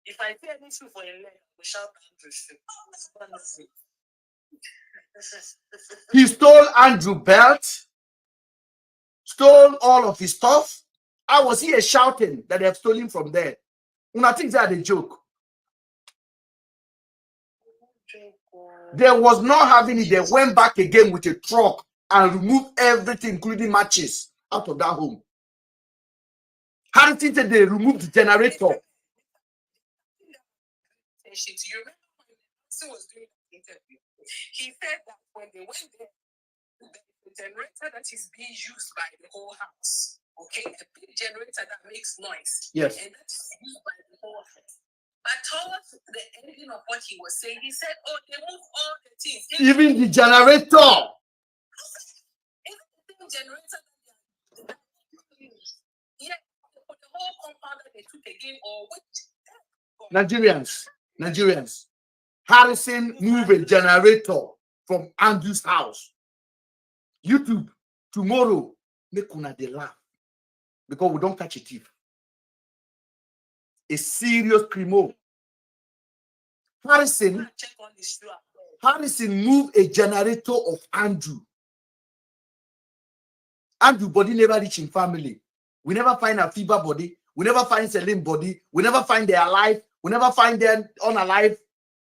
If I see any shoe for a leg, we shout Andrew. He stole Andrew belt, stole all of his stuff. I was here shouting that they have stolen from there. Una think that a joke. There was not having it. They went back again with a truck and removed everything, including matches, out of that home. Harrison said they removed the generator. He said that when they went there, the generator that is being used by the whole house, okay, a big generator that makes noise, yes, and that's used by the whole house. But towards the ending of what he was saying, he said, "Oh, they move all the things, even the generator." Even the same generator that yeah, the whole compound that they took again, or which Nigerians. Harrison moved a generator from Andrew's house. YouTube, tomorrow, make una dey laugh. Because we don't catch a thief. A serious criminal. Harrison moved a generator of Andrew. Andrew body never reach in family. We never find Afiba body. We never find Celine body. We never find them alive. We never find them unalive.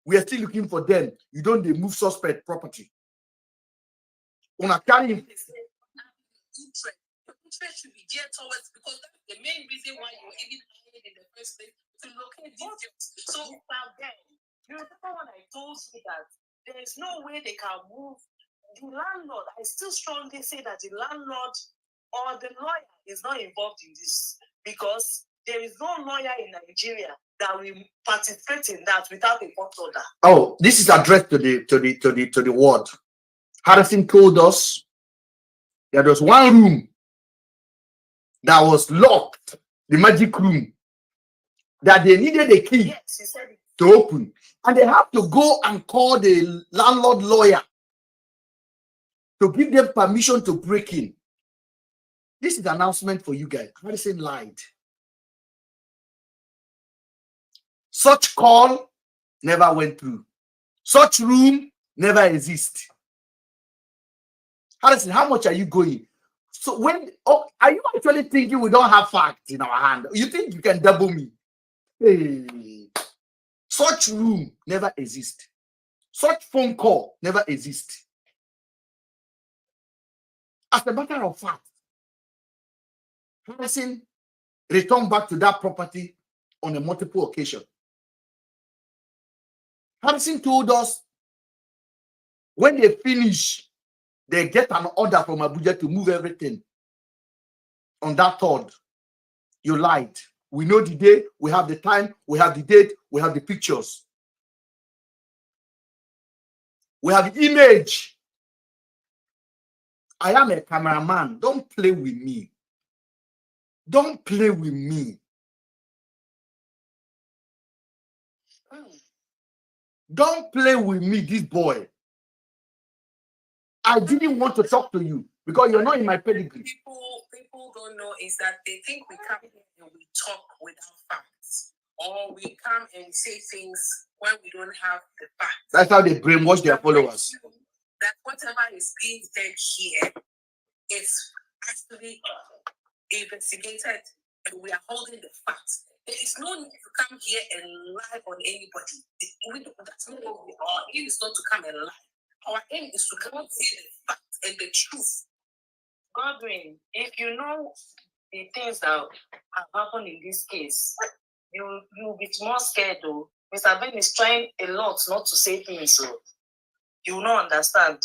We are still looking for them. You don't move suspect property. Una carry him. interest. Your interest should be geared towards, because that's the main reason why you were even hired in the first place, to locate these jobs. So then, you remember when I told you that there is no way they can move the landlord? I still strongly say that the landlord or the lawyer is not involved in this, because there is no lawyer in Nigeria that will participate in that without a court order. Oh, this is addressed to the ward. Harrison told us there was one room that was locked, the magic room, that they needed a key, yes, he said it, to open, and they have to go and call the landlord lawyer to give them permission to break in. This is the announcement for you guys. Harrison lied. Such call never went through. Such room never exists. Harrison, how much are you going? So are you actually thinking we don't have facts in our hand? You think you can double me? Hey, such room never exists. Such phone call never exists. As a matter of fact, Harrison returned back to that property on a multiple occasion. Harrison told us when they finish, they get an order from Abuja to move everything. On that third, you lied. We know the day, we have the time, we have the date, we have the pictures. We have the image. I am a cameraman. Don't play with me. Don't play with me. Don't play with me, this boy. I didn't want to talk to you because you're not in my pedigree. People don't know is that they think we come here and we talk without facts, or we come and say things when we don't have the facts. That's how they brainwash their followers. That whatever is being said here is actually investigated, and we are holding the facts. There is no need to come here and lie on anybody. That's not what we are. Our aim is not to come and lie. Our aim is to come and say the facts and the truth. Godwin, if you know the things that have happened in this case, you'll be more scared though. Mr. Ben is trying a lot not to say things, so you will not understand.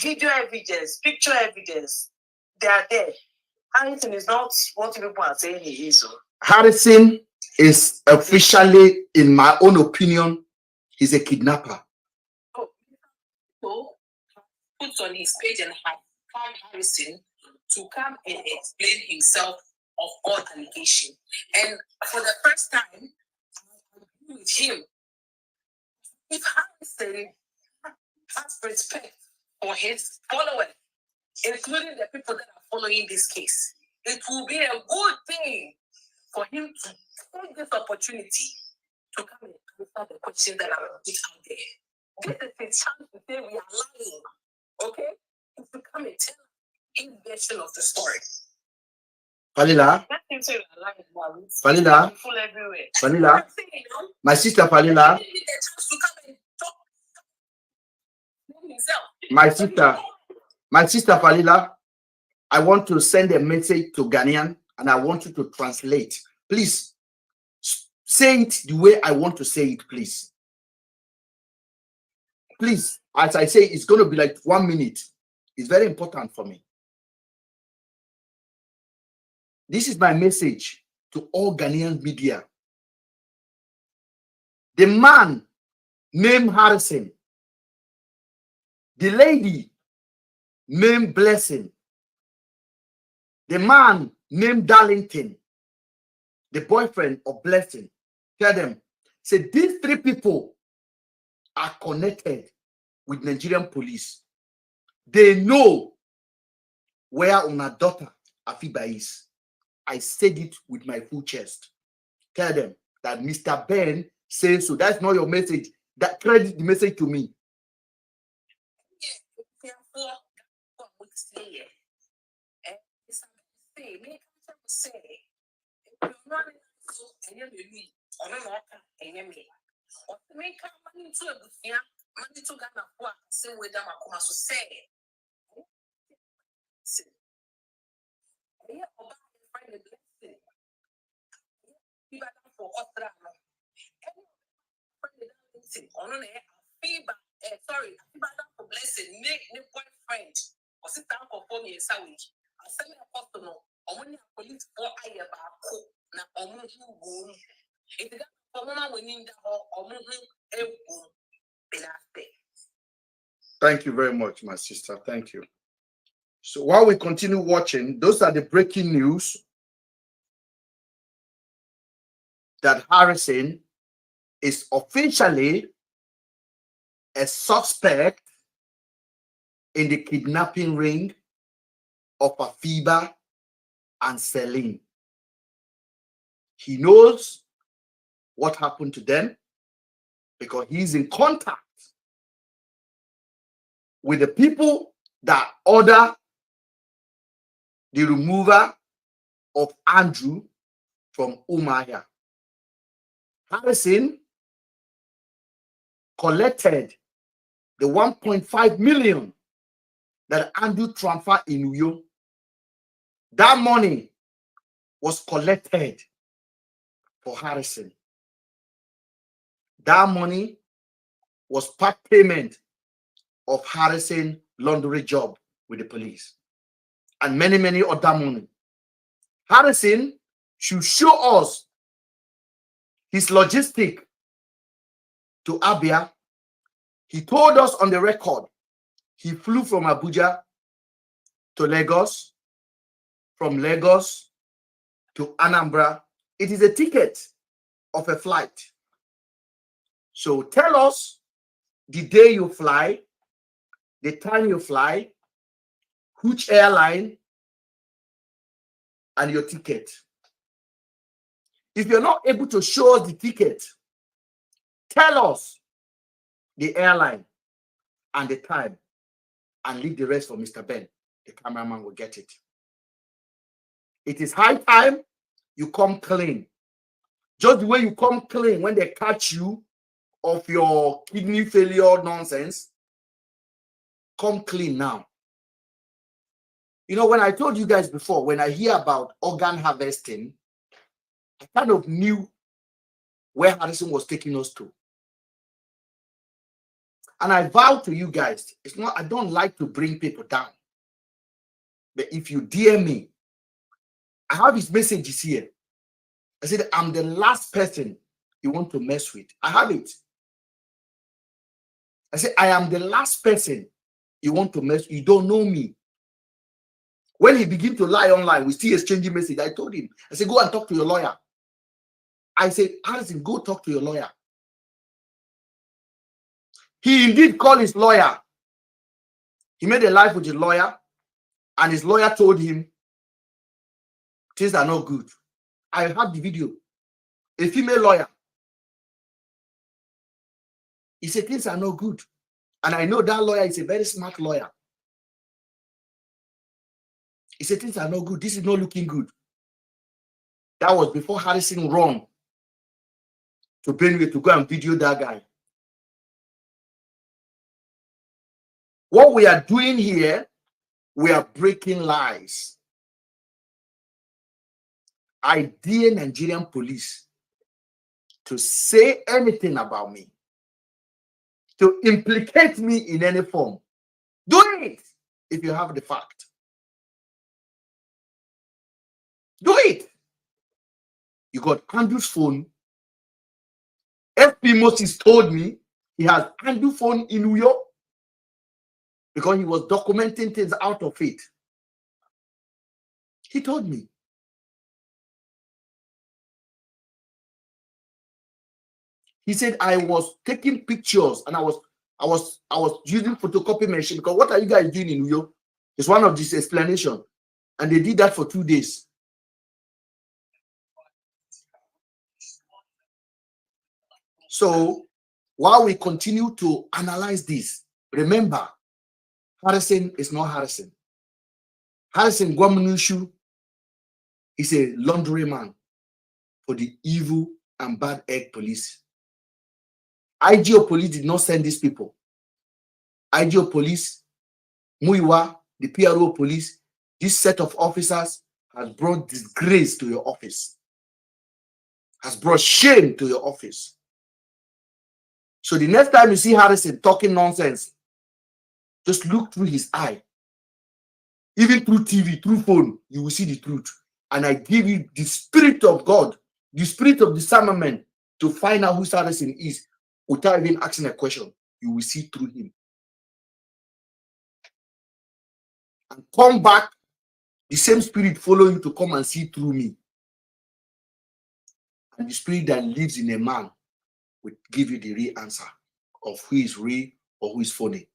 Video evidence, picture evidence, they are there. Harrison is not what people are saying he is. So. Harrison is officially, in my own opinion, he's a kidnapper. So, puts on his page and have Harrison to come and explain himself of all allegation. And for the first time, I agree with him. If Harrison has respect for his followers, including the people that are following this case, it will be a good thing for him to take this opportunity to come and answer the questions that are out there. This is a chance to say we are lying, okay? To come and tell his version of the story. Falila, my sister Falila, my sister Falila, I want to send a message to Ghanaian and I want you to translate. Please say it the way I want to say it, please. Please, as I say, it's going to be like 1 minute. It's very important for me. This is my message to all Ghanaian media. The man named Harrison, the lady named Blessing, the man named Darlington, the boyfriend of Blessing, tell them, say these three people are connected with Nigerian police. They know where my daughter Afiba is. I said it with my full chest. Tell them that Mr. Ben says so. That's not your message. That credit the message to me. On Afiba, sorry, Afiba for blessing, make the boyfriend or sit down for me a sandwich. I send a customer, or when you police for I about cook, now or move home. If you got for mama winning the hall or move a boom, thank you very much, my sister. Thank you. So while we continue watching, those are the breaking news that Harrison is officially a suspect in the kidnapping ring of Afiba and Celine. He knows what happened to them because he's in contact with the people that order the removal of Andrew from Umuahia. Harrison collected the 1.5 million that Andrew transferred in Uyo. That money was collected for Harrison. That money was part payment of Harrison laundry job with the police and many, many other money. Harrison should show us his logistic to Abia. He told us on the record he flew from Abuja to Lagos, from Lagos to Anambra. It is a ticket of a flight. So tell us the day you fly, the time you fly, which airline, and your ticket. If you're not able to show us the ticket, tell us the airline and the time and leave the rest for Mr. Ben. The cameraman will get it. It is high time you come clean. Just the way you come clean when they catch you of your kidney failure nonsense, come clean now. You know, when I told you guys before, when I hear about organ harvesting, I kind of knew where Harrison was taking us to. And I vow to you guys, it's not, I don't like to bring people down. But if you DM me, I have his messages here. I said, I'm the last person you want to mess with. I have it. I said, I am the last person you want to mess with. You don't know me. When he began to lie online, we still exchanging messages. I told him, I said, go and talk to your lawyer. I said, Harrison, go talk to your lawyer. He indeed called his lawyer. He made a live with his lawyer, and his lawyer told him, things are not good. I had the video. A female lawyer. He said, things are not good. And I know that lawyer is a very smart lawyer. He said, things are not good. This is not looking good. That was before Harrison ran to Benue to go and video that guy. What we are doing here, we are breaking lies. I dare Nigerian police to say anything about me, to implicate me in any form. Do it if you have the fact. Do it. You got Andrew's phone. FP Moses told me he has Andrew's phone in New York because he was documenting things out of it. He told me. He said I was taking pictures and I was using photocopy machine because what are you guys doing in New York? It's one of these explanations. And they did that for 2 days. So while we continue to analyze this, remember, Harrison is not Harrison. Harrison Guamunushu is a laundryman for the evil and bad egg police. IGO police did not send these people. IGO police, Muiwa, the PRO police, this set of officers has brought disgrace to your office, has brought shame to your office. So the next time you see Harrison talking nonsense, just look through his eye. Even through TV, through phone, you will see the truth. And I give you the Spirit of God, the Spirit of discernment to find out who Harrison is without even asking a question. You will see through him. And come back, the same Spirit follow you to come and see through me. And the Spirit that lives in a man will give you the real answer of who is real or who is phony.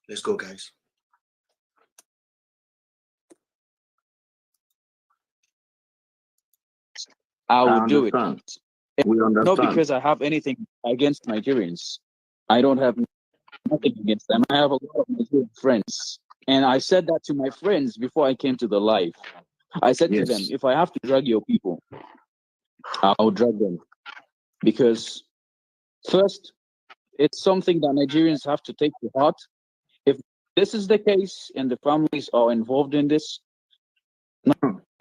Let's go, guys. I will do it. We understand. Not because I have anything against Nigerians. I don't have nothing against them. I have a lot of Nigerian friends. And I said that to my friends before I came to the live. I said to them, if I have to drag your people, I'll drag them. Because first, it's something that Nigerians have to take to heart. If this is the case and the families are involved in this,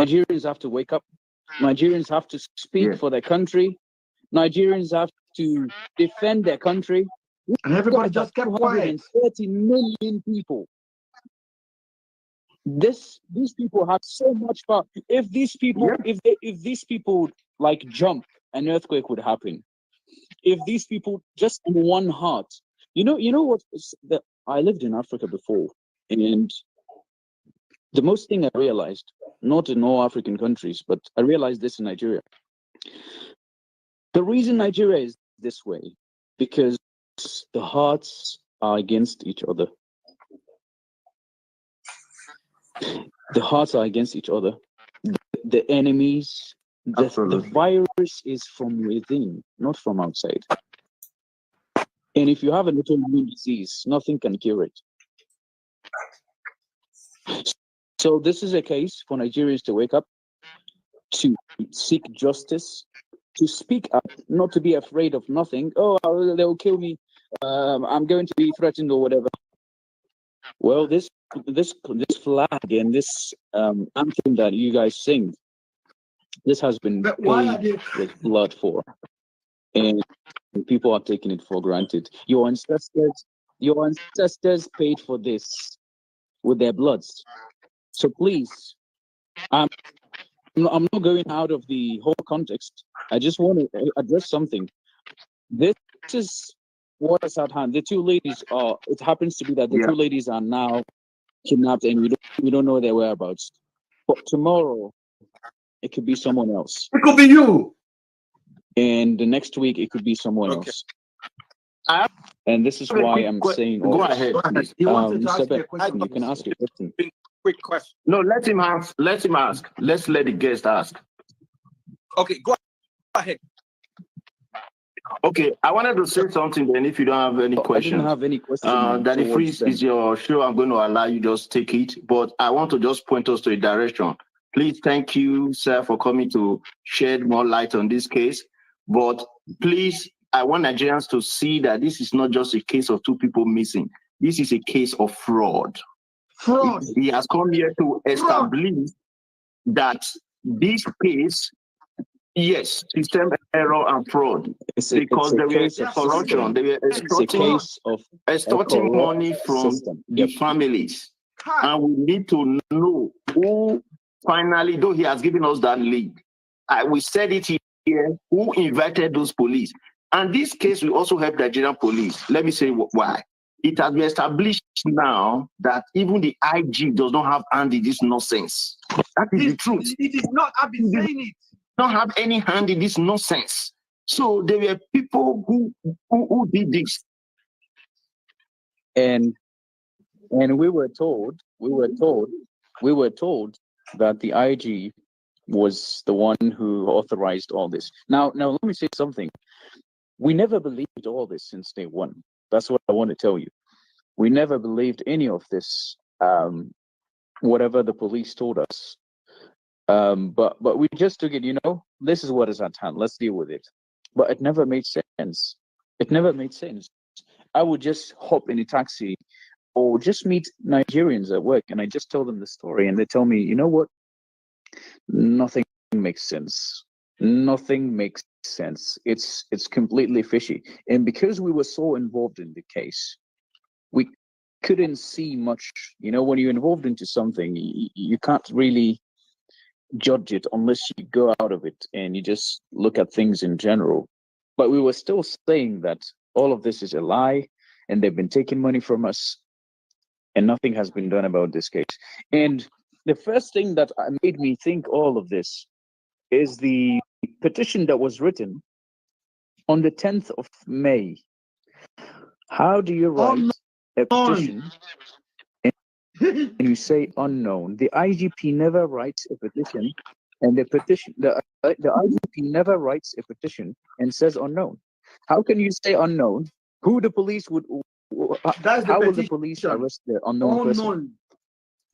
Nigerians have to wake up. Nigerians have to speak for their country. Nigerians have to defend their country. And everybody just kept quiet. 230 million people. These people have so much power. If these people, if these people like jump, an earthquake would happen. If these people just in one heart, you know what? I lived in Africa before, and the most thing I realized, not in all African countries, but I realized this in Nigeria. The reason Nigeria is this way, because the hearts are against each other. The hearts are against each other. The enemies, the virus is from within, not from outside. And if you have an autoimmune disease, nothing can cure it. So this is a case for Nigerians to wake up, to seek justice, to speak up, not to be afraid of nothing. Oh, they'll kill me. I'm going to be threatened or whatever. Well, this flag and this anthem that you guys sing, this has been paid with blood for, and people are taking it for granted. Your ancestors paid for this with their bloods. So please, I'm not going out of the whole context. I just want to address something. This is what is at hand. The two ladies are. It happens to be that the two ladies are now kidnapped, and we don't know their whereabouts. But tomorrow, it could be someone else. It could be you. And the next week, it could be someone else. And this is why I'm saying. Go ahead, please. Mr. Ben, you can ask your question. Quick question. No, let him ask. Let him ask. Let's let the guest ask. Okay, go ahead. Okay, I wanted to say something then if you don't have any questions. I didn't have any questions. Daddy Freeze is your show. I'm going to allow you just take it. But I want to just point us to a direction. Please, thank you, sir, for coming to shed more light on this case. But please, I want Nigerians to see that this is not just a case of two people missing. This is a case of fraud. Fraud. He has come here to establish that this case, yes, system error and fraud, because there is corruption. They were extorting money from the families. And we need to know who finally, though he has given us that lead, we said it here, who invited those police. And this case will also help Nigerian police. Let me say why. It has been established now that even the IG does not have hand in this nonsense. That is the truth. It is not. I've been saying it. Don't have any hand in this nonsense. So there were people who did this. And we were told that the IG was the one who authorized all this. Now let me say something. We never believed all this since day one. That's what I want to tell you. We never believed any of this, whatever the police told us. But we just took it, this is what is at hand. Let's deal with it. But it never made sense. It never made sense. I would just hop in a taxi or just meet Nigerians at work and I just tell them the story and they tell me, you know what? Nothing makes sense. Nothing makes sense. It's completely fishy. And because we were so involved in the case, we couldn't see much. You know, when you're involved into something, you can't really judge it unless you go out of it and you just look at things in general. But we were still saying that all of this is a lie and they've been taking money from us and nothing has been done about this case. And the first thing that made me think all of this is the petition that was written on the 10th of May. How do you write a petition and you say unknown? The IGP never writes a petition, and the IGP never writes a petition and says unknown. How can you say unknown? Who the police would? How will the police arrest the unknown person?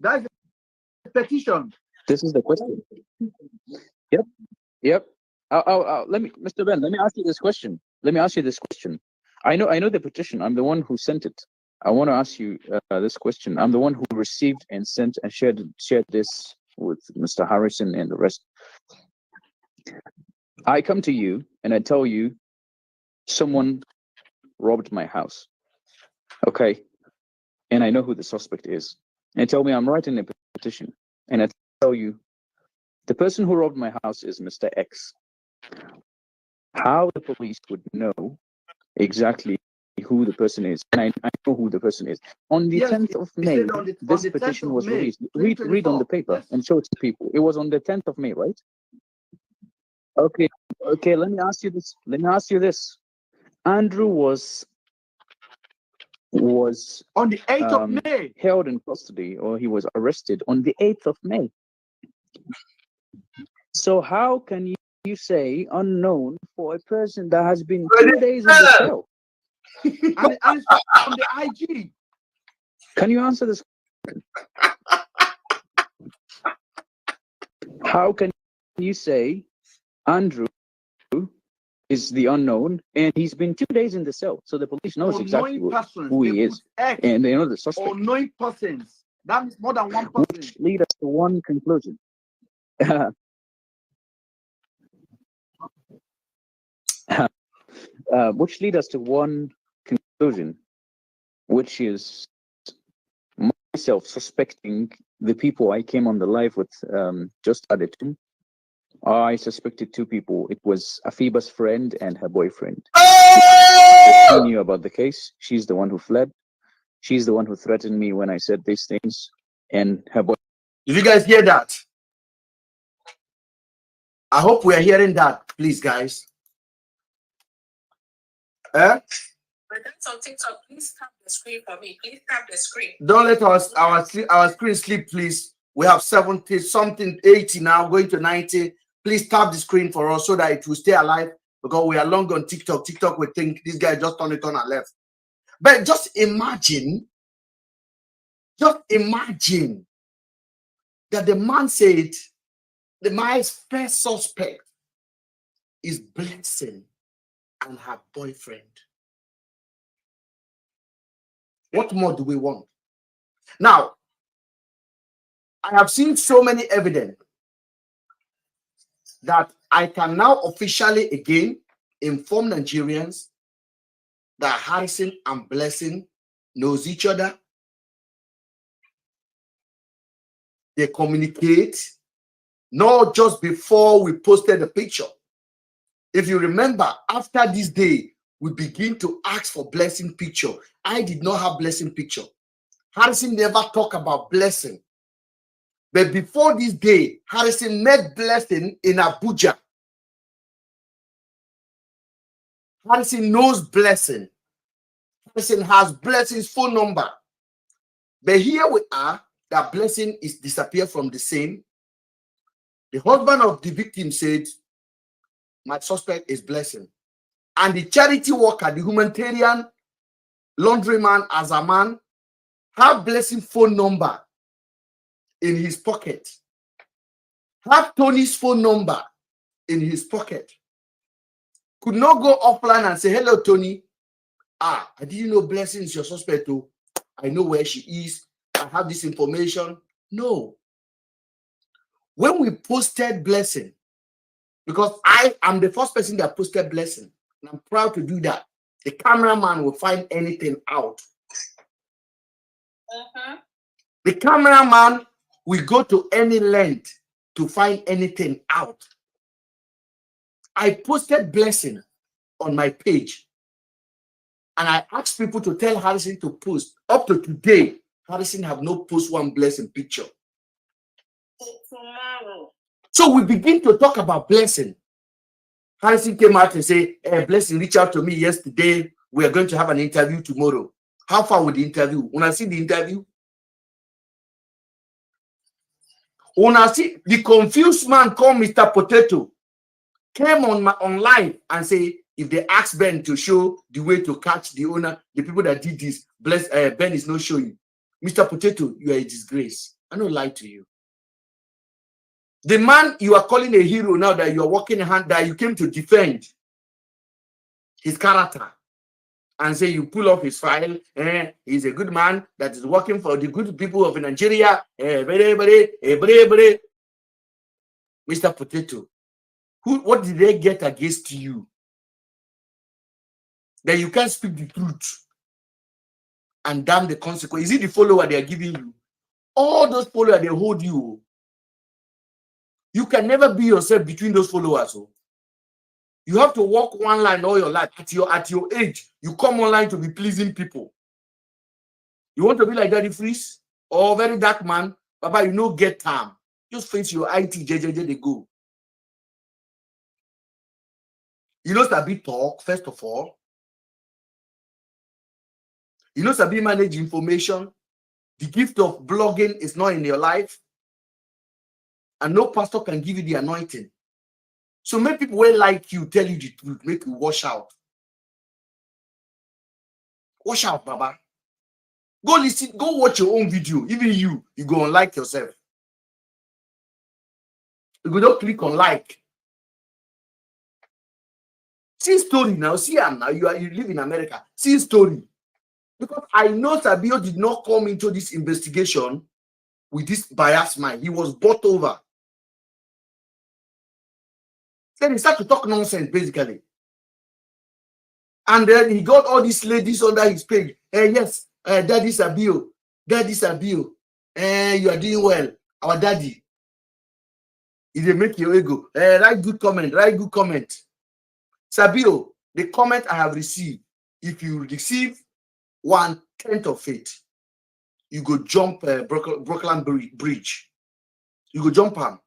That's the petition. This is the question. Yep. Let me, Mr. Ben. Let me ask you this question. I know the petition. I'm the one who sent it. I want to ask you this question. I'm the one who received and sent and shared this with Mr. Harrison and the rest. I come to you and I tell you, someone robbed my house. Okay, and I know who the suspect is. And tell me I'm writing a petition, and I tell you, the person who robbed my house is Mr. X. How the police would know exactly who the person is, and I know who the person is. On the 10th of May, this petition was released. Read on the paper and show it to people. It was on the 10th of May, right? Okay. Let me ask you this. Andrew was on the 8th of May held in custody, or he was arrested on the 8th of May. So how can you say unknown for a person that has been 2 days in the cell? and from the IG. Can you answer this? How can you say Andrew is the unknown and he's been 2 days in the cell? So the police knows exactly who he is, and they know the suspect. Unknown persons. That is more than one person. Which lead us to one conclusion. Which lead us to one conclusion, which is myself suspecting the people I came on the live with just added to. I suspected two people. It was Afiba's friend and her boyfriend. She knew about the case. She's the one who fled. She's the one who threatened me when I said these things. And her boyfriend. Did you guys hear that? I hope we are hearing that, please, guys. But that's on TikTok. Please tap the screen for me. Please tap the screen. Don't let us our screen sleep, please. We have 70 something, 80 now, going to 90. Please tap the screen for us so that it will stay alive, because we are long on TikTok. TikTok will think this guy just turned it on and left. But just imagine that the man said my first suspect is Blessing and her boyfriend. What more do we want? Now, I have seen so many evidence that I can now officially again inform Nigerians that Harrison and Blessing knows each other. They communicate, not just before we posted the picture. If you remember, after this day, we begin to ask for Blessing picture. I did not have Blessing picture. Harrison never talked about Blessing. But before this day, Harrison met Blessing in Abuja. Harrison knows Blessing. Harrison has Blessing's phone number. But here we are, that Blessing is disappeared from the scene. The husband of the victim said, my suspect is Blessing. And the charity worker, the humanitarian laundryman as a man, have Blessing phone number in his pocket. Have Tony's phone number in his pocket. Could not go offline and say, hello, Tony. I didn't know Blessing is your suspect too. I know where she is. I have this information. No. When we posted Blessing, Because I am the first person that posted blessing. And I'm proud to do that. The cameraman will find anything out. The cameraman will go to any length to find anything out. I posted blessing on my page. And I asked people to tell Harrison to post. Up to today, Harrison have no post one blessing picture. So we begin to talk about blessing. Harrison came out and said, hey, blessing, reach out to me yesterday. We are going to have an interview tomorrow. How far with the interview? When I see the interview, when I see the confused man called Mr. Potato, came on live and say, if they ask Ben to show the way to catch the owner, the people that did this, Ben is not showing. Mr. Potato, you are a disgrace. I don't lie to you. The man you are calling a hero now that you are working hand, that you came to defend his character and say you pull off his file, he's a good man that is working for the good people of Nigeria. Mr. Potato, what did they get against you? That you can't speak the truth and damn the consequence. Is it the follower they are giving you? All those followers, they hold you. You can never be yourself between those followers. You have to walk one line all your life. At your age, you come online to be pleasing people. You want to be like Daddy Freeze or very dark man, Papa, you know, get time. Just face your IT, JJJ, they go. You know, Sabi talk, first of all. You know, Sabi manage information. The gift of blogging is not in your life. And no pastor can give you the anointing. So many people will like you, tell you the truth, make you wash out. Wash out, Baba. Go listen, go watch your own video. Even you go and like yourself. You go don't click on like. See story now. See now. You live in America. See story. Because I know Sabio did not come into this investigation with this biased mind. He was bought over. Then he started to talk nonsense, basically. And then he got all these ladies under his page. Yes, Daddy Sabio. Daddy Sabio. You are doing well. Our daddy. He dey make your ego. Write good comment. Write good comment. Sabio, the comment I have received, if you receive 1/10 of it, you go jump Brooklyn Bridge. You go jump him.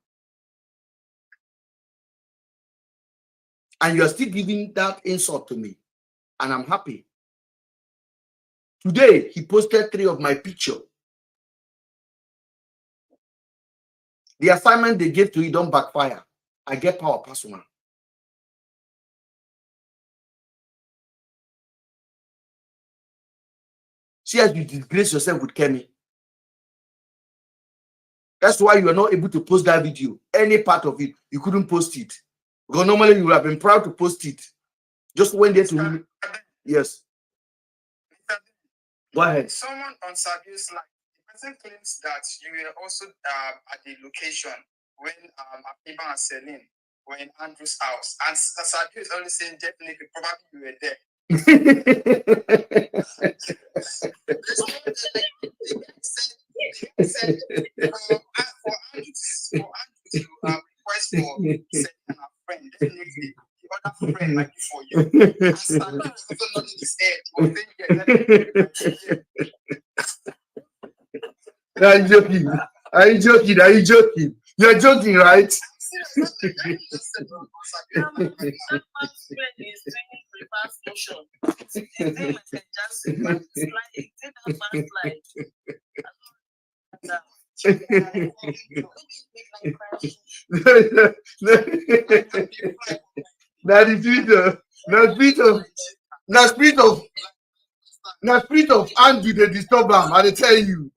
And you are still giving that insult to me. And I'm happy. Today, he posted 3 of my picture. The assignment they gave to you don't backfire. I get power personal. See as you disgrace yourself with Kemi. That's why you are not able to post that video. Any part of it, you couldn't post it. Because normally you would have been proud to post it. Just went there to... Yes. Go ahead. Someone on Sabio's line, the person claims that you were also at the location when Afiba and Celine were in Andrew's house. And Sabio is only saying definitely, probably you were there. Said, for Andrew to request for Celine and her friend, definitely the other friend might be for you. And Sabio was also nodding his head. Are you joking? Are you joking? Are you joking? You're joking, right? Now spirit of Andrew they disturb him, I tell you.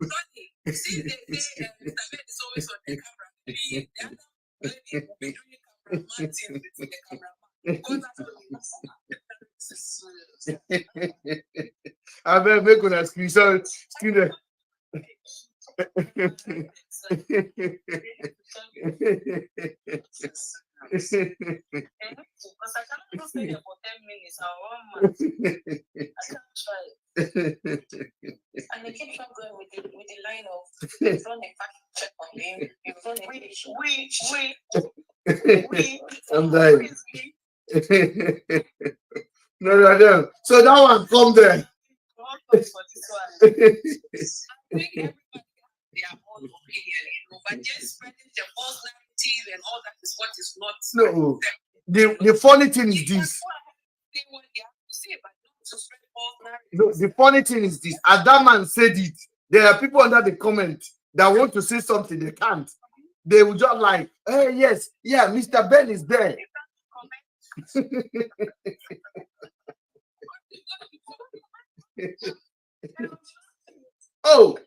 See, it's always on the camera. I better make on a screenshot. Because I cannot even stay there for 10 minutes or 1 month. I can't try it. And they keep on going with the line of you've run a fact check on him, you've run a I'm dying. No. So that one, come there. for this one. I think everybody their own opinion, but just spreading the false narrative and all that is what is not. No, the funny thing is this. No, the funny thing is this. As that man said it, there are people under the comment that want to say something, they can't. They will just like, hey, yes, yeah, Mr. Ben is there. Oh,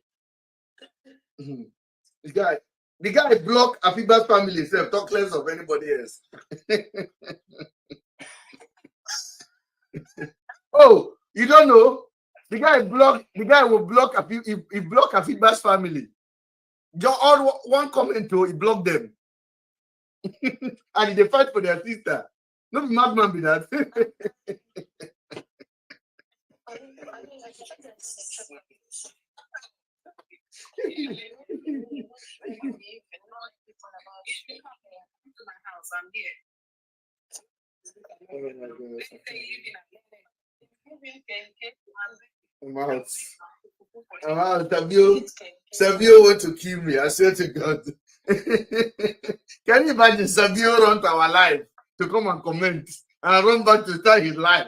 the guy blocked Afiba's family himself. Talk less of anybody else. Oh, you don't know? The guy will block he block Afiba's family. Just all one comment to he blocked them. And they fight for their sister. No madman be that. I'm out. Savio want to kill me. I swear to God. Can you imagine Savio run to our life to come and comment and run back to start his life?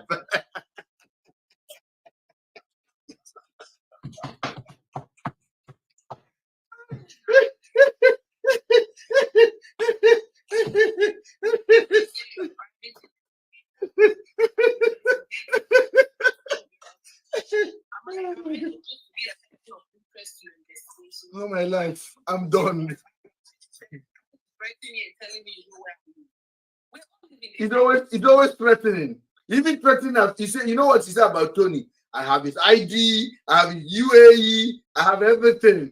Oh my life, I'm done. It's always threatening. Even threatening us. He said, you know what he said about Tony? I have his ID, I have his UAE, I have everything.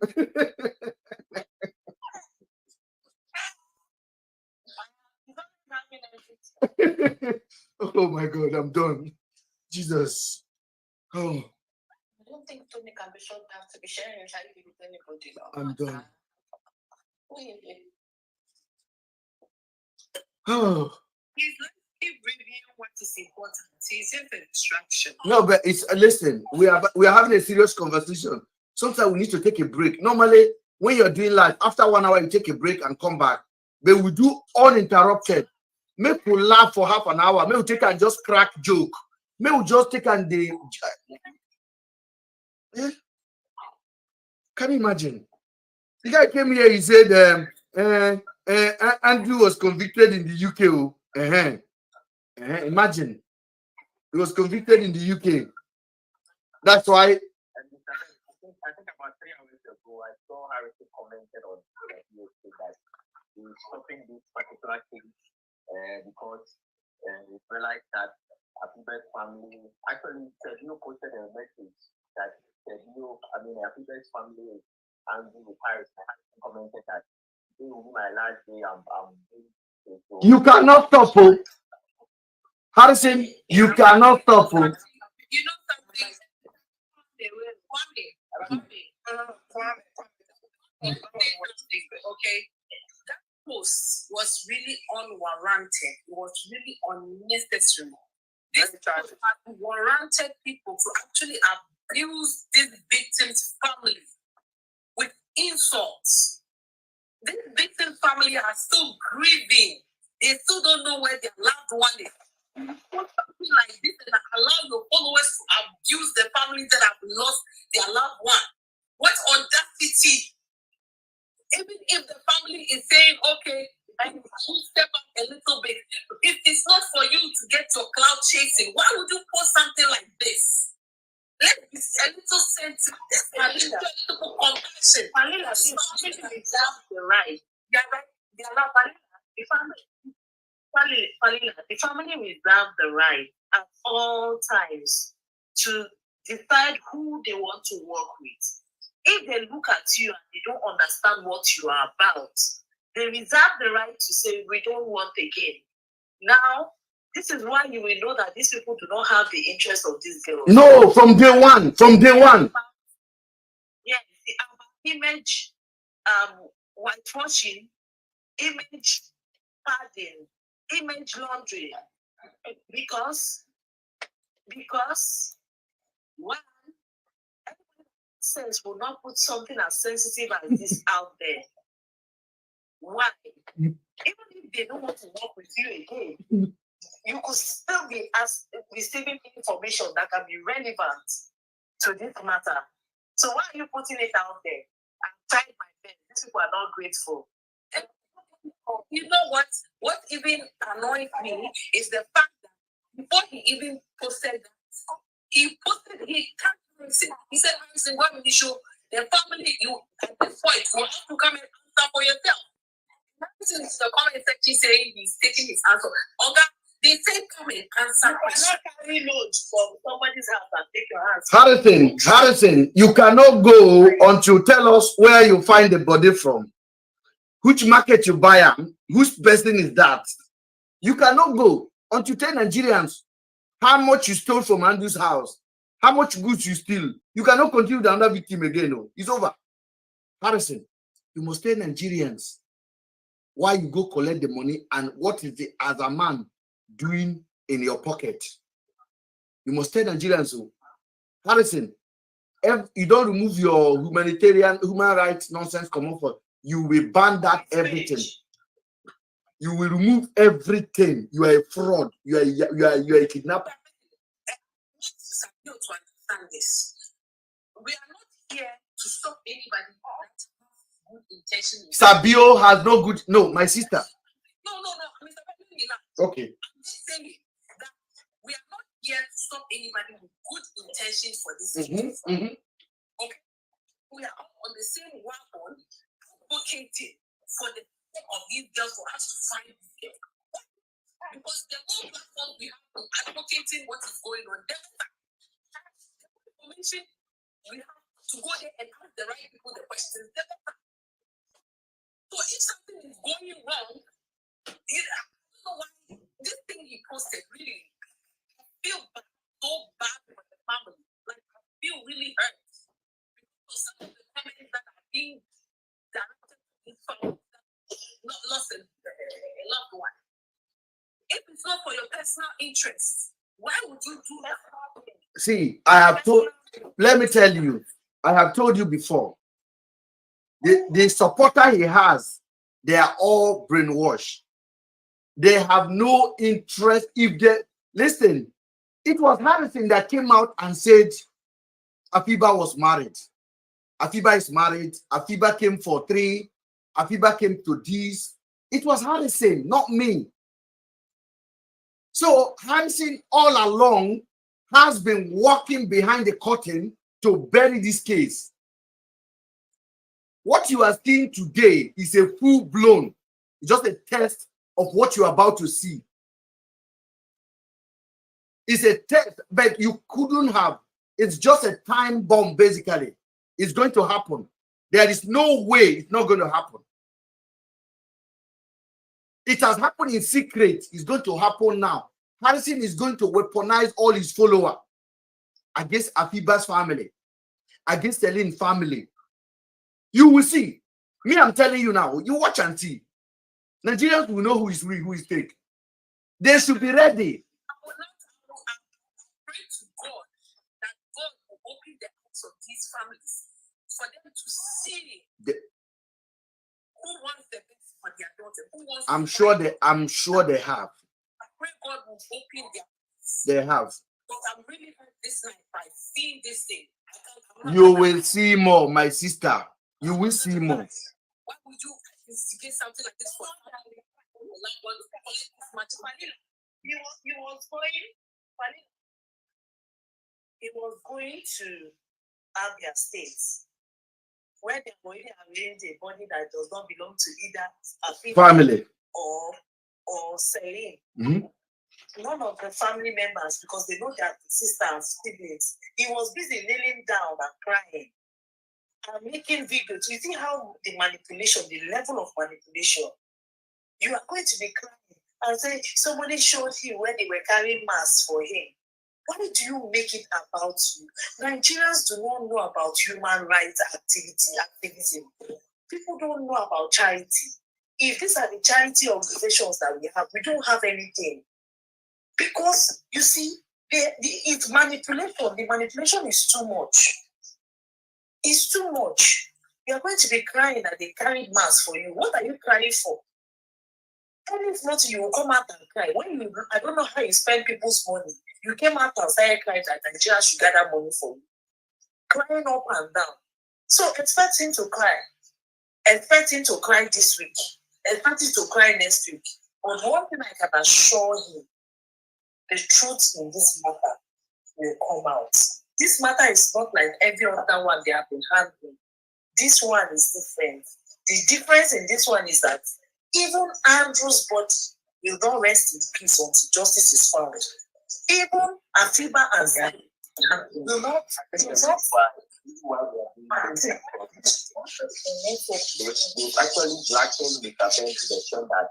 Oh my God, I'm done. Jesus. Oh. I don't think Tony can be shut down to be sharing your child with anybody. I'm done. Oh. He's not reviewing what is important. He's just a distraction. No, but it's listen, we are having a serious conversation. Sometimes we need to take a break. Normally, when you're doing live, after 1 hour, you take a break and come back. But we do uninterrupted. Make we laugh for half an hour. Maybe we take and just crack joke. Maybe we just take and the. Yeah. Can you imagine? The guy came here. He said, Andrew was convicted in the UK. Imagine, he was convicted in the UK. That's why. I think about 3 hours ago, I saw Harrison commented on that he's stopping this particular case because we realized that Afiba's family actually Sergio posted a message that Afiba's family is angry with Harrison. Harrison commented that today will be my last day. You cannot stop, oh. Harrison, you cannot stop, oh. You know something? Okay, that post was really unwarranted. It was really unnecessary. This post had warranted people to actually abuse this victim's family with insults. This victim's family are still grieving. They still don't know where their loved one is. Put something like this and allow your followers to abuse the families that have lost their loved one. What audacity! Even if the family is saying, okay, I will step up a little bit. If it's not for you to get your cloud chasing, why would you post something like this? Let me a little sense, a little compassion. The family reserve the right. They are right. They are not the family reserve the right at all times to decide who they want to work with. If they look at you and they don't understand what you are about, They reserve the right to say, we don't want again. Now, this is why you will know that these people do not have the interest of these girls. No, from day one. From day one. Yes, image whitewashing, image padding, image laundry. Because one sense will not put something as sensitive as this out there. Why? Even if they don't want to work with you again, you could still be receiving information that can be relevant to this matter. So why are you putting it out there? I've tried my best. These people are not grateful. And you know what? What even annoys me is the fact that before he even posted that, he said, Harrison, what will you show the family you at this point will have to come and answer for yourself. Harrison is the comment section saying he's taking his answer. Okay, they say come and answer. You cannot carry loads from somebody's house and take your hands. Harrison, you cannot go until you tell us where you find the body from, which market you buy them, whose person is that. You cannot go until you tell Nigerians how much you stole from Andrew's house, how much goods you steal. You cannot continue with another victim again. No, it's over. Harrison, you must tell Nigerians why you go collect the money and what is the other man doing in your pocket. You must tell Nigerians so. Harrison, if you don't remove your human rights nonsense come for, you will ban that everything. You will remove everything. You are a fraud. You are a kidnapper. To understand this, we are not here to stop anybody with good intention. Sabio has no good. No, my sister. No, Mr. Okay. I'm just saying that we are not here to stop anybody with good intentions for this. Okay. We are all on the same wagon, advocating for the sake of these girls for us to find these girls. Because the whole platform we have advocating what is going on. Information, we have to go there and ask the right people the questions. So if something is going wrong, I don't know why this thing he posted really, I feel so bad for the family. Like I feel really hurt. Because some of the comments that are being directed to this family not lost a loved one. If it's not for your personal interests, why would you do that? See, let me tell you, I have told you before, the supporter he has, they are all brainwashed. They have no interest. If they listen, it was Harrison that came out and said Afiba was married. Afiba is married. Afiba came for 3. Afiba came to this. It was Harrison, not me. So Harrison all along has been walking behind the curtain to bury this case. What you are seeing today is a full-blown, just a test of what you are about to see. It's a test, but you couldn't have. It's just a time bomb, basically. It's going to happen. There is no way it's not going to happen. It has happened in secret. It's going to happen now. Harrison is going to weaponize all his followers against Afiba's family, against Celine family. You will see. Me, I'm telling you now. You watch and see. Nigerians will know who is real, who is fake. They should be ready. I pray to God that God will open the eyes of these families for them to see who wants the best for their daughter. Who wants I'm sure they have. I pray God will open their eyes. They have. But I'm really hurt this night by seeing this thing. You will see more, my sister. You will see more. Why would you instigate something like this for family? He was going to Abia State, where they already arranged a body that does not belong to either a family or Celine. None of the family members, because they know their sisters, siblings. He was busy kneeling down and crying. are making videos. You see how the manipulation, the level of manipulation, you are going to be crying and say, somebody showed him when they were carrying masks for him. Why do you make it about you? Nigerians do not know about human rights activism. People don't know about charity. If these are the charity organizations that we have, we don't have anything. Because, you see, it's manipulation. The manipulation is too much. It's too much. You're going to be crying that they carried masks for you. What are you crying for? And if not, you will come out and cry. I don't know how you spend people's money. You came out and started crying that Nigeria should gather money for you. Crying up and down. So expect him to cry. Expect him to cry this week. Expect him to cry next week. But one thing I can assure him, the truth in this matter will come out. This matter is not like every other one they have been handling. This one is different. The difference in this one is that even Andrew's body will not rest in peace until justice is found. Even Afiba and Celine will not. Actually, blackened the campaign to the show that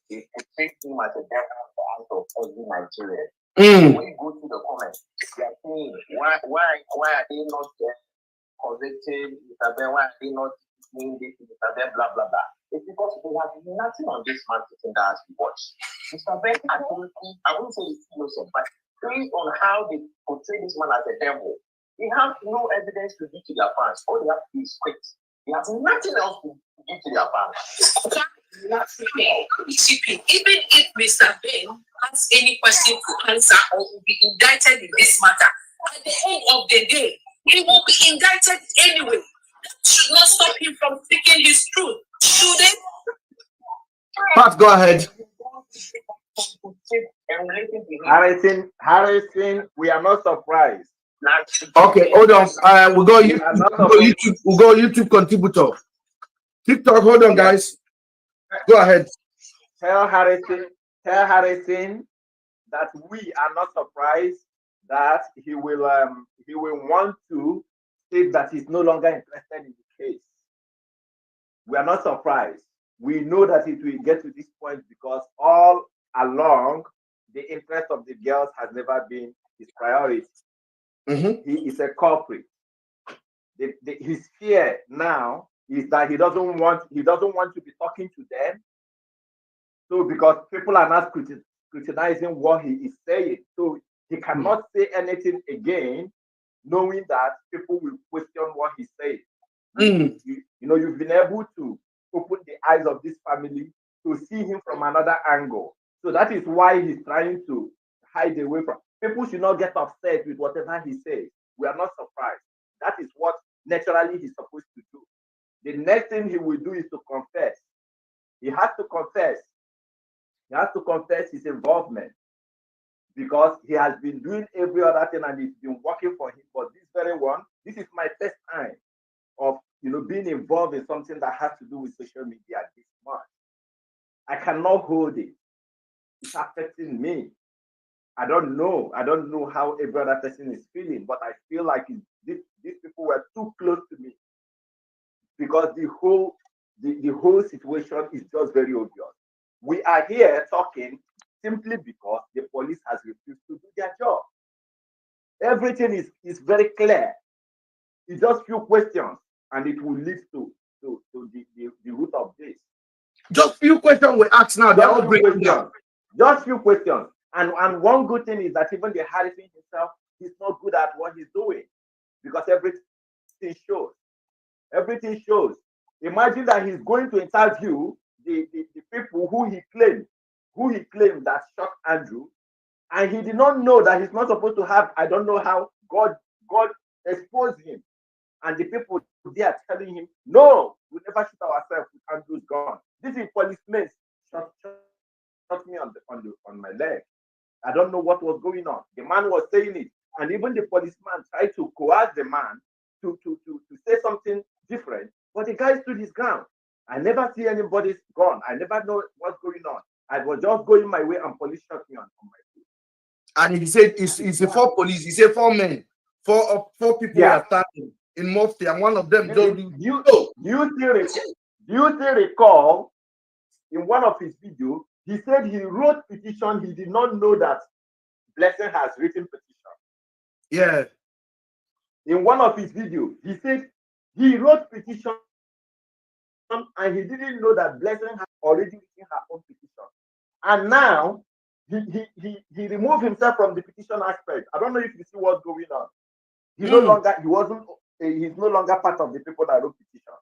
they portray him as a devil out of every Nigerian. When you go to the comments, they are saying, why are they not convicting Mr. Ben? Why are they not doing this to Mr. Ben? Blah blah blah. It's because they have nothing on this man sitting there as we watch. Mr. Ben actually, I wouldn't say it's innocent, but based on how they portray this man as a devil, they have no evidence to give to their fans. All they have to do is quit. They have nothing else to give to their fans. Even if Mr. Ben has any question to answer or will be indicted in this matter, at the end of the day, he will be indicted anyway. That should not stop him from speaking his truth. Should it? Pat, go ahead. Harrison, we are not surprised. Okay, hold on. We'll go YouTube contributor. TikTok, hold on, guys. Go ahead. Tell Harrison that we are not surprised that he will want to state that he's no longer interested in the case. We are not surprised. We know that it will get to this point because all along the interest of the girls has never been his priority. He is a culprit. His fear now is that he doesn't want to be talking to them. So because people are not scrutinizing what he is saying, so he cannot say anything again, knowing that people will question what he's saying. You've been able to open the eyes of this family to see him from another angle. So that is why he's trying to hide away from. People should not get upset with whatever he says. We are not surprised. That is what naturally he's supposed to do. The next thing he will do is to confess. He has to confess. He has to confess his involvement because he has been doing every other thing and it's been working for him. But this very one, this is my first time of being involved in something that has to do with social media this much. I cannot hold it. It's affecting me. I don't know how every other person is feeling, but I feel like these people were too close to me because the whole situation is just very obvious. We are here talking simply because the police has refused to do their job. Everything is very clear. It's just few questions, and it will lead to the root of this. Just few questions we ask now. They're all breaking down. Just few questions. And one good thing is that even the Harrison himself, he's not good at what he's doing because everything shows. Everything shows. Imagine that he's going to interview the people who he claimed that shot Andrew, and he did not know that he's not supposed to have. I don't know how God exposed him, and the people they are telling him, "No, we never shoot ourselves with Andrew's gun." This is policemen shot me on my leg. I don't know what was going on. The man was saying it, and even the policeman tried to coerce the man to say something different, but the guy stood his ground. I never see anybody's gun. I never know what's going on. I was just going my way, and police shot me on my feet. And he said, "It's four police." He said 4 men, four people are standing in Mufti, and one of them do you still recall in one of his videos, he said he wrote petition, he did not know that Blessing has written petition. Yeah. In one of his videos, he said he wrote petition and he didn't know that Blessing had already written her own petition. And now he removed himself from the petition aspect. I don't know if you see what's going on. He's no longer part of the people that wrote petition.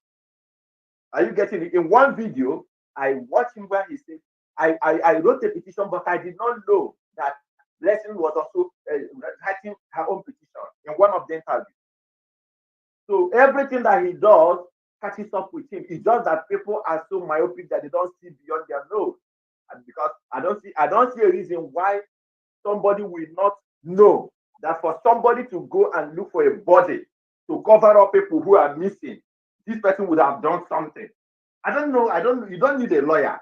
Are you getting it? In one video, I watched him where he said, I wrote a petition, but I did not know that Blessing was also writing her own petition in one of the interviews. So everything that he does catches up with him. It's just that people are so myopic that they don't see beyond their nose. And because I don't see a reason why somebody will not know that for somebody to go and look for a body to cover up people who are missing, this person would have done something. I don't know. You don't need a lawyer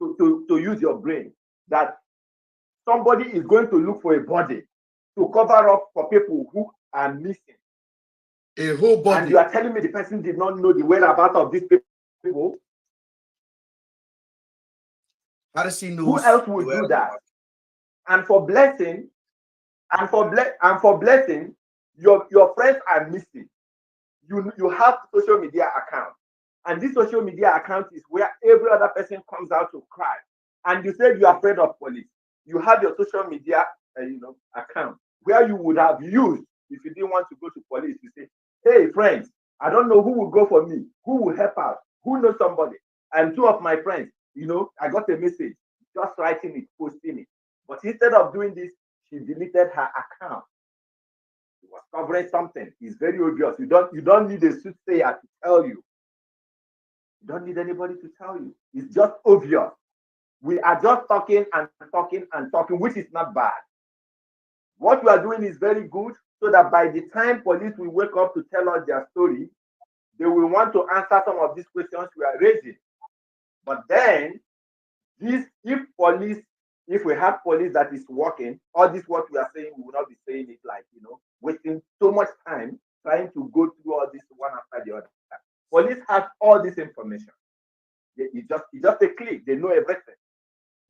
to use your brain that somebody is going to look for a body to cover up for people who are missing. A whole body. And you are telling me the person did not know the whereabouts of these people? How does he know? Who else would do that? And for Blessing, your friends are missing. You have social media account, and this social media account is where every other person comes out to cry. And you said you're afraid of police. You have your social media, account where you would have used if you didn't want to go to police. You say, "Hey friends, I don't know who will go for me, who will help out, who knows somebody." And two of my friends, I got a message, just writing it, posting it. But instead of doing this, she deleted her account. She was covering something. It's very obvious. You don't need a soothsayer to tell you. You don't need anybody to tell you. It's just obvious. We are just talking and talking and talking, which is not bad. What we are doing is very good, so that by the time police will wake up to tell us their story, they will want to answer some of these questions we are raising. But then, if we have police that is working, all this what we are saying, we will not be saying it like, wasting so much time trying to go through all this one after the other. Police have all this information. It's just a click. They know everything.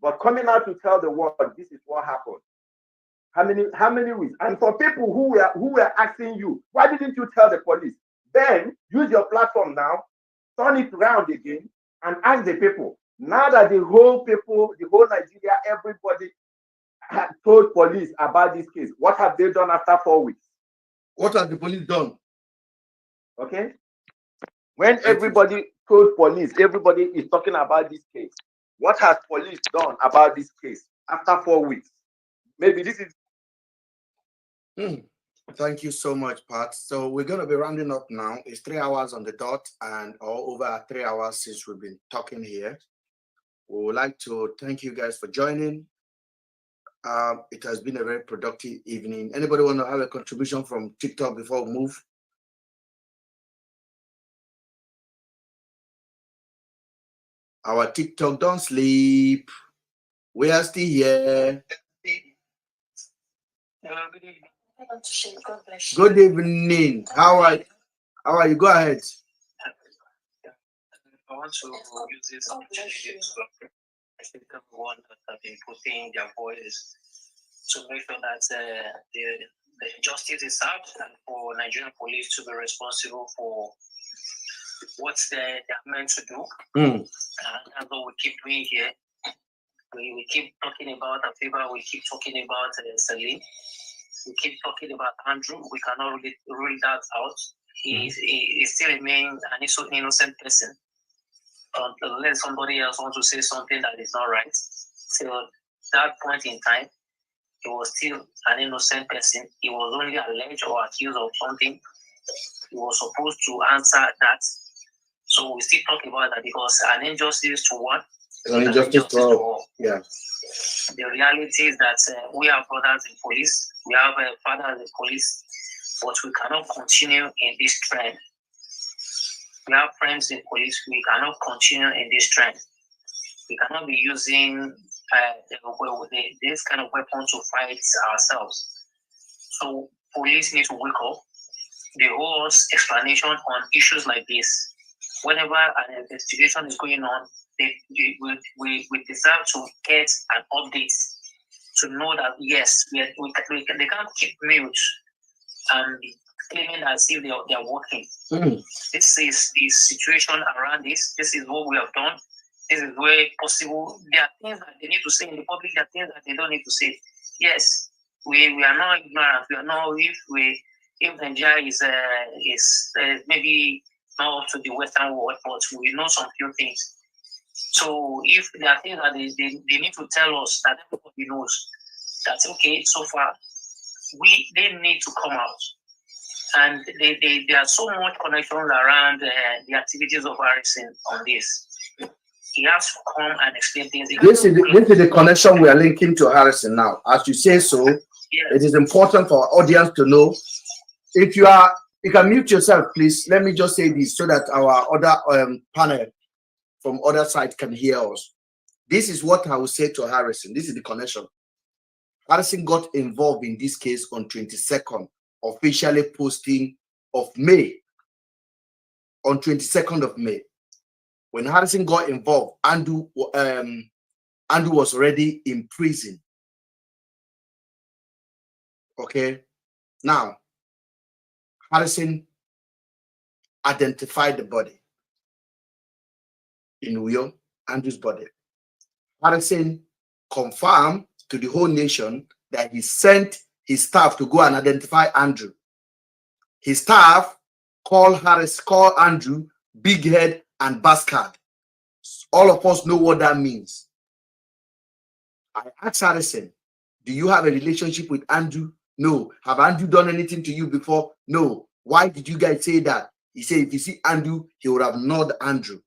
But coming out to tell the world, this is what happened. How many weeks? And for people who were asking you, why didn't you tell the police? Then use your platform now, turn it around again, and ask the people. Now that the whole Nigeria, everybody had told police about this case, what have they done after 4 weeks? What have the police done? Okay. When everybody told police, everybody is talking about this case. What has police done about this case after 4 weeks? Maybe this is. Thank you so much, Pat. So we're going to be rounding up now. It's 3 hours on the dot, and over 3 hours since we've been talking here. We would like to thank you guys for joining. It has been a very productive evening. Anybody want to have a contribution from TikTok before we move? Our TikTok don't sleep. We are still here. Good evening. How are you? Go ahead. I want to use this opportunity to thank everyone that have been putting their voice to make sure that the justice is served, and for Nigerian police to be responsible for what they're meant to do. And that's what we keep doing here. We keep talking about Afiba, we keep talking about Celine, we keep talking about Andrew. We cannot really rule that out. He still remains an innocent person. Unless somebody else wants to say something that is not right. So that point in time, he was still an innocent person. He was only alleged or accused of something. He was supposed to answer that. So we still talk about that, because an injustice to one, an injustice to all. Yeah. The reality is that we have brothers in police, we have fathers in police, but we cannot continue in this trend. We have friends in police, we cannot continue in this trend. We cannot be using this kind of weapon to fight ourselves. So police need to wake up. they owe us explanation on issues like this. Whenever an investigation is going on, we deserve to get an update to know that yes, they can't keep mute and claiming as if they are working. This is the situation around this. This is what we have done. This is where possible. There are things that they need to say in the public. There are things that they don't need to say. Yes, we are not ignorant. We are not if Nigeria is maybe not up to the Western world, but we know some few things. So if there are things that they need to tell us that everybody knows, that's okay. So far, they need to come out. And there are so much connections around the activities of Harrison on this. He has to come and explain things. This is the connection we are linking to Harrison now. As you say so, yes. It is important for our audience to know. If you can mute yourself, please. Let me just say this so that our other panel from other side can hear us. This is what I will say to Harrison. This is the connection. Harrison got involved in this case on 22nd, officially posting of May. On 22nd of May. When Harrison got involved, Andrew was already in prison. Okay. Now, Harrison identified the body in New York, Andrew's body. Harrison confirmed to the whole nation that he sent his staff to go and identify Andrew. His staff called Andrew big head and bastard. All of us know what that means. I asked Harrison, do you have a relationship with Andrew? No. Have Andrew done anything to you before? No. Why did you guys say that? He said, if you see Andrew, he would have known Andrew.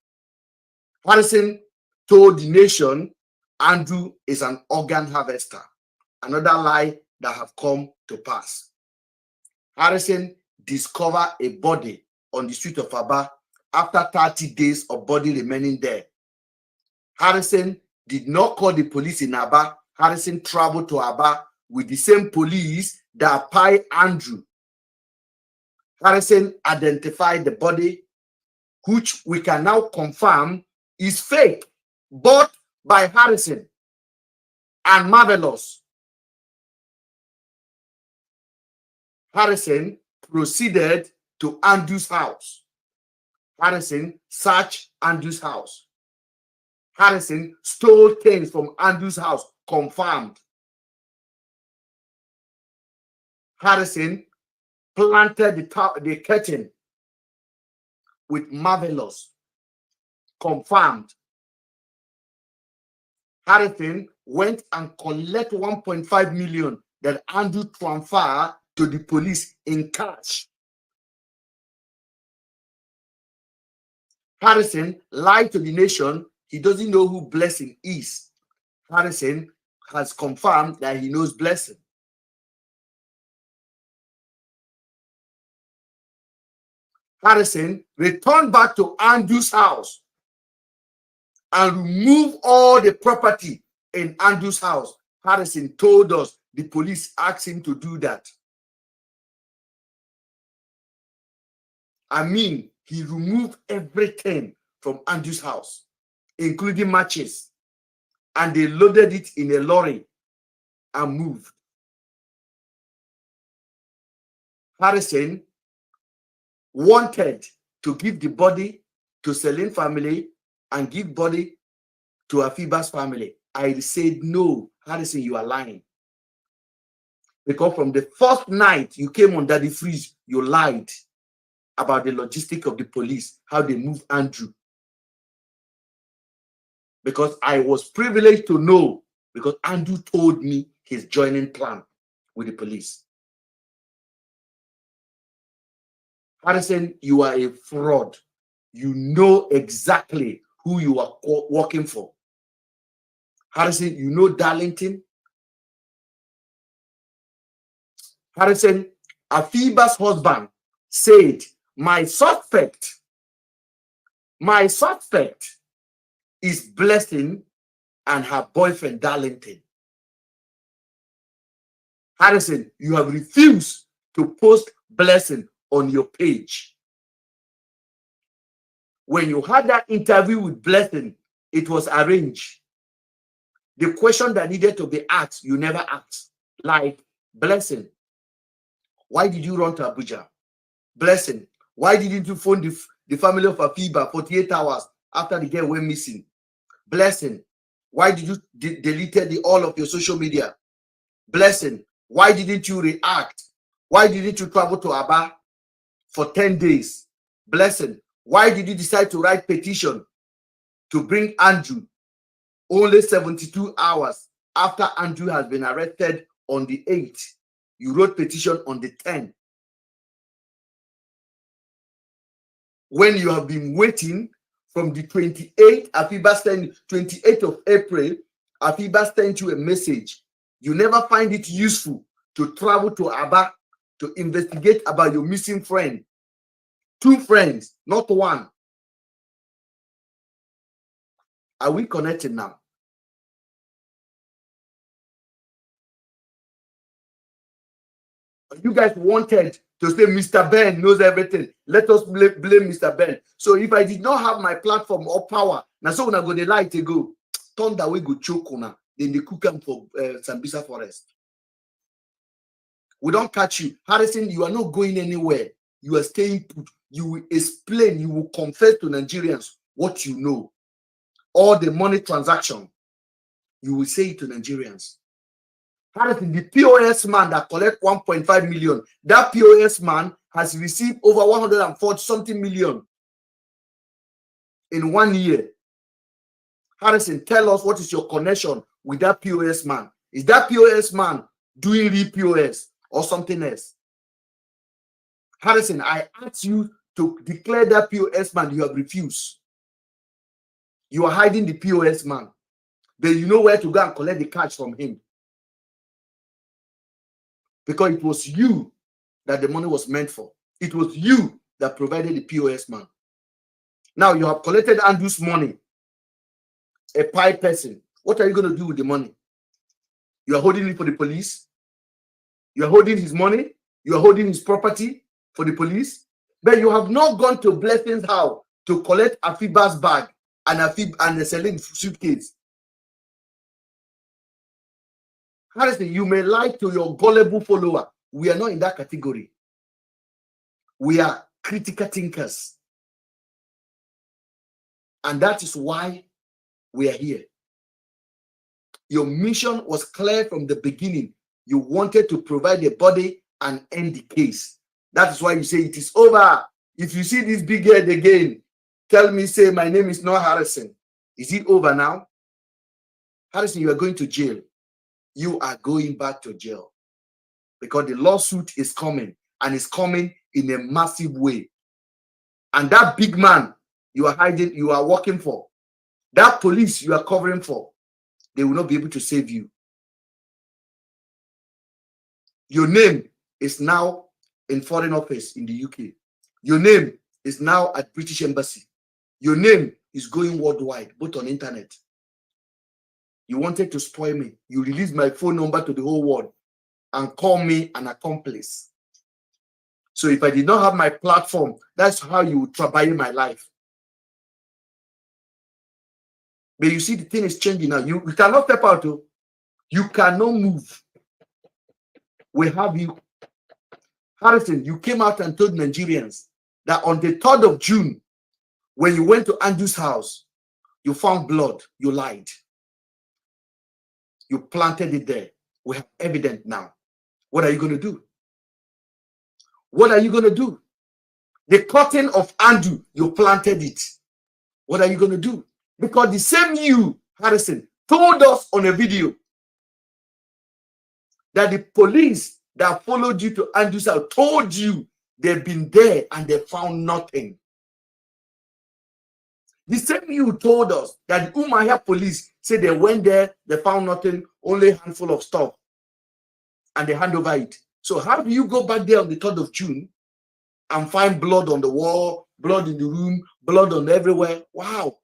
Harrison told the nation Andrew is an organ harvester. Another lie that have come to pass. Harrison discovered a body on the street of Aba after 30 days of body remaining there. Harrison did not call the police in Aba. Harrison traveled to Aba with the same police that pied Andrew. Harrison identified the body, which we can now confirm is fake, bought by Harrison and Marvelous. Harrison proceeded to Andrew's house. Harrison searched Andrew's house. Harrison stole things from Andrew's house, confirmed. Harrison planted the curtain with Marvelous, confirmed. Harrison went and collected 1.5 million that Andrew transferred to the police in cash. Harrison lied to the nation. He doesn't know who Blessing is. Harrison has confirmed that he knows Blessing. Harrison returned back to Andrew's house and removed all the property in Andrew's house. Harrison told us the police asked him to do that. I mean, he removed everything from Andrew's house, including matches, and they loaded it in a lorry and moved. Harrison wanted to give the body to Celine family and give body to Afiba's family. I said, no, Harrison, you are lying. Because from the first night you came under the freeze, you lied about the logistics of the police, how they moved Andrew. Because I was privileged to know, because Andrew told me his joining plan with the police. Harrison, you are a fraud. You know exactly who you are working for. Harrison, you know Darlington. Harrison, Afiba's husband said, my suspect is Blessing and her boyfriend Darlington. Harrison, you have refused to post Blessing on your page. When you had that interview with Blessing, it was arranged. The question that needed to be asked, you never asked. Like, Blessing, why did you run to Abuja? Blessing, why didn't you phone the family of Afiba 48 hours after the girl went missing? Blessing, why did you deleted all of your social media? Blessing, why didn't you react? Why didn't you travel to Aba for 10 days? Blessing, why did you decide to write petition to bring Andrew only 72 hours after Andrew has been arrested on the 8th? You wrote petition on the 10th. When you have been waiting from the 28th, Afiba sent 28th of April, Afiba sent you a message. You never find it useful to travel to Aba to investigate about your missing friend. 2 friends, not 1. Are we connected now? You guys wanted to say Mr. Ben knows everything. Let us blame Mr. Ben. So if I did not have my platform or power, now so when I go the light to go, turn that way go choke on, then they cook them for Sambisa Forest. We don't catch you. Harrison, you are not going anywhere. You are staying put. You will explain, you will confess to Nigerians what you know. All the money transaction, you will say it to Nigerians. Harrison, the POS man that collect 1.5 million, that POS man has received over 140 something million in 1 year. Harrison, tell us what is your connection with that POS man. Is that POS man doing real POS or something else? Harrison, I asked you to declare that POS man, you have refused. You are hiding the POS man. Then you know where to go and collect the cash from him. Because it was you that the money was meant for. It was you that provided the POS man. Now you have collected Andrew's money, a pie person. What are you going to do with the money? You are holding it for the police. You are holding his money. You are holding his property for the police. But you have not gone to Blessing's house to collect Afiba's bag and the Celine suitcase. Harrison, you may lie to your gullible follower. We are not in that category. We are critical thinkers. And that is why we are here. Your mission was clear from the beginning. You wanted to provide a body and end the case. That is why you say it is over. If you see this big head again, tell me, say, my name is not Harrison. Is it over now? Harrison, you are going to jail. You are going back to jail. Because the lawsuit is coming. And it's coming in a massive way. And that big man you are hiding, you are working for, that police you are covering for, they will not be able to save you. Your name is now in Foreign Office in the UK. Your name is now at British Embassy. Your name is going worldwide, both on internet. You wanted to spoil me. You released my phone number to the whole world and call me an accomplice. So if I did not have my platform, that's how you would travail my life. But you see, the thing is changing now. You cannot step out. You cannot move. We have you. Harrison, you came out and told Nigerians that on the 3rd of June, when you went to Andrew's house, you found blood. You lied. You planted it there. We have evidence now. What are you going to do? What are you going to do? The cutting of Andrew, you planted it. What are you going to do? Because the same you, Harrison, told us on a video that the police that followed you to Andrew's house told you they've been there and they found nothing. The same you told us that the Umahia police said they went there, they found nothing, only a handful of stuff, and they hand over it. So how do you go back there on the 3rd of June and find blood on the wall, blood in the room, blood on everywhere? Wow.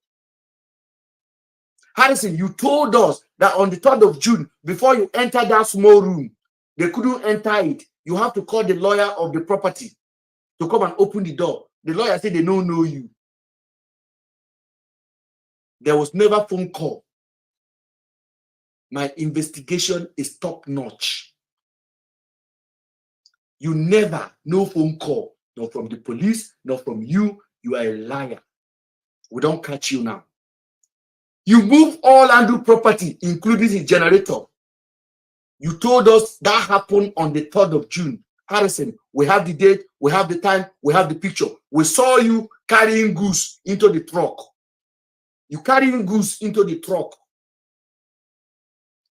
Harrison, you told us that on the 3rd of June, before you enter that small room, they couldn't enter it. You have to call the lawyer of the property. to come and open the door. The lawyer said they don't know you. There was never phone call. My investigation is top notch. You never, no phone call, not from the police, not from you. You are a liar. We don't catch you now. You move all Andrew property, including his generator. You told us that happened on the 3rd of June. Harrison, we have the date, we have the time, we have the picture. We saw you carrying goose into the truck. You carrying goose into the truck.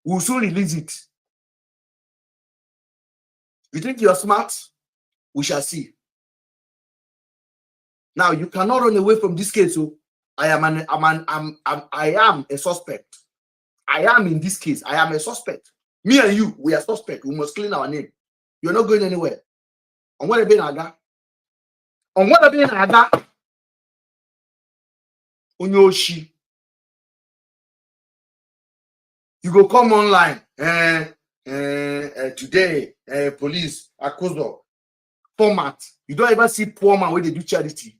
We'll soon release it. You think you're smart? We shall see. Now you cannot run away from this case. So I am a suspect. I am in this case. I am a suspect. Me and you, we are suspect. We must clean our name. You're not going anywhere. On what being aga? On what being aga? Onyoshi. You go come online. Today, police, Akozo, format. You don't ever see poor man when they do charity.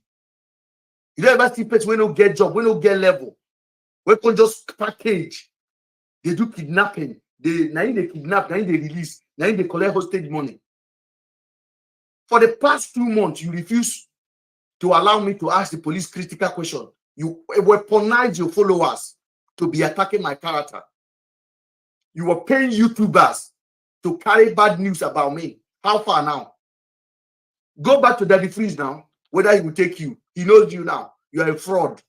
You don't ever see people when no get job, when no get level. When can just package. They do kidnapping. Now they kidnap, now they release, now they collect hostage money. For the past 2 months, you refuse to allow me to ask the police critical question. You weaponize your followers to be attacking my character. You were paying YouTubers to carry bad news about me. How far now? Go back to Daddy Freeze now, whether he will take you. He knows you now. You are a fraud.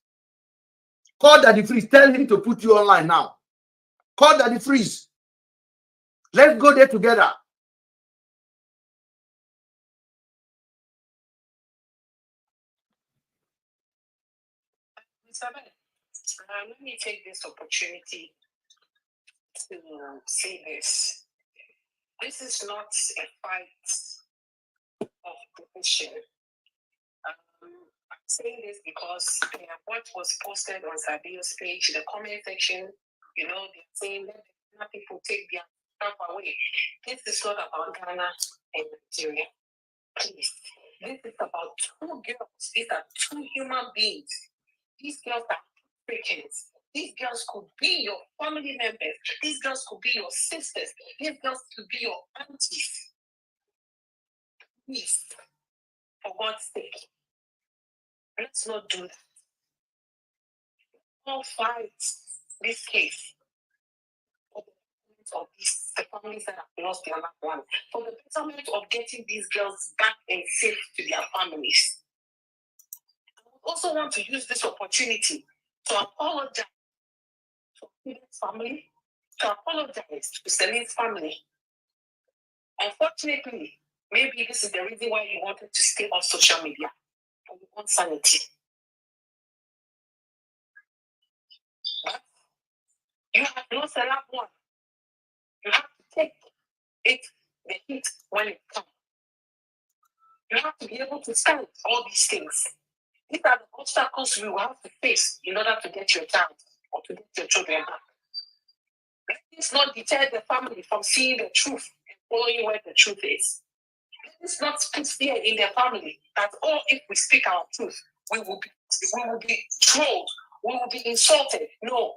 Call Daddy Freeze. Tell him to put you online now. Call Daddy Freeze. Let's go there together. Mr. Ben, let me take this opportunity to say this. This is not a fight of position. I'm saying this because what was posted on Sabio's page, the comment section, they're saying that people take their stuff away. This is not about Ghana and Nigeria. Please. This is about 2 girls. These are 2 human beings. These girls are Africans. These girls could be your family members. These girls could be your sisters. These girls could be your aunties. Please, for God's sake, let's not do that. All fight this case for the betterment of the families that have lost their loved ones, for the betterment of getting these girls back and safe to their families. I would also want to use this opportunity to apologize to Celine's family, to apologize to Celine's family. Unfortunately, maybe this is the reason why you wanted to stay off social media, for your own sanity. But you have lost a loved one. You have to take the hit when it comes. You have to be able to stand all these things. These are the obstacles we will have to face in order to get your child or to get your children back. Let this not deter the family from seeing the truth and following where the truth is. Let this not put fear in their family that, if we speak our truth, we will be trolled, we will be insulted. No.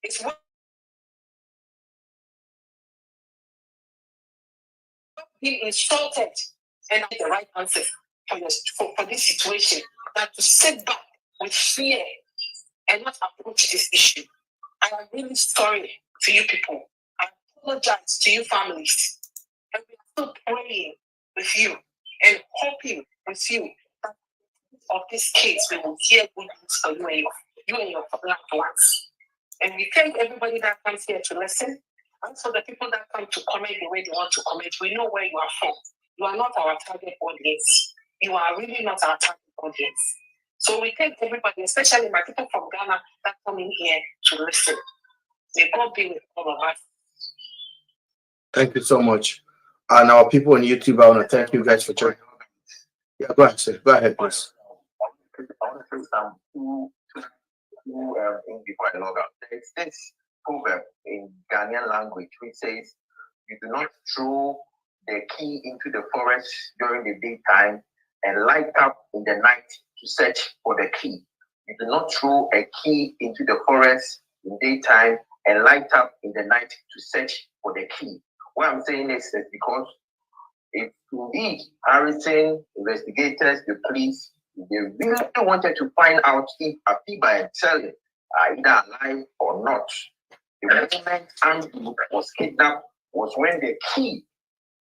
It's being insulted and the right answer for this situation than to sit back with fear and not approach this issue. I am really sorry to you people. I apologize to you families. And we are still praying with you and hoping with you that of this case we will hear good news for you and your loved ones. And we thank everybody that comes here to listen. And for the people that come to comment the way they want to comment, we know where you are from. You are not our target audience. You are really not our target audience. So we thank everybody, especially my people from Ghana that come in here to listen. May God be with all of us. Thank you so much. And our people on YouTube, I want to thank you guys for joining. Yeah, go ahead, sir. Go ahead, please. I want to say some things before I log out. There's this proverb in Ghanaian language which says, "You do not throw the key into the forest during the daytime, and light up in the night to search for the key. You do not throw a key into the forest in daytime and light up in the night to search for the key. What I'm saying is because if indeed Harrison, investigators, the police, if they really wanted to find out if Afiba and Celine are either alive or not, the moment Andrew was kidnapped was when the key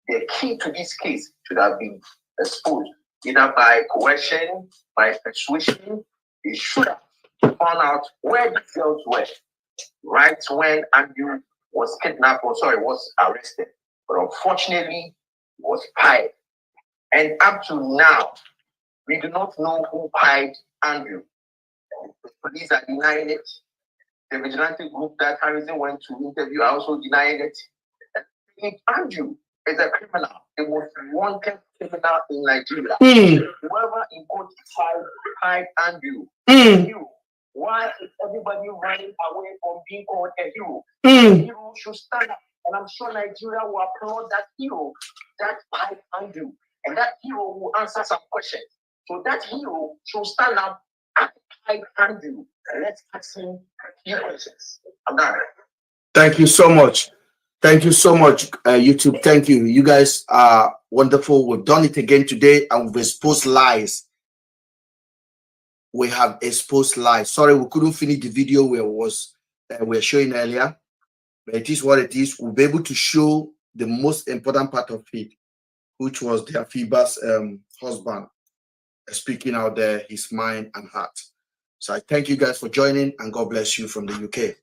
to this case should have been exposed, either by coercion, by persuasion. They should have found out where the girls were right when Andrew was kidnapped, was arrested. But unfortunately, he was pied. And up to now, we do not know who pied Andrew. The police are denying it. The vigilante group that Harrison went to interview are also denying it. Andrew is a criminal, the most wanted criminal in Nigeria. Whoever in court pied Andrew, hero. Why is everybody running away from being called a hero? A hero should stand up, and I'm sure Nigeria will applaud that hero that pied Andrew, and that hero will answer some questions. So that hero should stand up and pied Andrew, and let's ask him a few questions. I'm done. Thank you so much. Thank you so much, YouTube. Thank you. You guys are wonderful. We've done it again today, and we've exposed lies. We have exposed lies. Sorry, we couldn't finish the video we were showing earlier, but it is what it is. We'll be able to show the most important part of it, which was the Afiba's husband speaking out there, his mind and heart. So I thank you guys for joining, and God bless you from the UK.